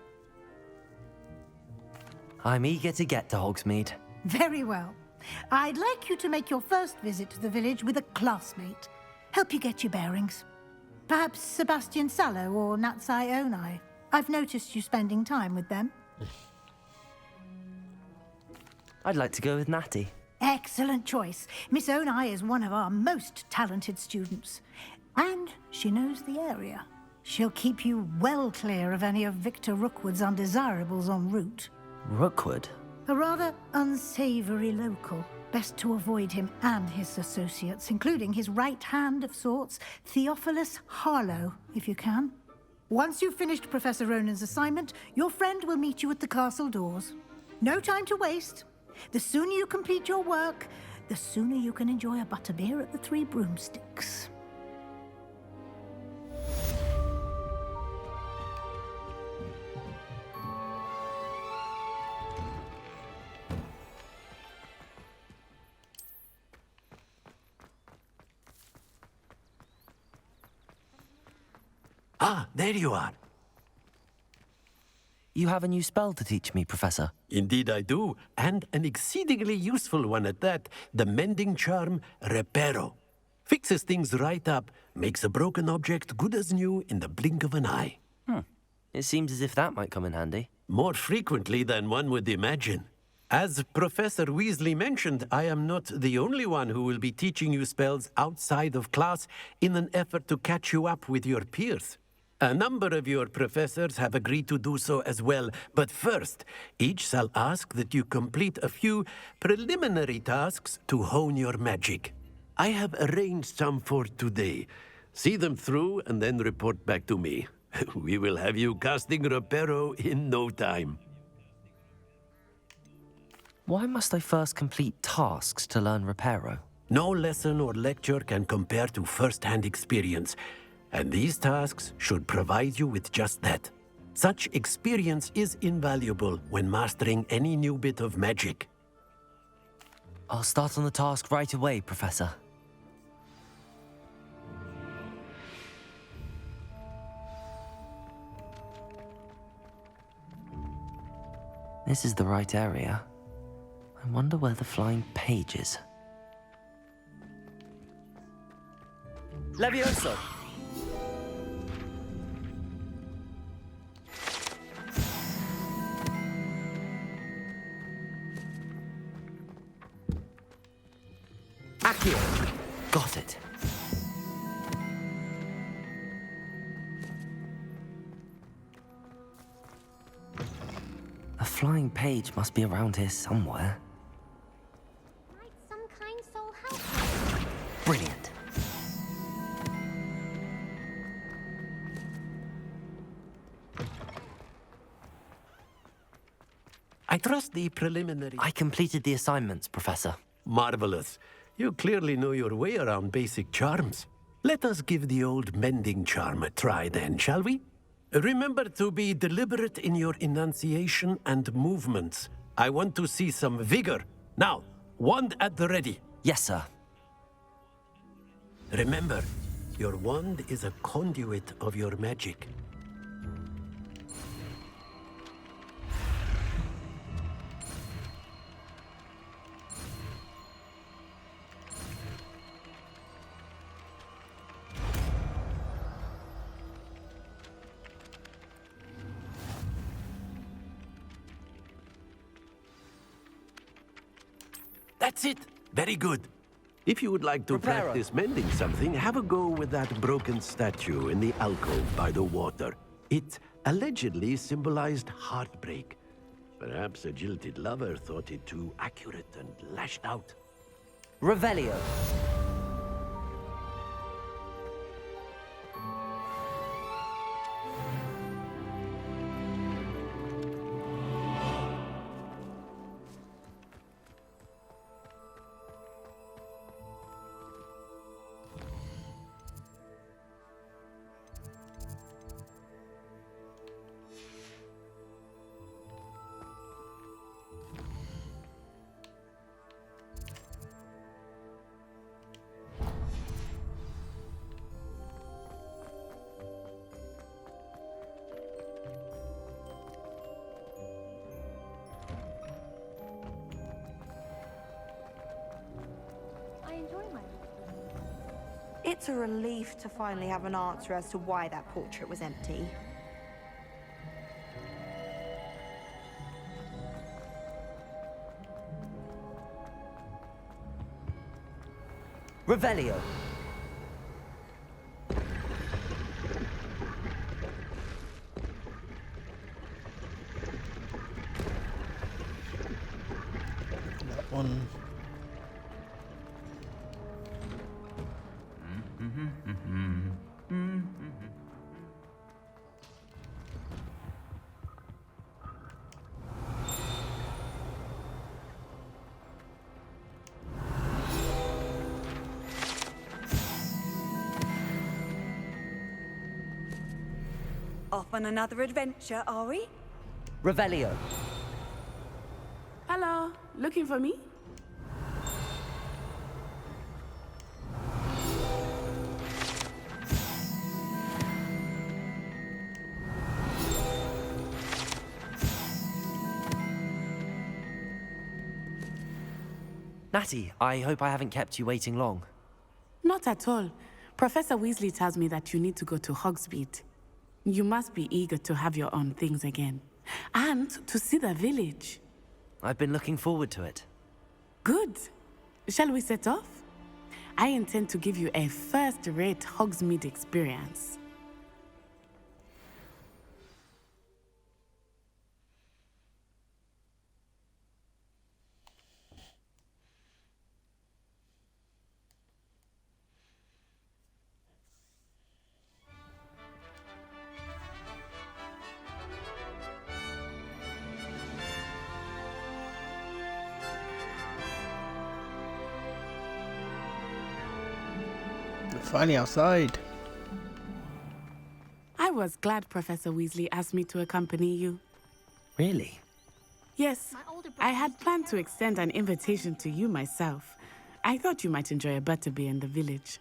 Speaker 4: I'm eager to get to Hogsmeade.
Speaker 20: Very well. I'd like you to make your first visit to the village with a classmate. Help you get your bearings. Perhaps Sebastian Sallow or Natsai Onai. I've noticed you spending time with them.
Speaker 4: I'd like to go with Natty.
Speaker 20: Excellent choice. Miss Onai is one of our most talented students. And she knows the area. She'll keep you well clear of any of Victor Rookwood's undesirables en route.
Speaker 4: Rookwood?
Speaker 20: A rather unsavory local. Best to avoid him and his associates, including his right hand of sorts, Theophilus Harlow, if you can. Once you've finished Professor Ronan's assignment, your friend will meet you at the castle doors. No time to waste. The sooner you complete your work, the sooner you can enjoy a butterbeer at the Three Broomsticks.
Speaker 11: Ah, there you are.
Speaker 4: You have a new spell to teach me, Professor.
Speaker 19: Indeed I do, and an exceedingly useful one at that. The mending charm, Reparo. Fixes things right up, makes a broken object good as new in the blink of an eye.
Speaker 4: It seems as if that might come in handy.
Speaker 19: More frequently than one would imagine. As Professor Weasley mentioned, I am not the only one who will be teaching you spells outside of class in an effort to catch you up with your peers. A number of your professors have agreed to do so as well, but first, each shall ask that you complete a few preliminary tasks to hone your magic. I have arranged some for today. See them through and then report back to me. We will have you casting Reparo in no time.
Speaker 4: Why must I first complete tasks to learn Reparo?
Speaker 19: No lesson or lecture can compare to first-hand experience, and these tasks should provide you with just that. Such experience is invaluable when mastering any new bit of magic.
Speaker 4: I'll start on the task right away, Professor. This is the right area. I wonder where the flying page is. Levioso! Accio! Got it. A flying page must be around here somewhere.
Speaker 14: Might some kind soul help?
Speaker 4: Brilliant.
Speaker 19: I trust the preliminary...
Speaker 4: I completed the assignments, Professor.
Speaker 19: Marvelous. You clearly know your way around basic charms. Let us give the old mending charm a try then, shall we? Remember to be deliberate in your enunciation and movements. I want to see some vigor. Now, wand at the ready.
Speaker 4: Yes, sir.
Speaker 19: Remember, your wand is a conduit of your magic. That's it. Very good. If you would like to practice mending something, have a go with that broken statue in the alcove by the water. It allegedly symbolized heartbreak. Perhaps a jilted lover thought it too accurate and lashed out.
Speaker 4: Revelio.
Speaker 23: It's a relief to finally have an answer as to why that portrait was empty.
Speaker 4: Revelio.
Speaker 1: That one.
Speaker 2: Off on another adventure, are we?
Speaker 4: Revelio.
Speaker 15: Hello, looking for me?
Speaker 4: Natty, I hope I haven't kept you waiting long.
Speaker 15: Not at all. Professor Weasley tells me that you need to go to Hogsmeade. You must be eager to have your own things again. And to see the village.
Speaker 4: I've been looking forward to it.
Speaker 15: Good. Shall we set off? I intend to give you a first-rate Hogsmeade experience.
Speaker 1: Finally outside.
Speaker 15: I was glad Professor Weasley asked me to accompany you.
Speaker 4: Really?
Speaker 15: Yes, I had planned to extend an invitation to you myself. I thought you might enjoy a butterbeer in the village.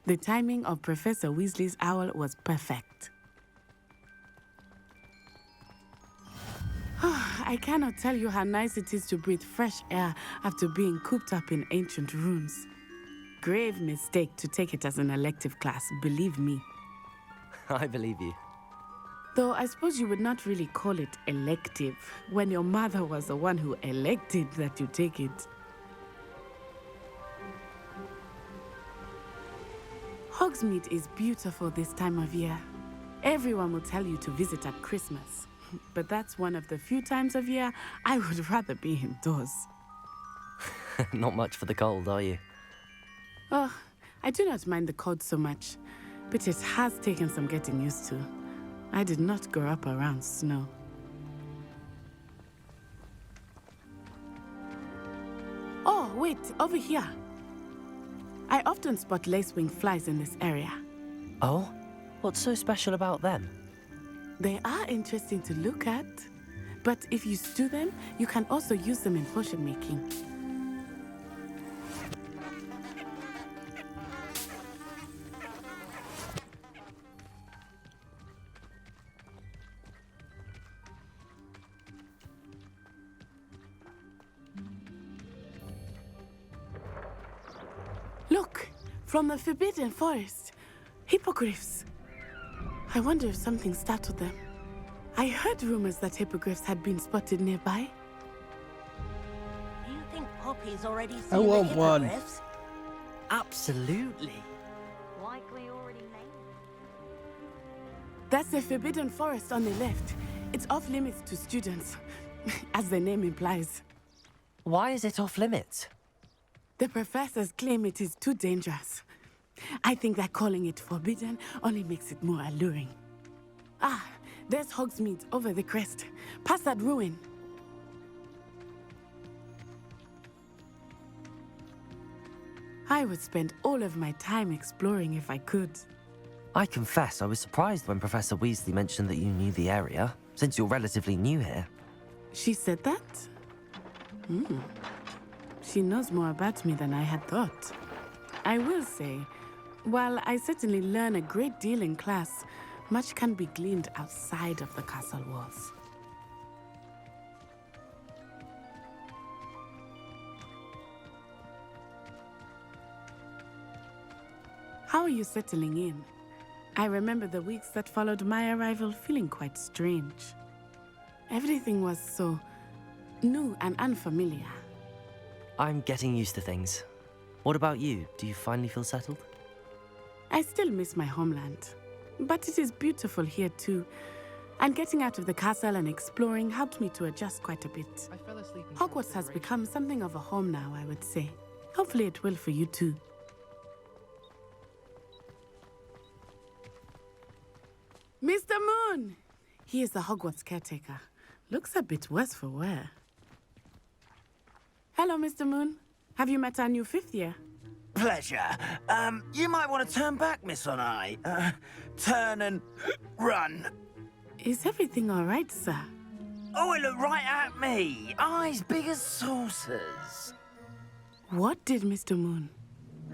Speaker 15: The timing of Professor Weasley's owl was perfect. I cannot tell you how nice it is to breathe fresh air after being cooped up in ancient rooms. Grave mistake to take it as an elective class, believe me.
Speaker 4: I believe you.
Speaker 15: Though I suppose you would not really call it elective when your mother was the one who elected that you take it. Hogsmeade is beautiful this time of year. Everyone will tell you to visit at Christmas, but that's one of the few times of year I would rather be indoors.
Speaker 4: Not much for the cold, are you?
Speaker 15: Oh, I do not mind the cold so much, but it has taken some getting used to. I did not grow up around snow. Oh, wait, over here. I often spot lacewing flies in this area.
Speaker 4: Oh? What's so special about them?
Speaker 15: They are interesting to look at, but if you stew them, you can also use them in potion making. Look, from the Forbidden Forest, hippogriffs. I wonder if something startled them. I heard rumors that hippogriffs had been spotted nearby.
Speaker 9: Do you think Poppy's already seen
Speaker 1: I want
Speaker 9: the
Speaker 1: one.
Speaker 9: hippogriffs?
Speaker 4: Absolutely.
Speaker 2: Likely already named.
Speaker 15: That's the Forbidden Forest on the left. It's off limits to students, as the name implies.
Speaker 4: Why is it off limits?
Speaker 15: The professors claim it is too dangerous. I think that calling it forbidden only makes it more alluring. Ah, there's Hogsmeade over the crest, past that ruin. I would spend all of my time exploring if I could.
Speaker 4: I confess I was surprised when Professor Weasley mentioned that you knew the area, since you're relatively new here.
Speaker 15: She said that? She knows more about me than I had thought. I will say, while I certainly learn a great deal in class, much can be gleaned outside of the castle walls. How are you settling in? I remember the weeks that followed my arrival feeling quite strange. Everything was so new and unfamiliar.
Speaker 4: I'm getting used to things. What about you? Do you finally feel settled?
Speaker 15: I still miss my homeland, but it is beautiful here too. And getting out of the castle and exploring helped me to adjust quite a bit.
Speaker 16: I fell asleep in
Speaker 15: Hogwarts has become something of a home now, I would say. Hopefully it will for you too. Mr. Moon! He is the Hogwarts caretaker. Looks a bit worse for wear. Hello, Mr. Moon. Have you met our new fifth year?
Speaker 6: Pleasure. You might want to turn back, Miss Onai. Turn and run.
Speaker 15: Is everything all right, sir?
Speaker 6: Oh, it looked right at me. Eyes big as saucers.
Speaker 15: What did Mr. Moon?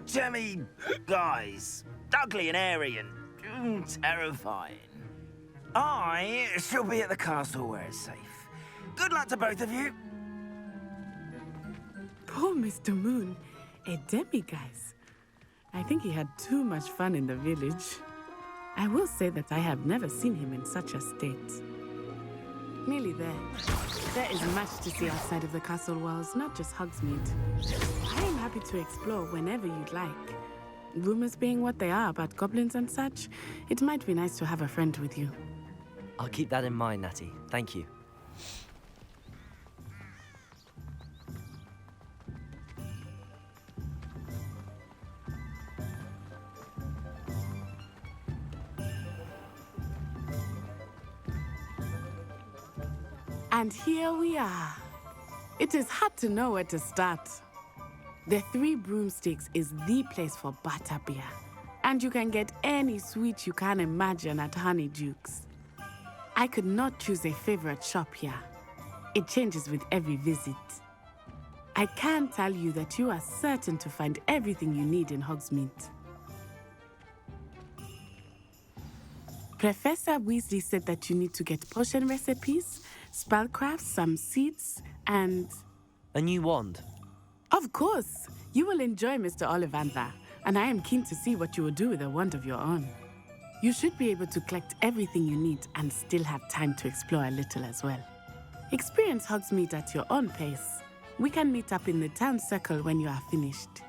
Speaker 6: Jemmy guys. Ugly and airy and terrifying. I shall be at the castle where it's safe. Good luck to both of you.
Speaker 15: Poor Mr. Moon, a demiguise. I think he had too much fun in the village. I will say that I have never seen him in such a state. Nearly there. There is much to see outside of the castle walls, not just Hogsmeade. I am happy to explore whenever you'd like. Rumors being what they are about goblins and such, it might be nice to have a friend with you.
Speaker 4: I'll keep that in mind, Natty. Thank you.
Speaker 15: And here we are. It is hard to know where to start. The Three Broomsticks is the place for butterbeer. And you can get any sweet you can imagine at Honeydukes. I could not choose a favorite shop here. It changes with every visit. I can tell you that you are certain to find everything you need in Hogsmeade. Professor Weasley said that you need to get potion recipes, spellcrafts, some seeds, and...
Speaker 4: A new wand.
Speaker 15: Of course! You will enjoy Mr. Ollivander, and I am keen to see what you will do with a wand of your own. You should be able to collect everything you need and still have time to explore a little as well. Experience Hogsmeade at your own pace. We can meet up in the town circle when you are finished.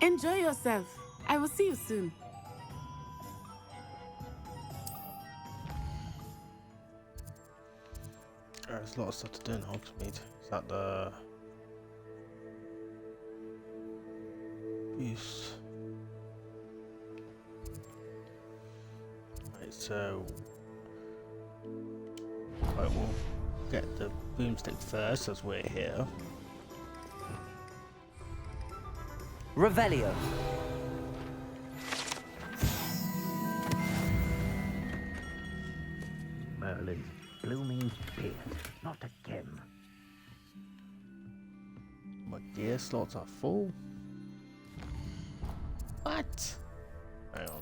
Speaker 15: Enjoy yourself. I will see you soon.
Speaker 1: There's a lot of stuff to do in Hogsmeade. Is that the boost? Right, so right, we'll get the boomstick first as we're here.
Speaker 4: Revelio.
Speaker 11: Merlin's blooming beard, not again.
Speaker 1: My gear slots are full. What? Hang on.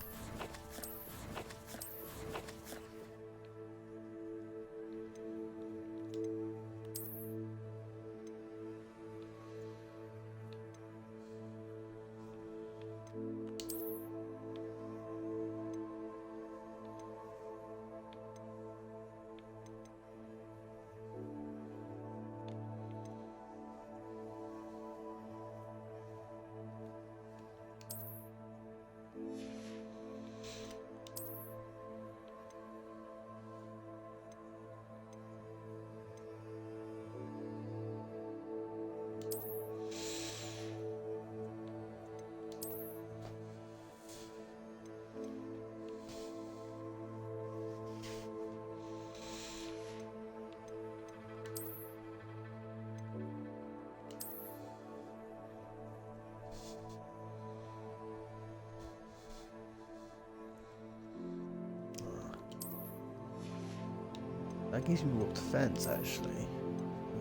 Speaker 1: That gives me up defense actually.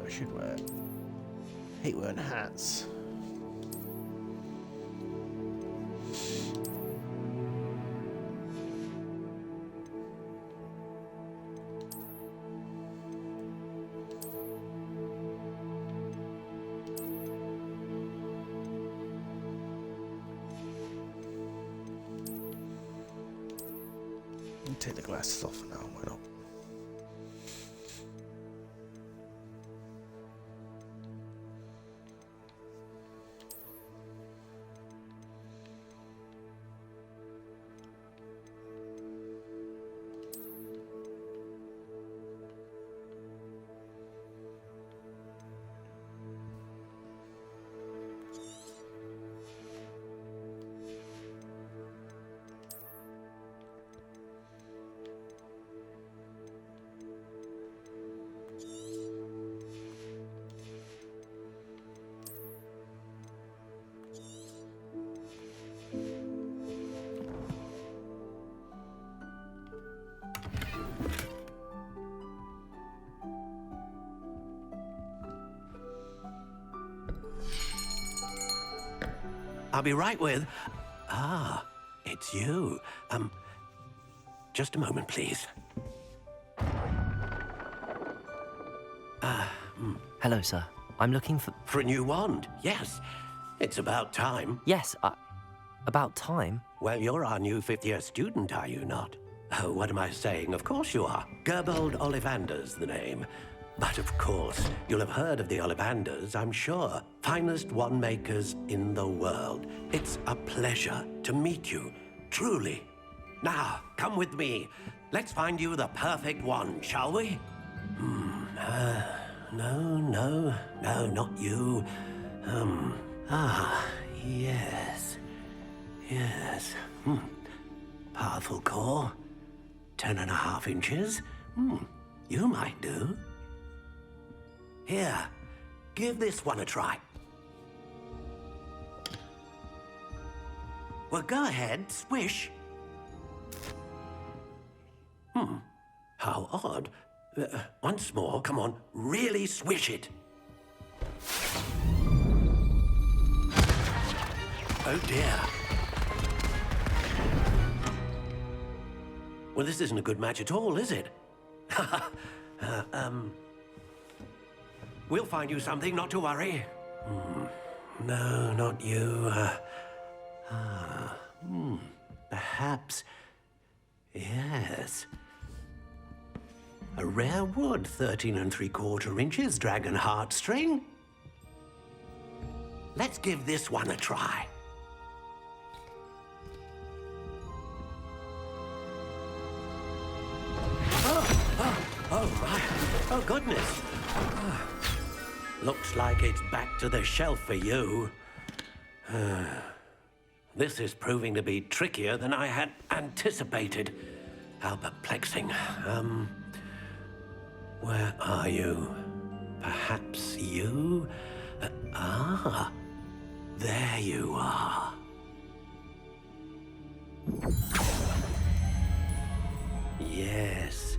Speaker 1: I should wear it. Hate wearing hats. Let me take the glasses off for now, why not?
Speaker 19: I'll be right with... Ah, it's you. Just a moment, please.
Speaker 4: Hello, sir. I'm looking for...
Speaker 19: For a new wand, yes. It's about time.
Speaker 4: Yes, about time?
Speaker 19: Well, you're our new fifth-year student, are you not? Oh, what am I saying? Of course you are. Gerbold Ollivander's the name. But of course, you'll have heard of the Ollivanders, I'm sure. Finest wand makers in the world. It's a pleasure to meet you, truly. Now, come with me. Let's find you the perfect wand, shall we? No, not you. Yes. Yes. Powerful core. 10.5 inches. You might do. Here, give this one a try. Well, go ahead, swish. How odd. Once more, come on, really swish it. Oh dear. Well, this isn't a good match at all, is it? We'll find you something, not to worry. No, not you. Perhaps. Yes. A rare wood, 13 3/4 inches, dragon heartstring. Let's give this one a try. Oh my. Oh, goodness. Looks like it's back to the shelf for you. This is proving to be trickier than I had anticipated. How perplexing. Where are you? Perhaps you? There you are. Yes,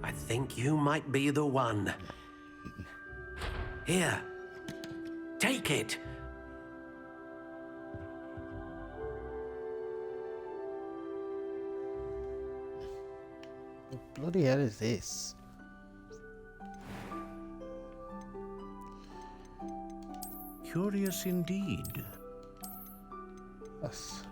Speaker 19: I think you might be the one. Here, take it.
Speaker 1: What the bloody hell is this?
Speaker 8: Curious indeed.
Speaker 1: Yes.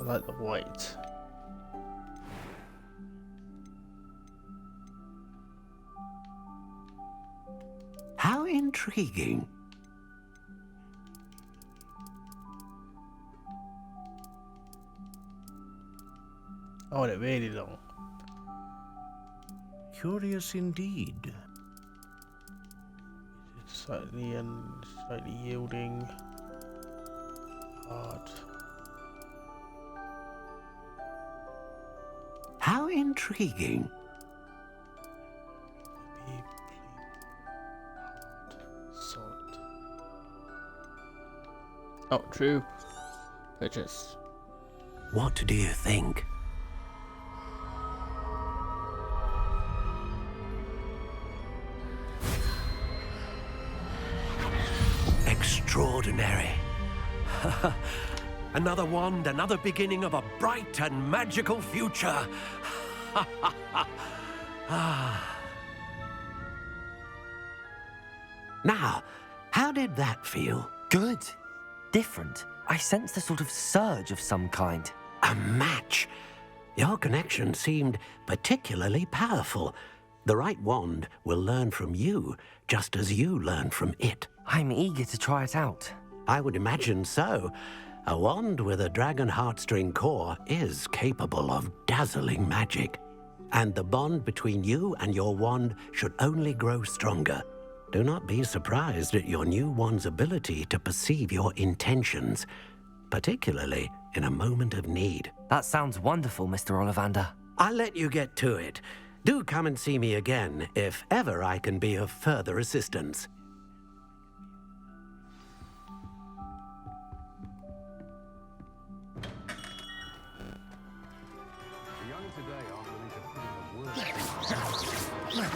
Speaker 1: I like the white.
Speaker 19: How intriguing.
Speaker 1: I want it really long.
Speaker 8: Curious indeed.
Speaker 1: Slightly yielding. Hard.
Speaker 19: How intriguing.
Speaker 1: Solid. Oh, true. Purchase.
Speaker 19: What do you think? Extraordinary. Another wand, another beginning of a bright and magical future. Now, how did that feel?
Speaker 4: Good. Different. I sensed a sort of surge of some kind.
Speaker 19: A match. Your connection seemed particularly powerful. The right wand will learn from you, just as you learn from it.
Speaker 4: I'm eager to try it out.
Speaker 19: I would imagine so. A wand with a dragon heartstring core is capable of dazzling magic. And the bond between you and your wand should only grow stronger. Do not be surprised at your new wand's ability to perceive your intentions, particularly in a moment of need.
Speaker 4: That sounds wonderful, Mr. Ollivander.
Speaker 19: I'll let you get to it. Do come and see me again if ever I can be of further assistance.
Speaker 8: The young today aren't willing to put in the work.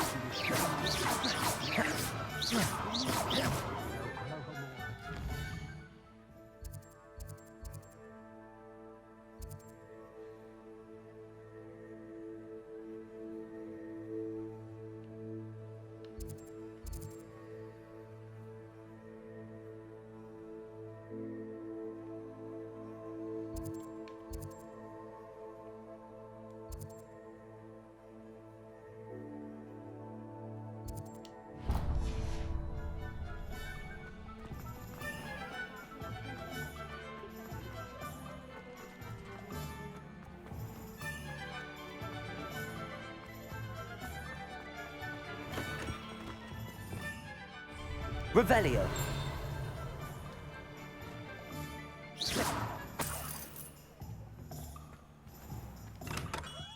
Speaker 4: Revelio.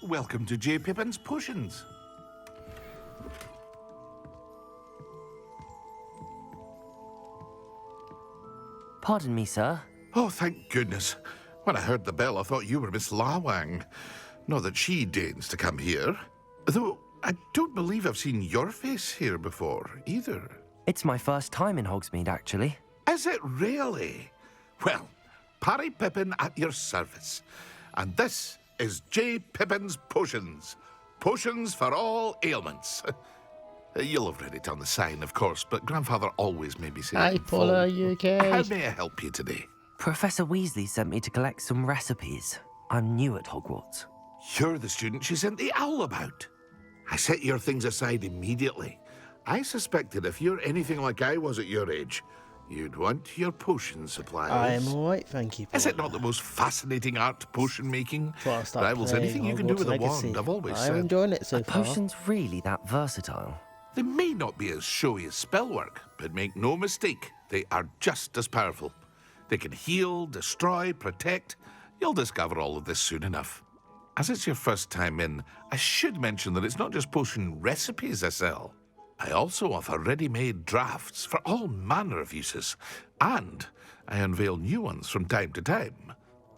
Speaker 8: Welcome to J. Pippin's Potions.
Speaker 4: Pardon me, sir.
Speaker 8: Oh, thank goodness. When I heard the bell, I thought you were Miss Lawang. Not that she deigns to come here. Though I don't believe I've seen your face here before, either.
Speaker 4: It's my first time in Hogsmeade, actually.
Speaker 8: Is it really? Well, Parry Pippin at your service. And this is J. Pippin's Potions. Potions for all ailments. You'll have read it on the sign, of course, but Grandfather always made me say
Speaker 1: Hi,
Speaker 8: it in
Speaker 1: Paula,
Speaker 8: full.
Speaker 1: you okay?
Speaker 8: How may I help you today?
Speaker 4: Professor Weasley sent me to collect some recipes. I'm new at Hogwarts.
Speaker 8: You're the student she sent the owl about. I set your things aside immediately. I suspected if you're anything like I was at your age, you'd want your potion supplies.
Speaker 1: I'm alright, thank you, Paula.
Speaker 8: Is it not the most fascinating art, potion making?
Speaker 1: Before I start
Speaker 8: Rivals
Speaker 1: playing
Speaker 8: anything you can do
Speaker 1: Hogwarts
Speaker 8: with a
Speaker 1: Legacy.
Speaker 8: wand, I've always
Speaker 1: I'm
Speaker 8: said.
Speaker 1: enjoying it so
Speaker 4: Are
Speaker 1: far.
Speaker 4: potions really that versatile?
Speaker 8: They may not be as showy as spellwork, but make no mistake, they are just as powerful. They can heal, destroy, protect. You'll discover all of this soon enough. As it's your first time in, I should mention that it's not just potion recipes I sell. I also offer ready-made drafts for all manner of uses, and I unveil new ones from time to time.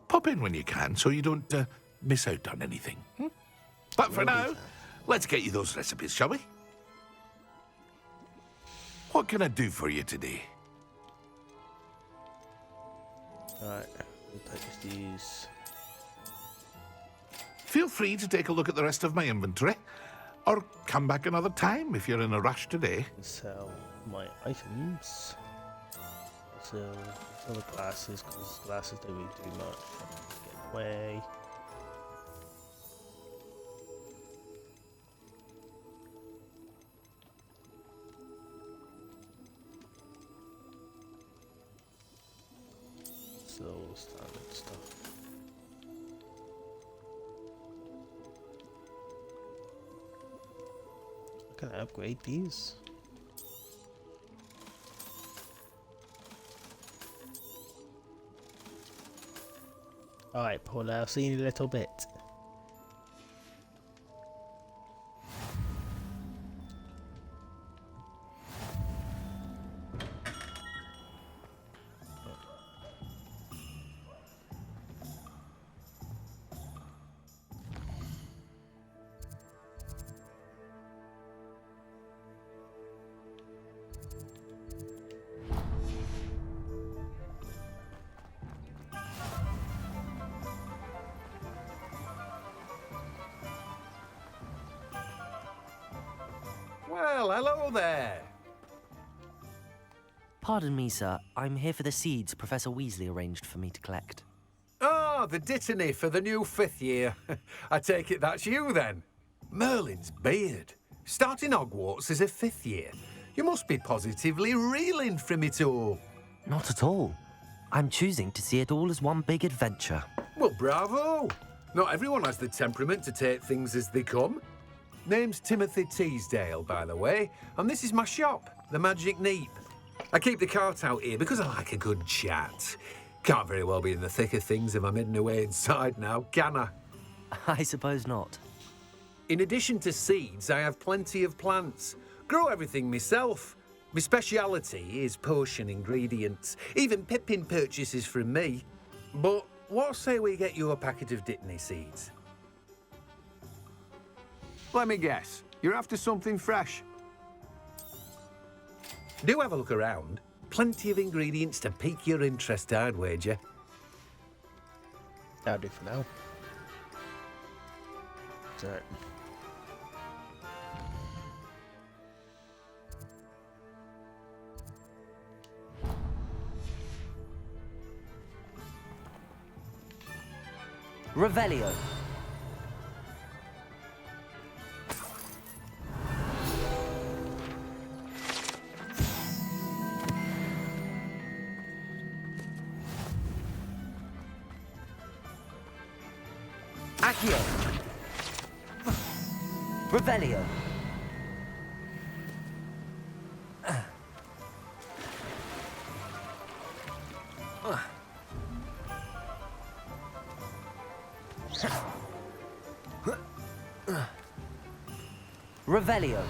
Speaker 8: Pop in when you can so you don't miss out on anything. But for now, let's get you those recipes, shall we? What can I do for you today?
Speaker 1: Alright, we'll purchase these.
Speaker 8: Feel free to take a look at the rest of my inventory, or come back another time if you're in a rush today.
Speaker 1: Sell my items. Sell the glasses, because glasses don't really do much. Get away. So standard stuff. Can I upgrade these? Alright, Paula, I'll see you in a little bit.
Speaker 7: Well, hello there.
Speaker 4: Pardon me, sir. I'm here for the seeds Professor Weasley arranged for me to collect.
Speaker 7: Oh, the dittany for the new 5th year. I take it that's you, then. Merlin's beard. Starting Hogwarts as a 5th year. You must be positively reeling from it all.
Speaker 4: Not at all. I'm choosing to see it all as one big adventure.
Speaker 7: Well, bravo. Not everyone has the temperament to take things as they come. Name's Timothy Teasdale, by the way, and this is my shop, the Magic Neep. I keep the cart out here because I like a good chat. Can't very well be in the thick of things if I'm hidden away inside now, can I?
Speaker 4: I suppose not.
Speaker 7: In addition to seeds, I have plenty of plants. Grow everything myself. My speciality is potion ingredients. Even Pippin purchases from me. But what say we get you a packet of Dittany seeds?
Speaker 18: Let me guess. You're after something fresh.
Speaker 7: Do have a look around. Plenty of ingredients to pique your interest, I'd wager.
Speaker 1: That'll do for now. Alright.
Speaker 4: Revelio. Accio. Revelio. Revelio.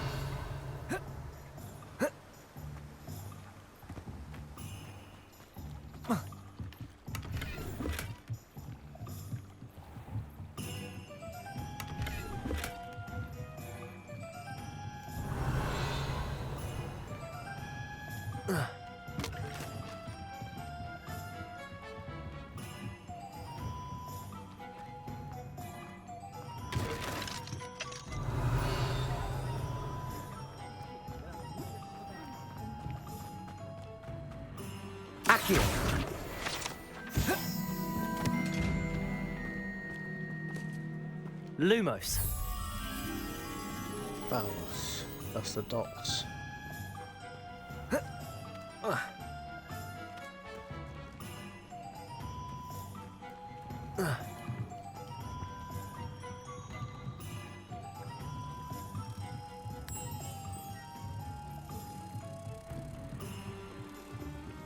Speaker 4: Accio. Lumos.
Speaker 1: Vowels. That's the dots.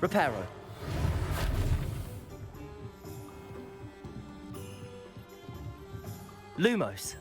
Speaker 4: Reparo. Lumos.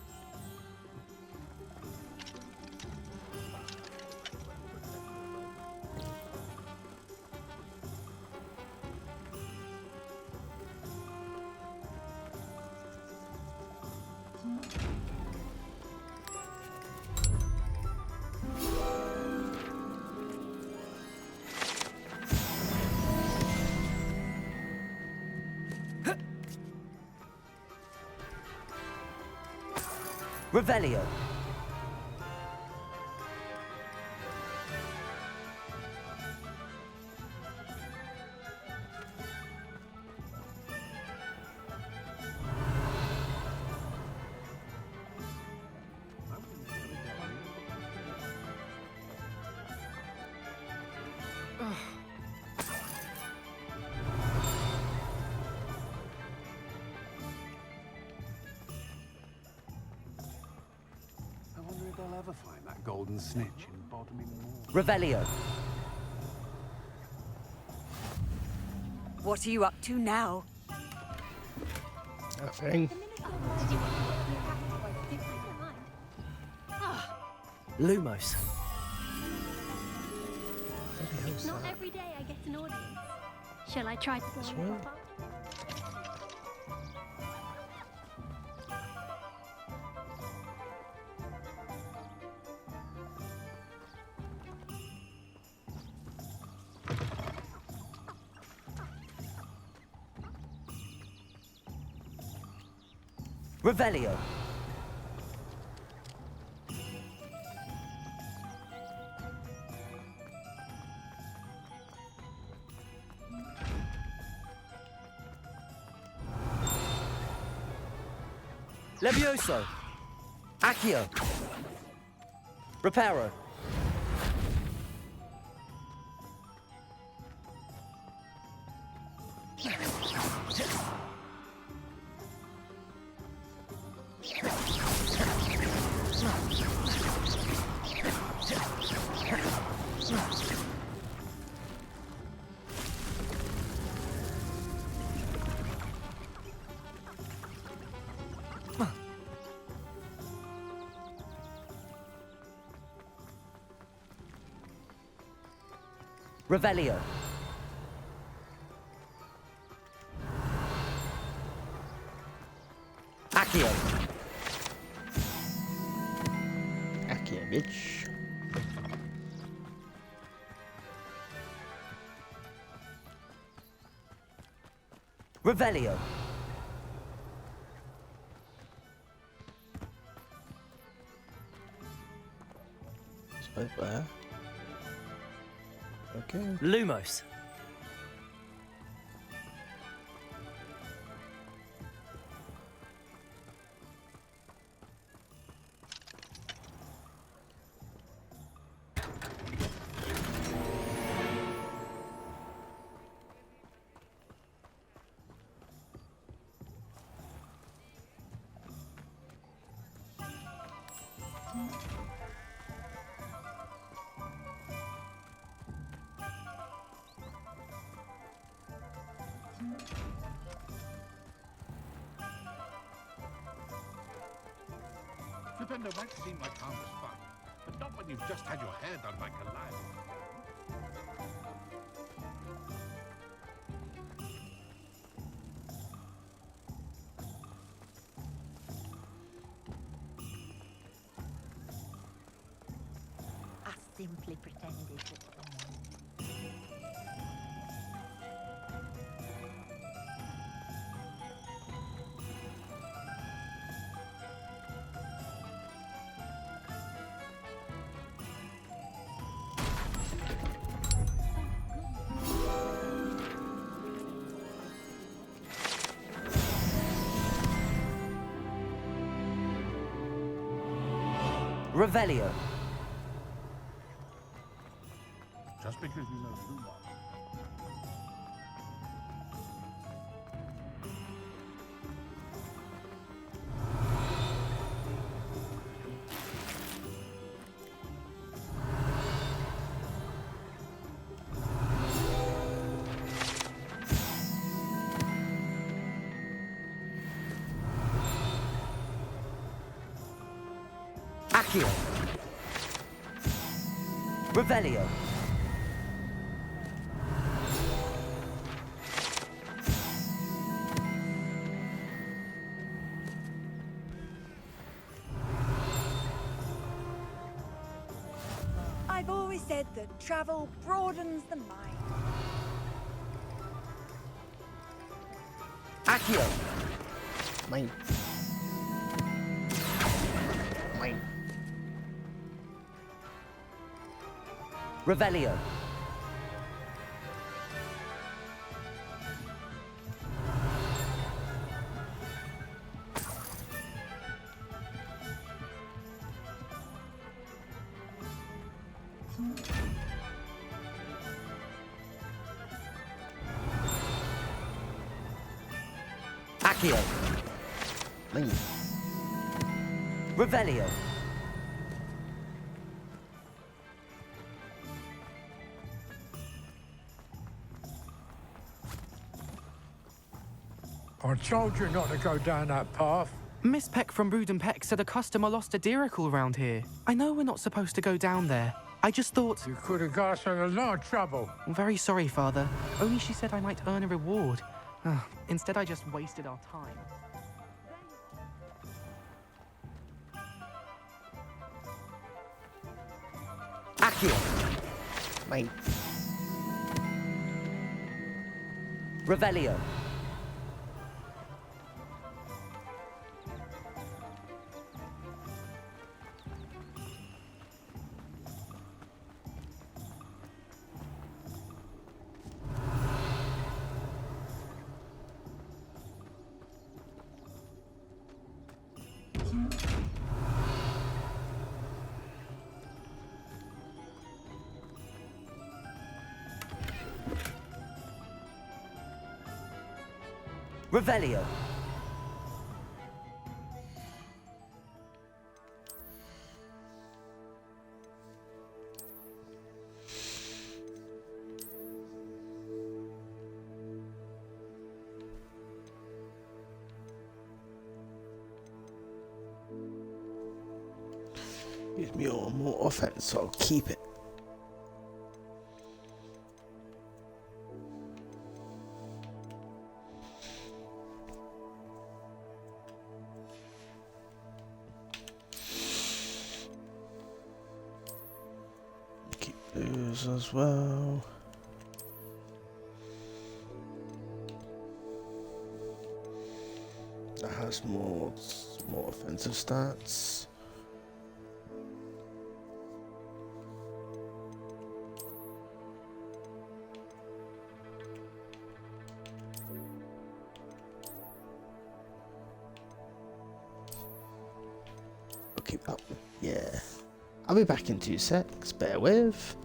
Speaker 4: Revelio.
Speaker 18: I wonder if they'll ever find that golden snitch in Bodmin Moor.
Speaker 4: Revelio.
Speaker 2: What are you up to now?
Speaker 1: Nothing.
Speaker 4: Lumos.
Speaker 14: It's not every day I get an audience. Shall I try to
Speaker 1: This
Speaker 14: warm
Speaker 1: one?
Speaker 14: it up?
Speaker 4: Revelio. Levioso. Accio. Reparo. Revelio. Accio.
Speaker 1: Accio, bitch.
Speaker 4: Revelio.
Speaker 1: It's both there. Okay.
Speaker 4: Lumos.
Speaker 8: Flipendo might seem like harmless fun,
Speaker 18: you've just had your hair done by Goliath.
Speaker 10: I simply pretended that...
Speaker 4: Revelio.
Speaker 18: Just because you know too much.
Speaker 4: Accio. Revelio.
Speaker 2: I've always said that travel broadens the mind.
Speaker 4: Accio.
Speaker 1: Mine. Mine.
Speaker 4: Revelio. Accio.
Speaker 1: Mine.
Speaker 4: Revelio.
Speaker 17: I told you not to go down that path.
Speaker 16: Miss Peck from Brood and Peck said a customer lost a deeracle around here. I know we're not supposed to go down there. I just thought...
Speaker 17: You could have got us in a lot of trouble.
Speaker 16: I'm very sorry, Father. Only she said I might earn a reward. Instead, I just wasted our time.
Speaker 4: Accio.
Speaker 1: Mine.
Speaker 4: Revelio. Revelio.
Speaker 1: Gives me more offense, so I'll keep it. Keep those as well. That has more offensive stats. I'll keep that one. Yeah. I'll be back in 2 secs. Bear with.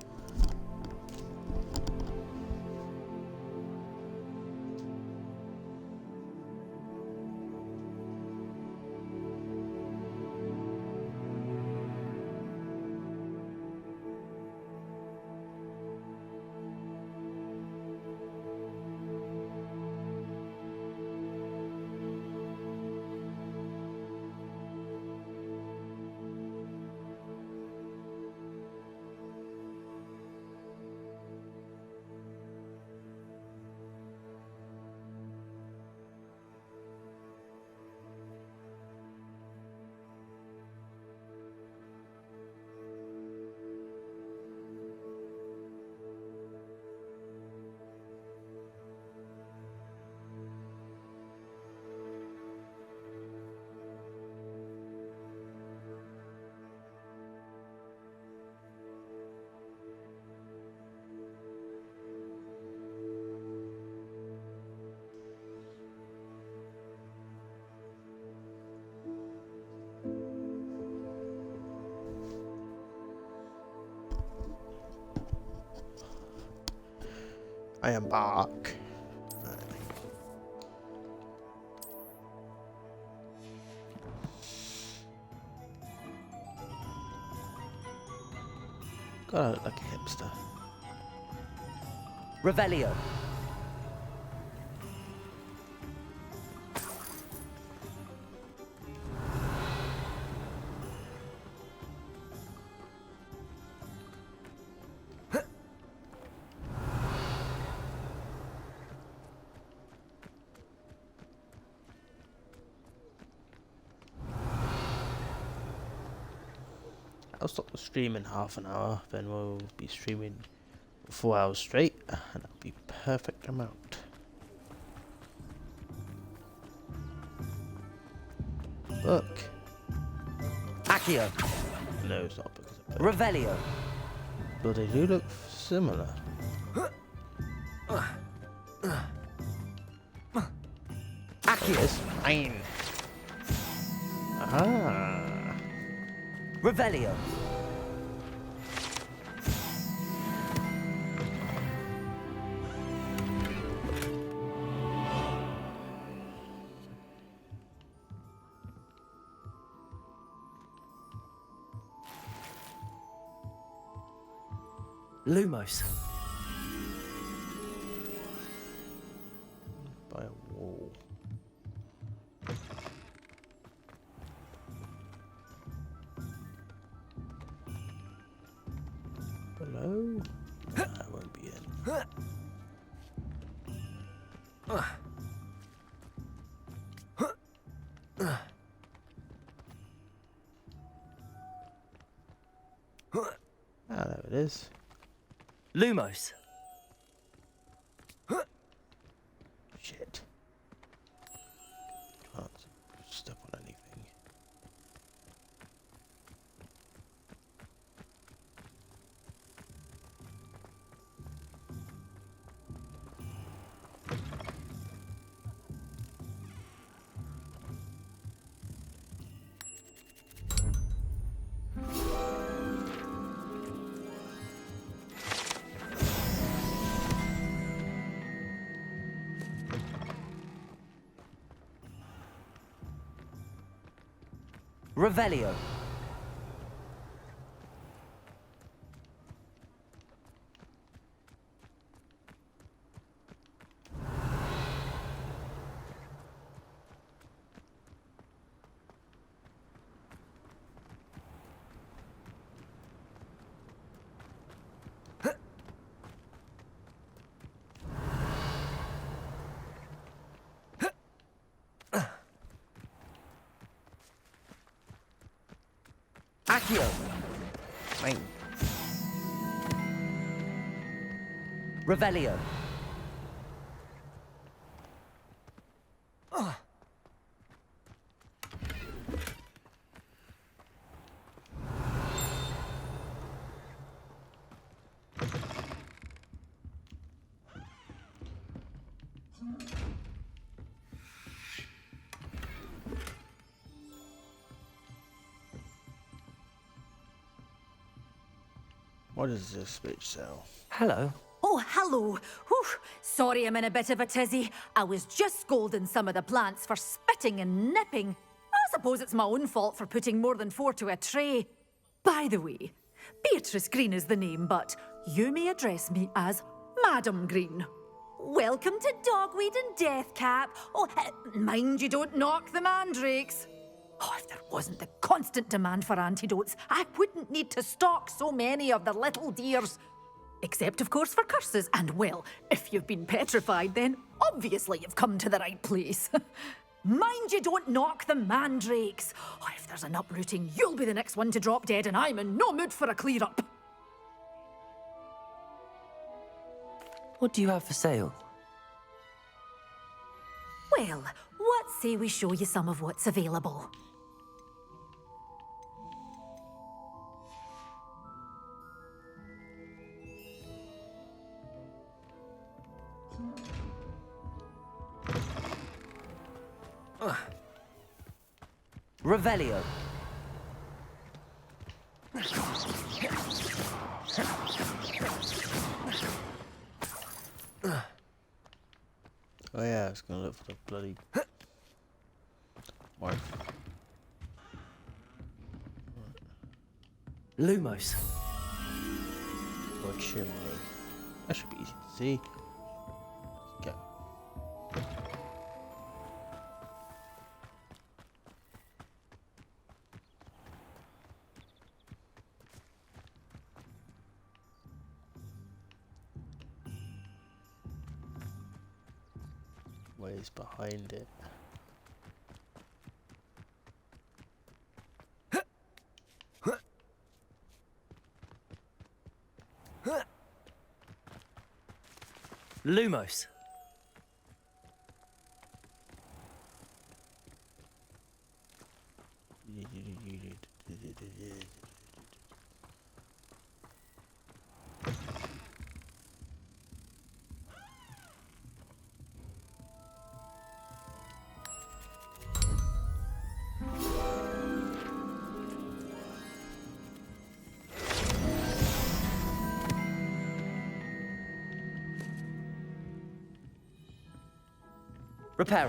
Speaker 1: I am back. God, I look like a hipster.
Speaker 4: Revelio.
Speaker 1: I'll stop the stream in half an hour, then we'll be streaming for 4 hours straight, and that'll be perfect amount. Book.
Speaker 4: Accio.
Speaker 1: No, it's not a book. It's a book.
Speaker 4: Revelio.
Speaker 1: But they do look similar.
Speaker 4: Accio.
Speaker 1: It's fine. Aha.
Speaker 4: Revelio. Lumos.
Speaker 1: By a wall. Below? I won't be in. Ah, there it is.
Speaker 4: Lumos.
Speaker 1: Shit. Can't step on anything.
Speaker 4: Revelio. Accio.
Speaker 1: Fine.
Speaker 4: Revelio.
Speaker 1: What does this bitch sell?
Speaker 4: Hello.
Speaker 10: Oh, hello. Whew. Sorry I'm in a bit of a tizzy. I was just scolding some of the plants for spitting and nipping. I suppose it's my own fault for putting more than 4 to a tray. By the way, Beatrice Green is the name, but you may address me as Madam Green. Welcome to Dogweed and Deathcap. Oh, mind you don't knock the mandrakes. Oh, if there wasn't the constant demand for antidotes, I wouldn't need to stock so many of the little dears. Except, of course, for curses. And, well, if you've been petrified, then obviously you've come to the right place. Mind you don't knock the mandrakes. Oh, if there's an uprooting, you'll be the next one to drop dead, and I'm in no mood for a clear-up.
Speaker 4: What do you have for sale?
Speaker 10: Well, what say we show you some of what's available?
Speaker 4: Revelio.
Speaker 1: Oh yeah, I was gonna look for the bloody wife.
Speaker 4: Lumos.
Speaker 1: Or Chimney. That should be easy to see. Let's go. Ways behind it.
Speaker 4: Lumos. Reparo.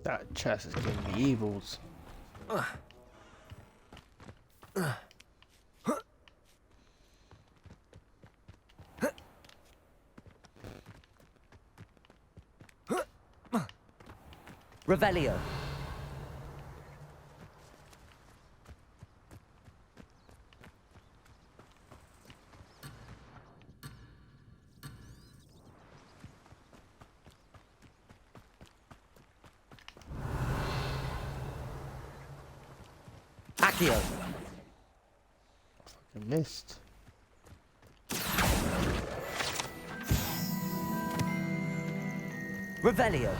Speaker 1: That chest is giving me evils.
Speaker 4: Revelio. Accio.
Speaker 1: Fucking missed.
Speaker 4: Revelio.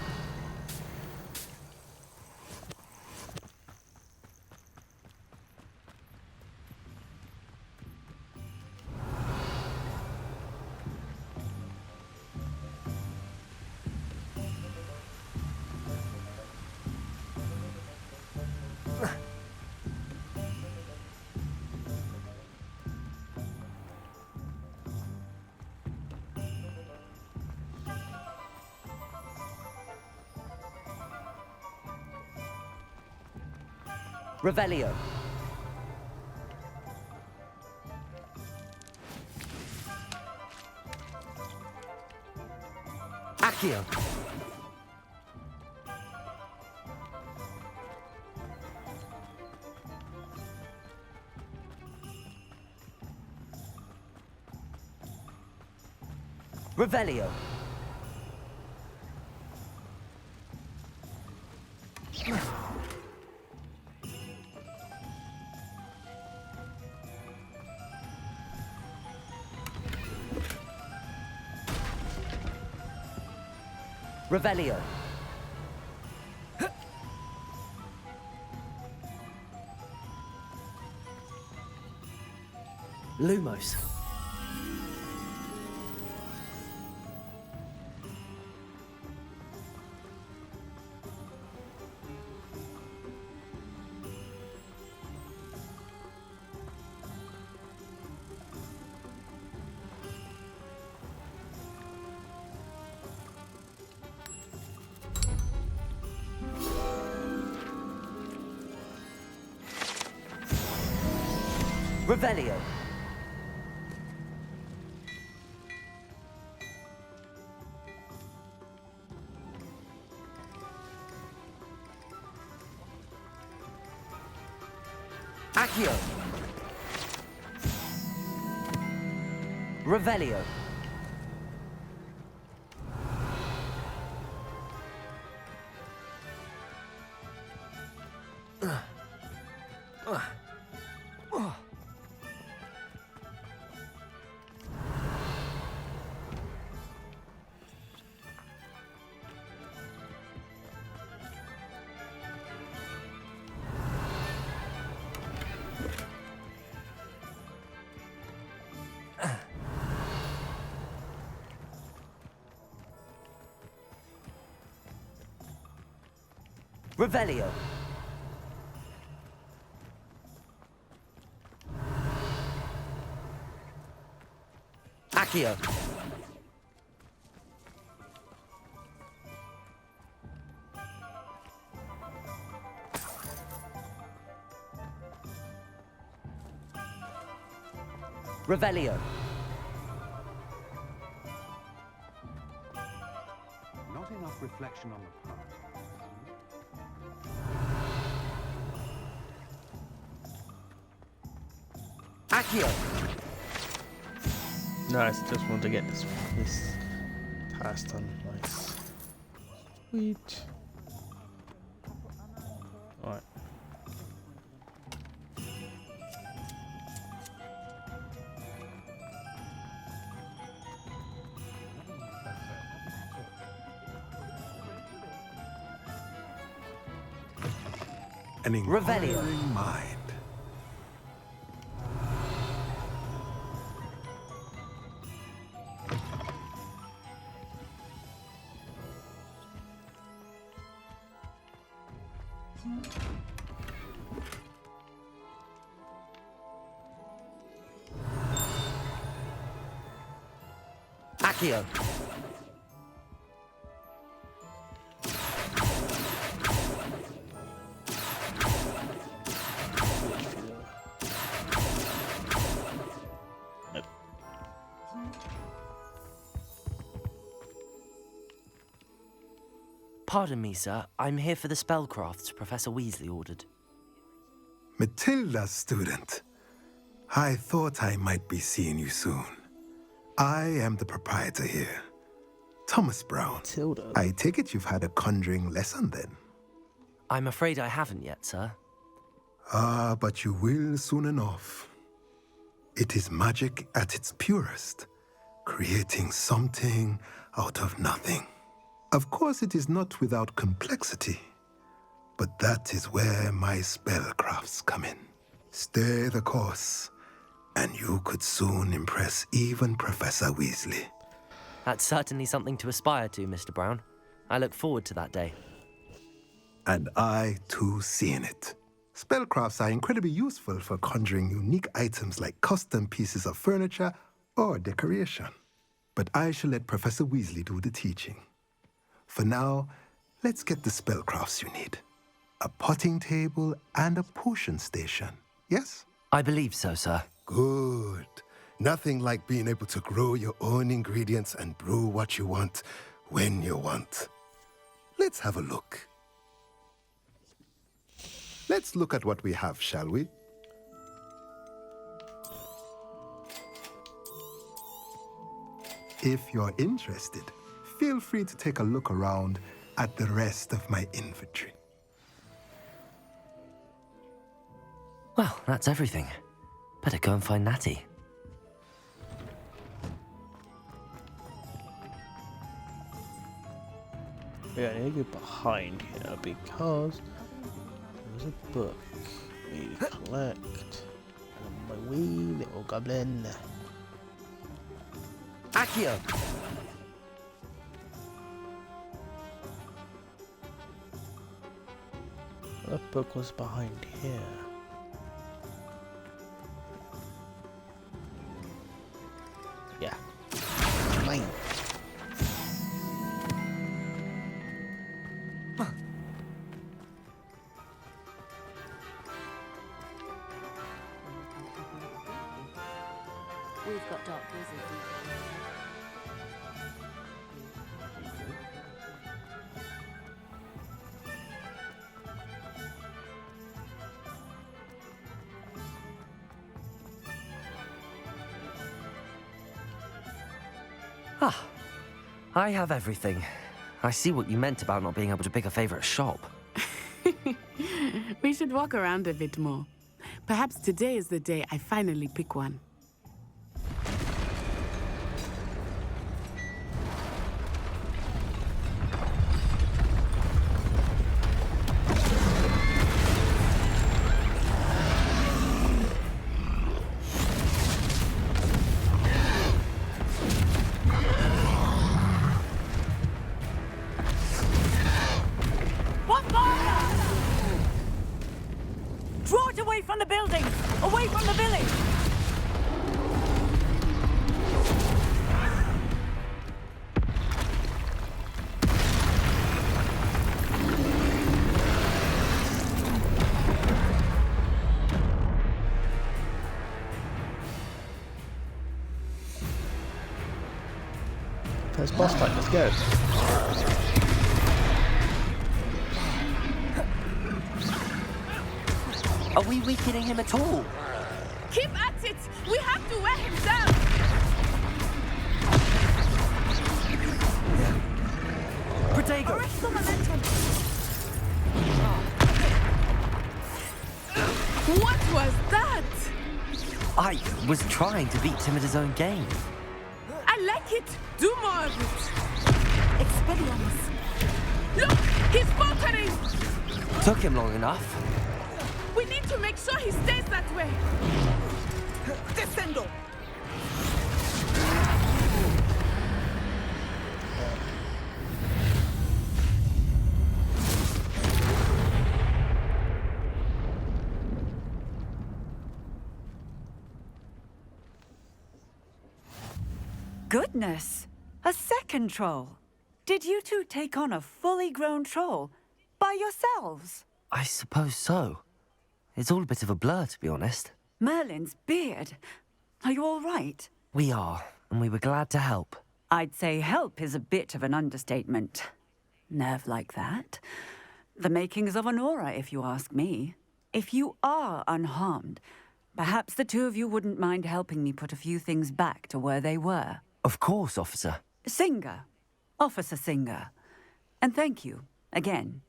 Speaker 4: Revelio. Accio. Revelio. Revelio. Lumos. Revelio. Accio. Revelio. Revelio. Accio. Revelio.
Speaker 18: Not enough reflection on the past.
Speaker 4: Accio.
Speaker 1: Nice, just want to get this task done. Nice. Sweet. Alright.
Speaker 18: An inquiring mind.
Speaker 4: Accio. Pardon me, sir. I'm here for the spellcrafts Professor Weasley ordered.
Speaker 5: Matilda, student. I thought I might be seeing you soon. I am the proprietor here, Thomas Brown.
Speaker 1: Matilda.
Speaker 5: I take it you've had a conjuring lesson then?
Speaker 4: I'm afraid I haven't yet, sir.
Speaker 5: Ah, but you will soon enough. It is magic at its purest, creating something out of nothing. Of course, it is not without complexity, but that is where my spellcrafts come in. Stay the course, and you could soon impress even Professor Weasley.
Speaker 4: That's certainly something to aspire to, Mr. Brown. I look forward to that day.
Speaker 5: And I, too, seeing it. Spellcrafts are incredibly useful for conjuring unique items like custom pieces of furniture or decoration. But I shall let Professor Weasley do the teaching. For now, let's get the spellcrafts you need. A potting table and a potion station, yes?
Speaker 4: I believe so, sir.
Speaker 5: Good. Nothing like being able to grow your own ingredients and brew what you want when you want. Let's have a look. Let's look at what we have, shall we? If you're interested, feel free to take a look around at the rest of my inventory.
Speaker 4: Well, that's everything. Better go and find Natty.
Speaker 1: Yeah, I need to go behind here because there's a book we need to collect. And my wee little goblin.
Speaker 4: Accio!
Speaker 1: That book was behind here. Yeah. Mine.
Speaker 13: We've got dark wizards.
Speaker 4: Ah, I have everything. I see what you meant about not being able to pick a favorite shop.
Speaker 15: We should walk around a bit more. Perhaps today is the day I finally pick one.
Speaker 13: What fire?
Speaker 3: Away from the buildings! Away from the village!
Speaker 1: First boss fight, let's go.
Speaker 4: Are we weakening him at all?
Speaker 15: Keep at it! We have to wear him down!
Speaker 4: Protego!
Speaker 3: Arrest the momentum!
Speaker 15: What was that?
Speaker 4: I was trying to beat him at his own game.
Speaker 15: I like it! Do more of it!
Speaker 3: Expelliarmus!
Speaker 15: Look! He's faltering!
Speaker 4: Took him long enough.
Speaker 15: We need to make sure he stays that way!
Speaker 3: Descendo! Goodness! A second troll! Did you two take on a fully grown troll? By yourselves?
Speaker 4: I suppose so. It's all a bit of a blur, to be honest.
Speaker 3: Merlin's beard. Are you all right?
Speaker 4: We are, and we were glad to help.
Speaker 3: I'd say help is a bit of an understatement. Nerve like that. The makings of an aura, if you ask me. If you are unharmed, perhaps the two of you wouldn't mind helping me put a few things back to where they were.
Speaker 4: Of course, officer.
Speaker 3: Singer. Officer Singer. And thank you, again.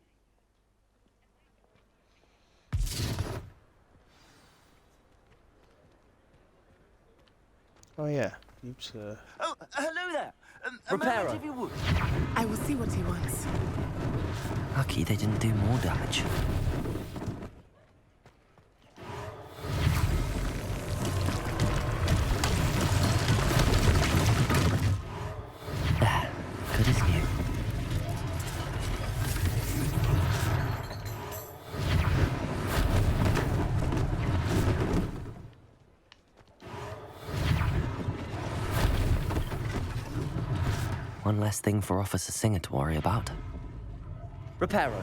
Speaker 1: Oh yeah, oops.
Speaker 6: Oh, hello there. A
Speaker 4: Reparo.
Speaker 6: moment, if you would.
Speaker 15: I will see what he wants.
Speaker 4: Lucky they didn't do more damage. There, good as new. One less thing for Officer Singer to worry about. Reparo.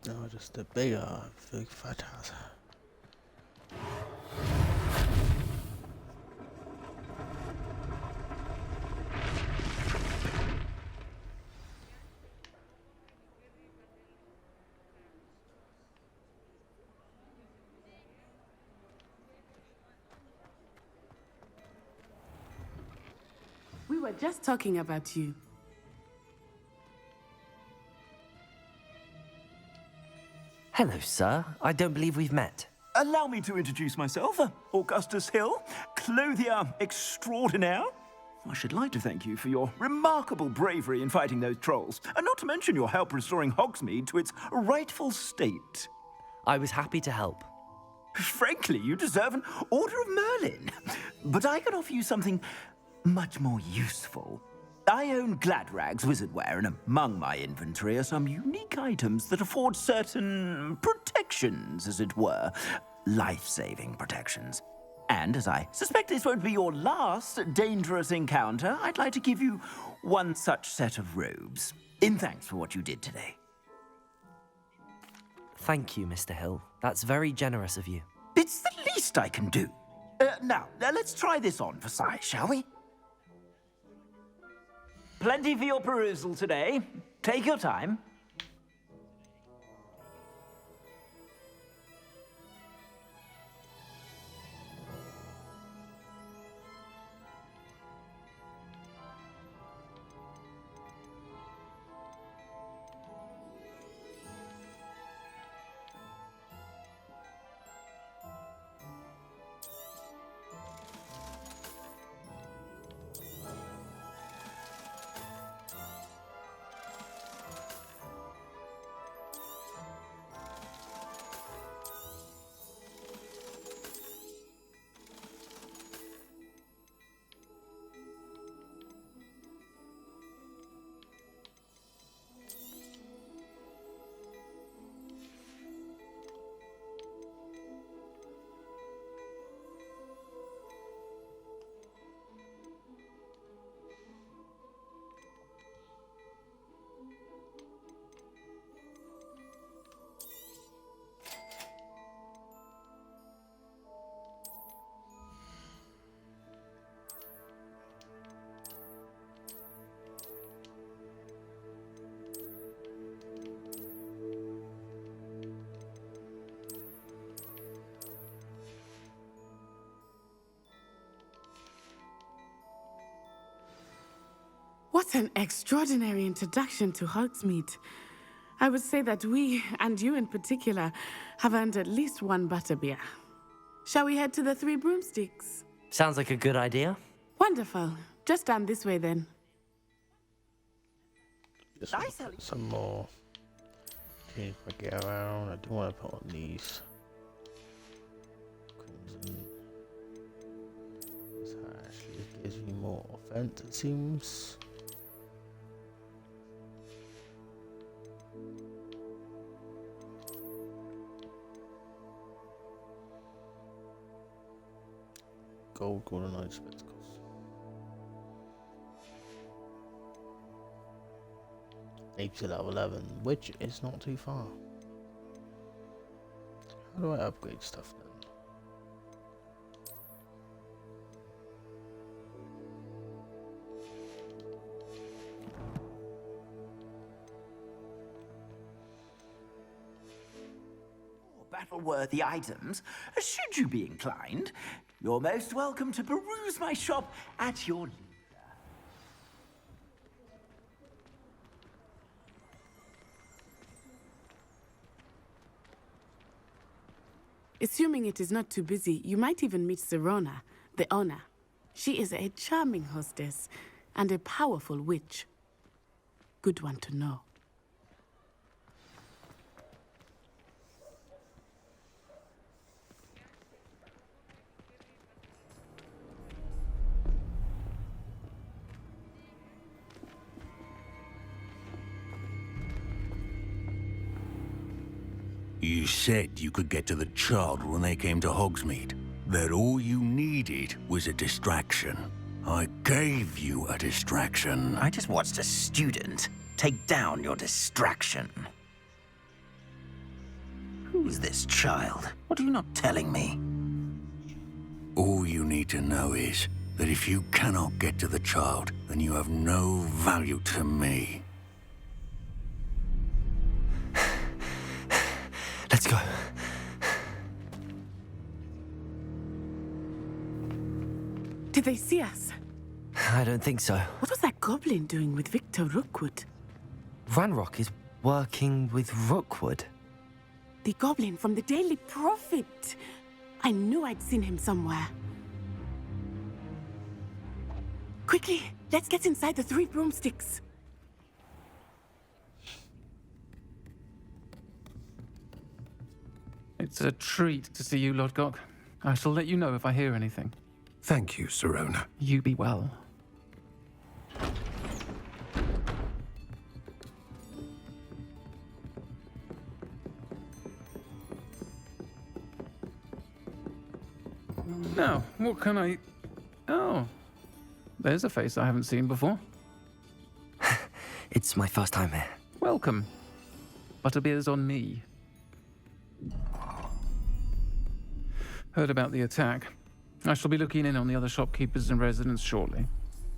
Speaker 1: No, just a bigger, big fat house.
Speaker 15: We were just talking about you.
Speaker 4: Hello, sir. I don't believe we've met.
Speaker 6: Allow me to introduce myself, Augustus Hill, clothier extraordinaire. I should like to thank you for your remarkable bravery in fighting those trolls, and not to mention your help restoring Hogsmeade to its rightful state.
Speaker 4: I was happy to help.
Speaker 6: Frankly, you deserve an Order of Merlin. But I can offer you something much more useful. I own Gladrag's wizardware, and among my inventory are some unique items that afford certain protections, as it were. Life-saving protections. And as I suspect this won't be your last dangerous encounter, I'd like to give you one such set of robes, in thanks for what you did today.
Speaker 4: Thank you, Mr. Hill. That's very generous of you.
Speaker 6: It's the least I can do. Now, let's try this on for size, shall we? Plenty for your perusal today. Take your time.
Speaker 15: What an extraordinary introduction to Hogsmeade. I would say that we, and you in particular, have earned at least one butterbeer. Shall we head to the Three Broomsticks?
Speaker 4: Sounds like a good idea.
Speaker 15: Wonderful. Just down this way then.
Speaker 1: Just want to put some more. Okay, if I get around, I do want to put on these. Crimson. This actually gives me more offense, it seems. Gold golden eye spectacles. Maybe to level 11, which is not too far. How do I upgrade stuff then?
Speaker 6: Battle-worthy items, should you be inclined. You're most welcome to peruse my shop at your leisure.
Speaker 15: Assuming it is not too busy, you might even meet Serona, the owner. She is a charming hostess and a powerful witch. Good one to know.
Speaker 12: You said you could get to the child when they came to Hogsmeade. That all you needed was a distraction. I gave you a distraction.
Speaker 6: I just watched a student take down your distraction. Who's this child? What are you not telling me?
Speaker 12: All you need to know is that if you cannot get to the child, then you have no value to me.
Speaker 4: Let's go.
Speaker 15: Did they see us?
Speaker 4: I don't think so.
Speaker 15: What was that goblin doing with Victor Rookwood?
Speaker 4: Ranrock is working with Rookwood.
Speaker 15: The goblin from the Daily Prophet. I knew I'd seen him somewhere. Quickly, let's get inside the Three Broomsticks.
Speaker 21: It's a treat to see you, Lodgok. I shall let you know if I hear anything.
Speaker 18: Thank you, Serona.
Speaker 21: You be well. Now, what can I... Oh, there's a face I haven't seen before.
Speaker 4: It's my first time here.
Speaker 21: Welcome. Butterbeer's on me. Heard about the attack. I shall be looking in on the other shopkeepers and residents shortly.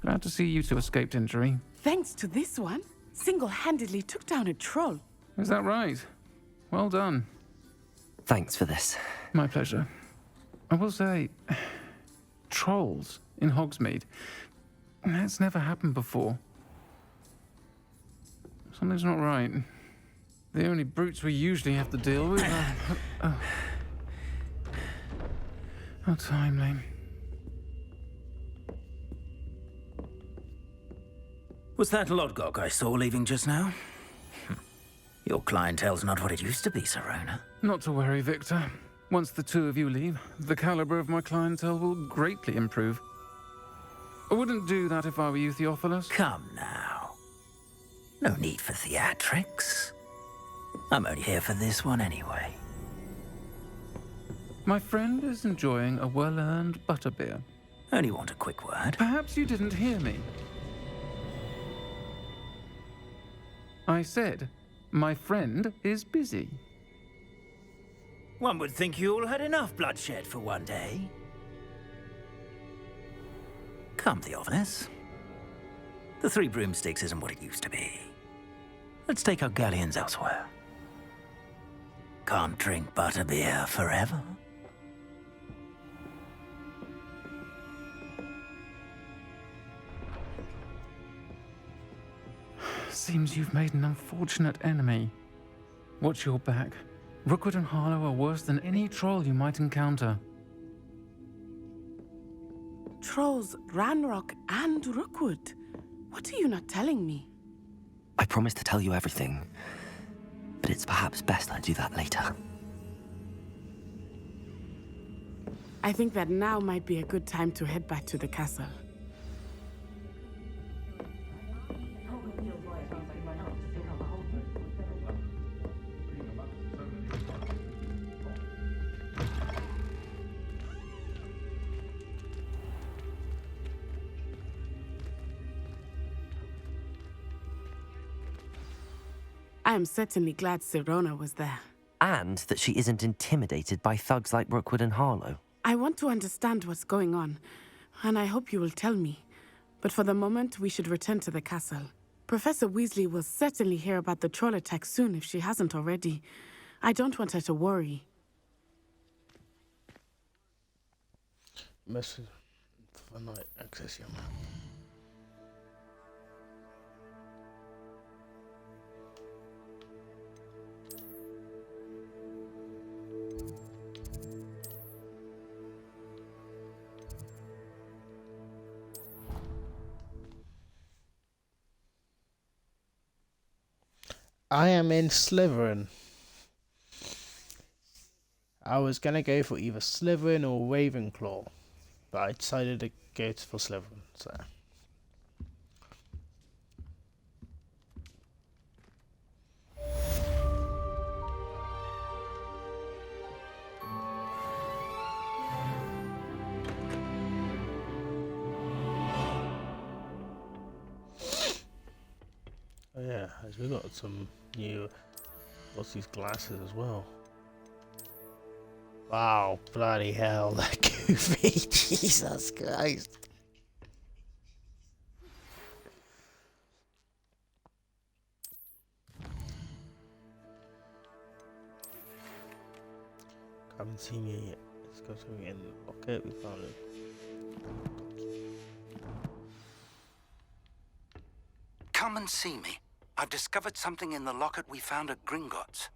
Speaker 21: Glad to see you two escaped injury.
Speaker 15: Thanks to this one, single-handedly took down a troll.
Speaker 21: Is that right? Well done.
Speaker 4: Thanks for this.
Speaker 21: My pleasure. I will say, trolls in Hogsmeade. That's never happened before. Something's not right. The only brutes we usually have to deal with are... How timely.
Speaker 6: Was that Lodgok I saw leaving just now? Your clientele's not what it used to be, Serona.
Speaker 21: Not to worry, Victor. Once the two of you leave, the caliber of my clientele will greatly improve. I wouldn't do that if I were you, Theophilus.
Speaker 6: Come now. No need for theatrics. I'm only here for this one anyway.
Speaker 21: My friend is enjoying a well-earned butterbeer.
Speaker 6: Only want a quick word.
Speaker 21: Perhaps you didn't hear me. I said, my friend is busy.
Speaker 6: One would think you all had enough bloodshed for one day. Come, Theophilus. The Three Broomsticks isn't what it used to be. Let's take our galleons elsewhere. Can't drink butterbeer forever.
Speaker 21: Seems you've made an unfortunate enemy. Watch your back. Rookwood and Harlow are worse than any troll you might encounter.
Speaker 15: Trolls, Ranrock, and Rookwood. What are you not telling me?
Speaker 4: I promise to tell you everything, but it's perhaps best I do that later.
Speaker 15: I think that now might be a good time to head back to the castle. I am certainly glad Sirona was there.
Speaker 4: And that she isn't intimidated by thugs like Rookwood and Harlow.
Speaker 15: I want to understand what's going on, and I hope you will tell me. But for the moment, we should return to the castle. Professor Weasley will certainly hear about the troll attack soon if she hasn't already. I don't want her to worry.
Speaker 1: Message for night access your map. I am in Slytherin. I was gonna go for either Slytherin or Ravenclaw, but I decided to go for Slytherin, so. Oh yeah, we got some new, what's these glasses as well. Wow, bloody hell, that goofy, Jesus Christ. Haven't seen you yet. Let's go to the end. Okay, we found it.
Speaker 20: Come and see me. I've discovered something in the locket we found at Gringotts.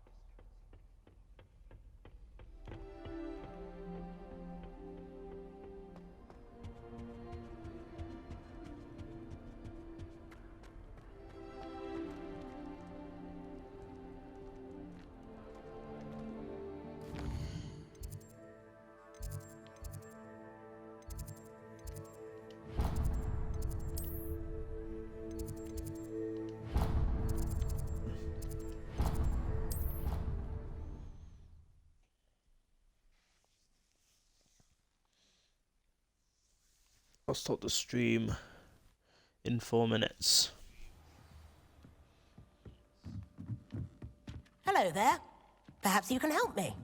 Speaker 1: I'll start the stream in 4 minutes.
Speaker 9: Hello there. Perhaps you can help me.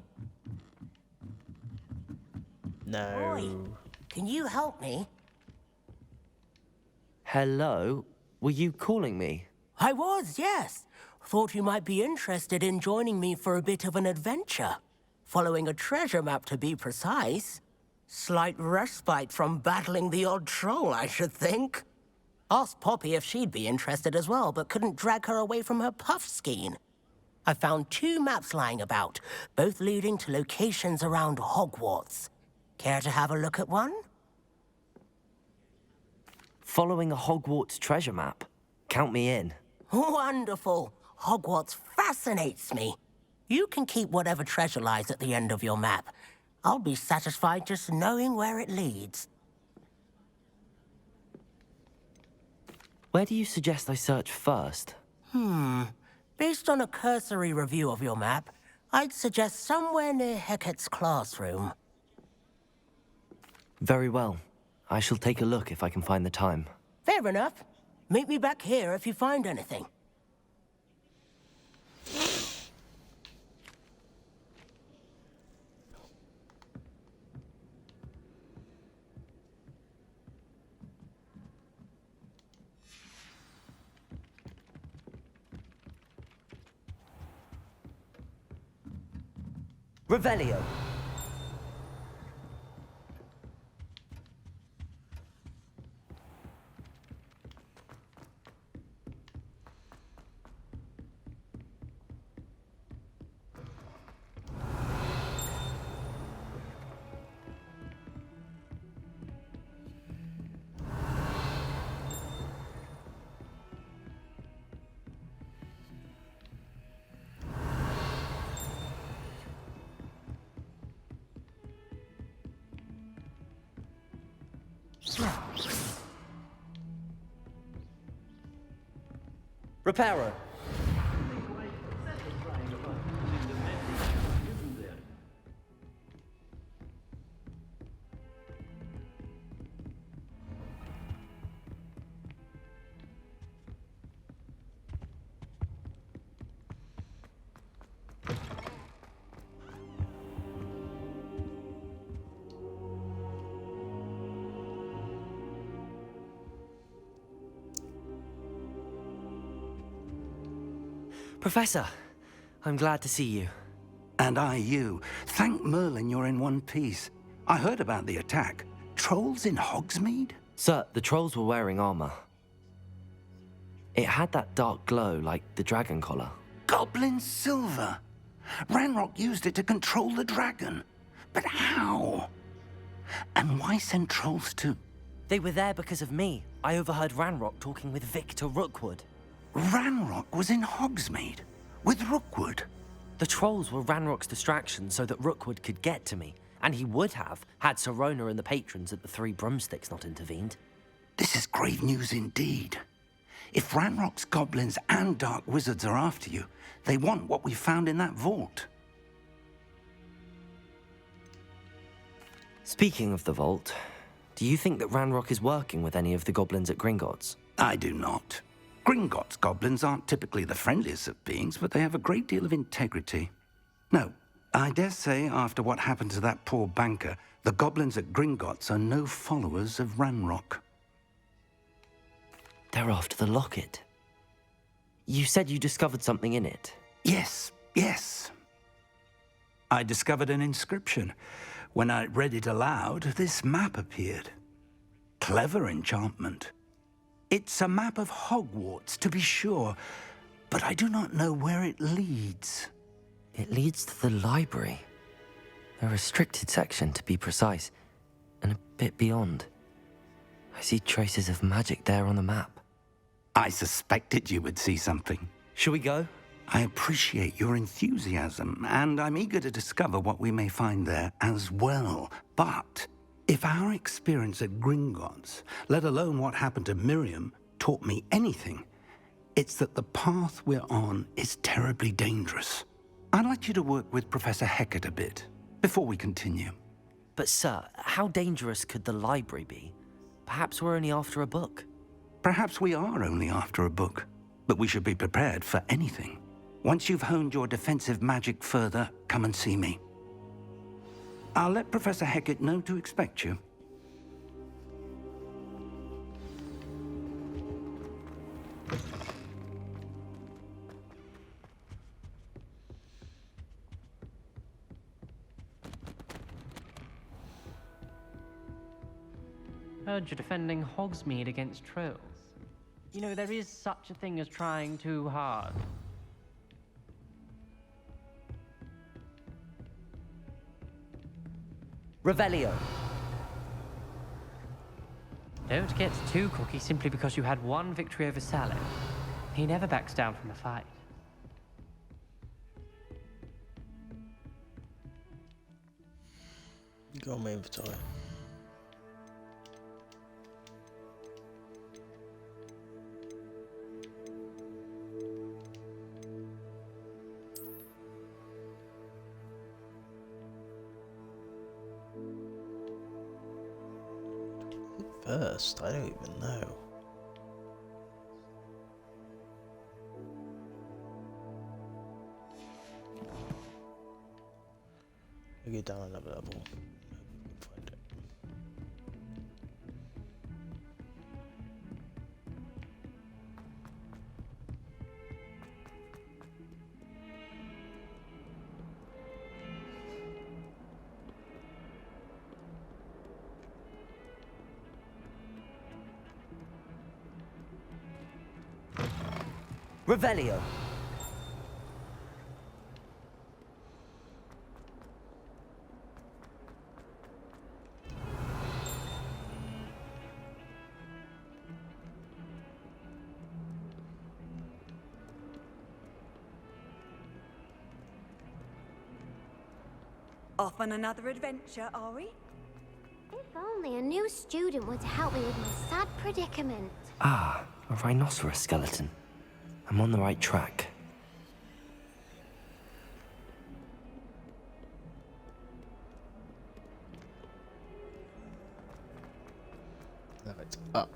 Speaker 1: No.
Speaker 9: Oi, can you help me?
Speaker 4: Hello? Were you calling me?
Speaker 9: I was, yes. Thought you might be interested in joining me for a bit of an adventure. Following a treasure map, to be precise. Slight respite from battling the odd troll, I should think. Asked Poppy if she'd be interested as well, but couldn't drag her away from her puff skein. I found 2 maps lying about, both leading to locations around Hogwarts. Care to have a look at one?
Speaker 4: Following a Hogwarts treasure map? Count me in.
Speaker 9: Wonderful. Hogwarts fascinates me. You can keep whatever treasure lies at the end of your map. I'll be satisfied just knowing where it leads.
Speaker 4: Where do you suggest I search first?
Speaker 9: Based on a cursory review of your map, I'd suggest somewhere near Hecat's classroom.
Speaker 4: Very well. I shall take a look if I can find the time.
Speaker 9: Fair enough. Meet me back here if you find anything.
Speaker 4: Revelio. Reparo. Professor, I'm glad to see you.
Speaker 20: And I you. Thank Merlin you're in one piece. I heard about the attack. Trolls in Hogsmeade?
Speaker 4: Sir, the trolls were wearing armor. It had that dark glow like the dragon collar.
Speaker 20: Goblin silver! Ranrock used it to control the dragon. But how? And why send trolls too?
Speaker 4: They were there because of me. I overheard Ranrock talking with Victor Rookwood.
Speaker 20: Ranrock was in Hogsmeade? With Rookwood?
Speaker 4: The trolls were Ranrock's distraction so that Rookwood could get to me. And he would have, had Sirona and the patrons at the Three Broomsticks not intervened.
Speaker 20: This is grave news indeed. If Ranrock's goblins and dark wizards are after you, they want what we found in that vault.
Speaker 4: Speaking of the vault, do you think that Ranrock is working with any of the goblins at Gringotts?
Speaker 20: I do not. Gringotts goblins aren't typically the friendliest of beings, but they have a great deal of integrity. No, I dare say after what happened to that poor banker, the goblins at Gringotts are no followers of Ranrock.
Speaker 4: They're after the locket. You said you discovered something in it.
Speaker 20: Yes. I discovered an inscription. When I read it aloud, this map appeared. Clever enchantment. It's a map of Hogwarts, to be sure, but I do not know where it leads.
Speaker 4: It leads to the library. A restricted section, to be precise, and a bit beyond. I see traces of magic there on the map.
Speaker 20: I suspected you would see something.
Speaker 4: Shall we go?
Speaker 20: I appreciate your enthusiasm, and I'm eager to discover what we may find there as well. But if our experience at Gringotts, let alone what happened to Miriam, taught me anything, it's that the path we're on is terribly dangerous. I'd like you to work with Professor Hecat a bit before we continue.
Speaker 4: But sir, how dangerous could the library be? Perhaps we're only after a book.
Speaker 20: Perhaps we are only after a book, but we should be prepared for anything. Once you've honed your defensive magic further, come and see me. I'll let Professor Hecat know to expect you.
Speaker 11: Heard you're defending Hogsmeade against trolls. You know, there is such a thing as trying too hard.
Speaker 4: Revelio.
Speaker 11: Don't get too cocky simply because you had one victory over Salim. He never backs down from a fight.
Speaker 1: Go on my inventory. First, I don't even know. I'll get down another level. Maybe we can find it.
Speaker 4: Revelio.
Speaker 2: Off on another adventure, are we?
Speaker 14: If only a new student were to help me with my sad predicament.
Speaker 4: Ah, a rhinoceros skeleton. I'm on the right track.
Speaker 1: Now it's up.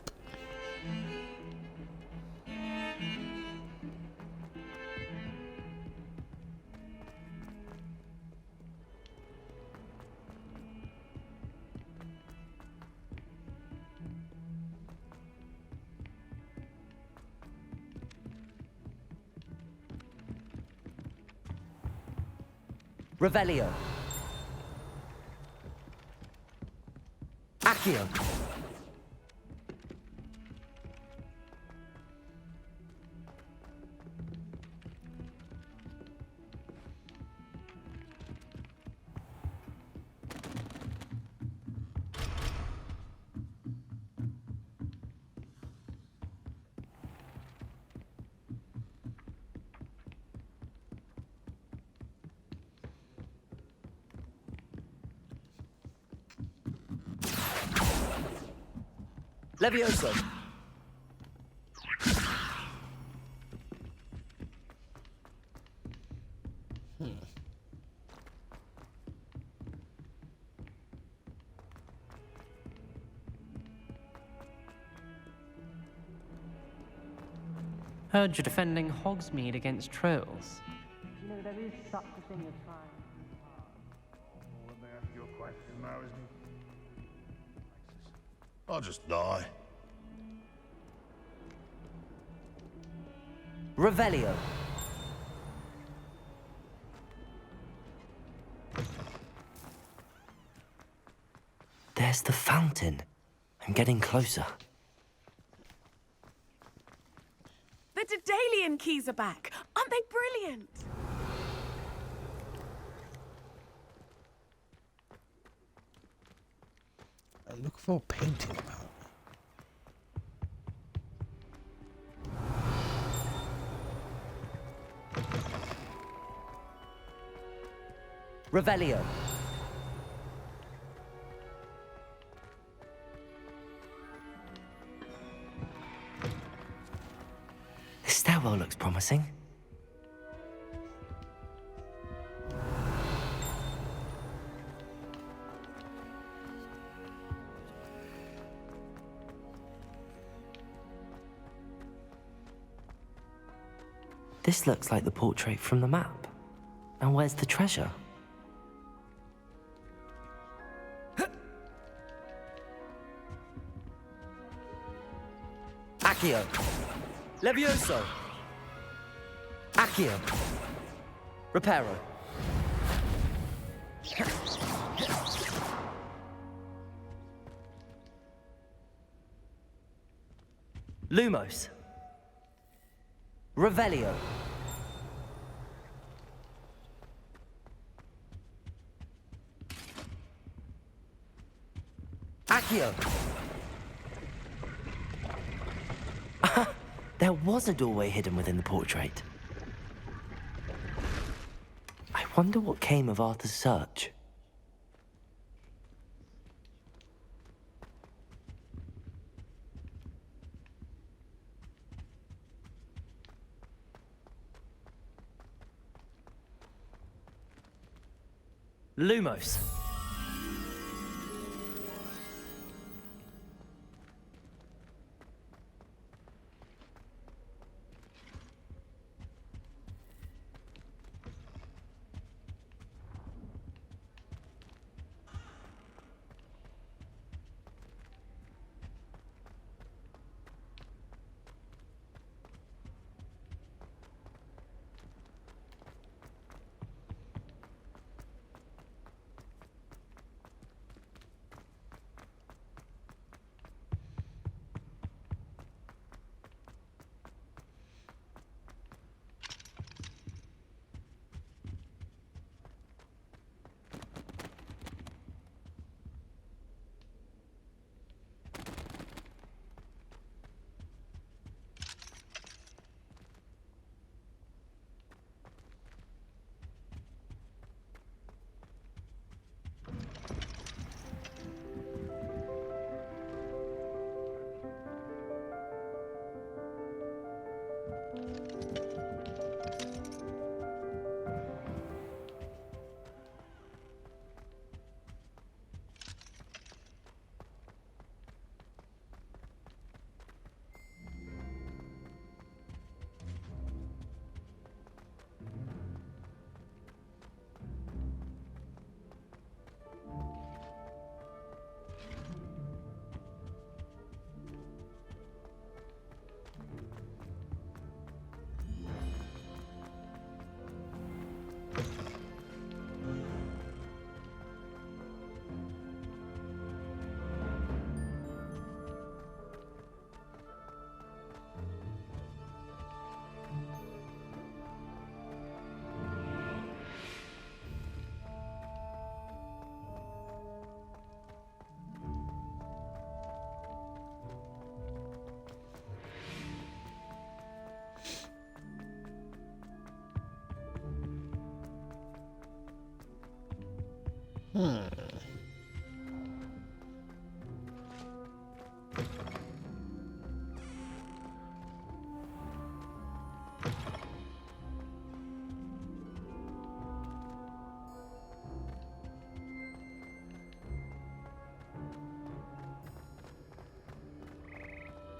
Speaker 4: Revelio. Accio. Levioso.
Speaker 11: Heard you're defending Hogsmeade against trolls. You know, there is such a thing as trying.
Speaker 8: Let me ask you a question now, isn't it? I'll just die.
Speaker 4: Revelio. There's the fountain. I'm getting closer.
Speaker 15: The Daedalian keys are back. Aren't they brilliant?
Speaker 1: I look for a painting about.
Speaker 4: Revelio. This stairwell looks promising. This looks like the portrait from the map. Now where's the treasure? Accio. Levioso. Accio. Reparo. Lumos. Revelio. Accio. There was a doorway hidden within the portrait. I wonder what came of Arthur's search. Lumos.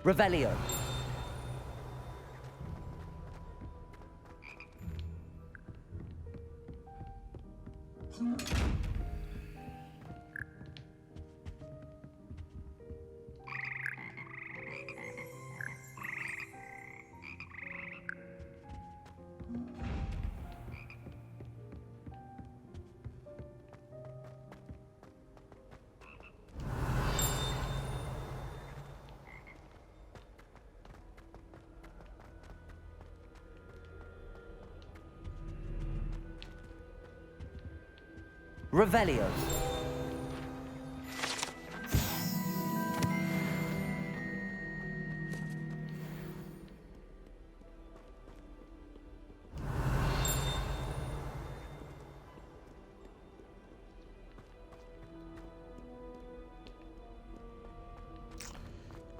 Speaker 4: Revelio. Revelio.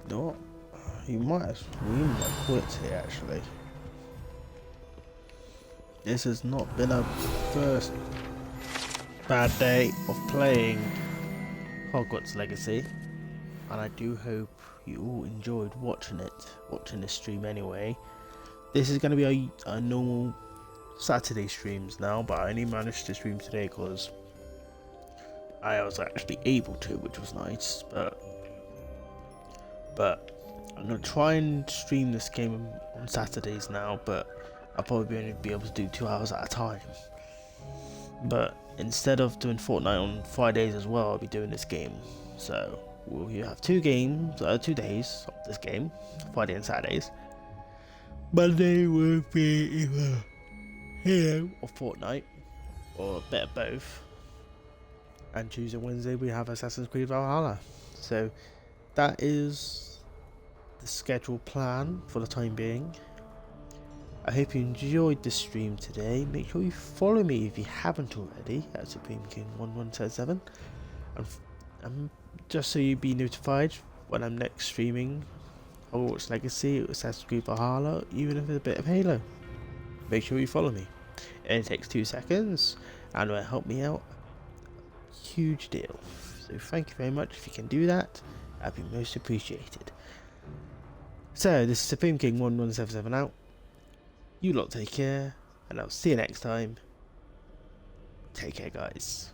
Speaker 1: No, we might call it today actually. This has not been a first bad day of playing Hogwarts Legacy, and I do hope you all enjoyed watching this stream anyway. This is going to be a normal Saturday streams now, but I only managed to stream today because I was actually able to, which was nice, but I'm going to try and stream this game on Saturdays now, but I'll probably only be able to do 2 hours at a time. But instead of doing Fortnite on Fridays as well, I'll be doing this game. So you have 2 days of this game, Friday and Saturdays. Monday will be either Halo or Fortnite, or a bit of both. And Tuesday and Wednesday we have Assassin's Creed Valhalla. So that is the scheduled plan for the time being. I hope you enjoyed the stream today. Make sure you follow me if you haven't already at Supreme King 1177, and just so you be notified when I'm next streaming Hogwarts Legacy, Assassin's Creed Valhalla, even if it's a bit of Halo. Make sure you follow me. It only takes 2 seconds and will help me out a huge deal. So thank you very much. If you can do that, that'd be most appreciated. So this is Supreme King 1177 out. You lot take care, and I'll see you next time. Take care, guys.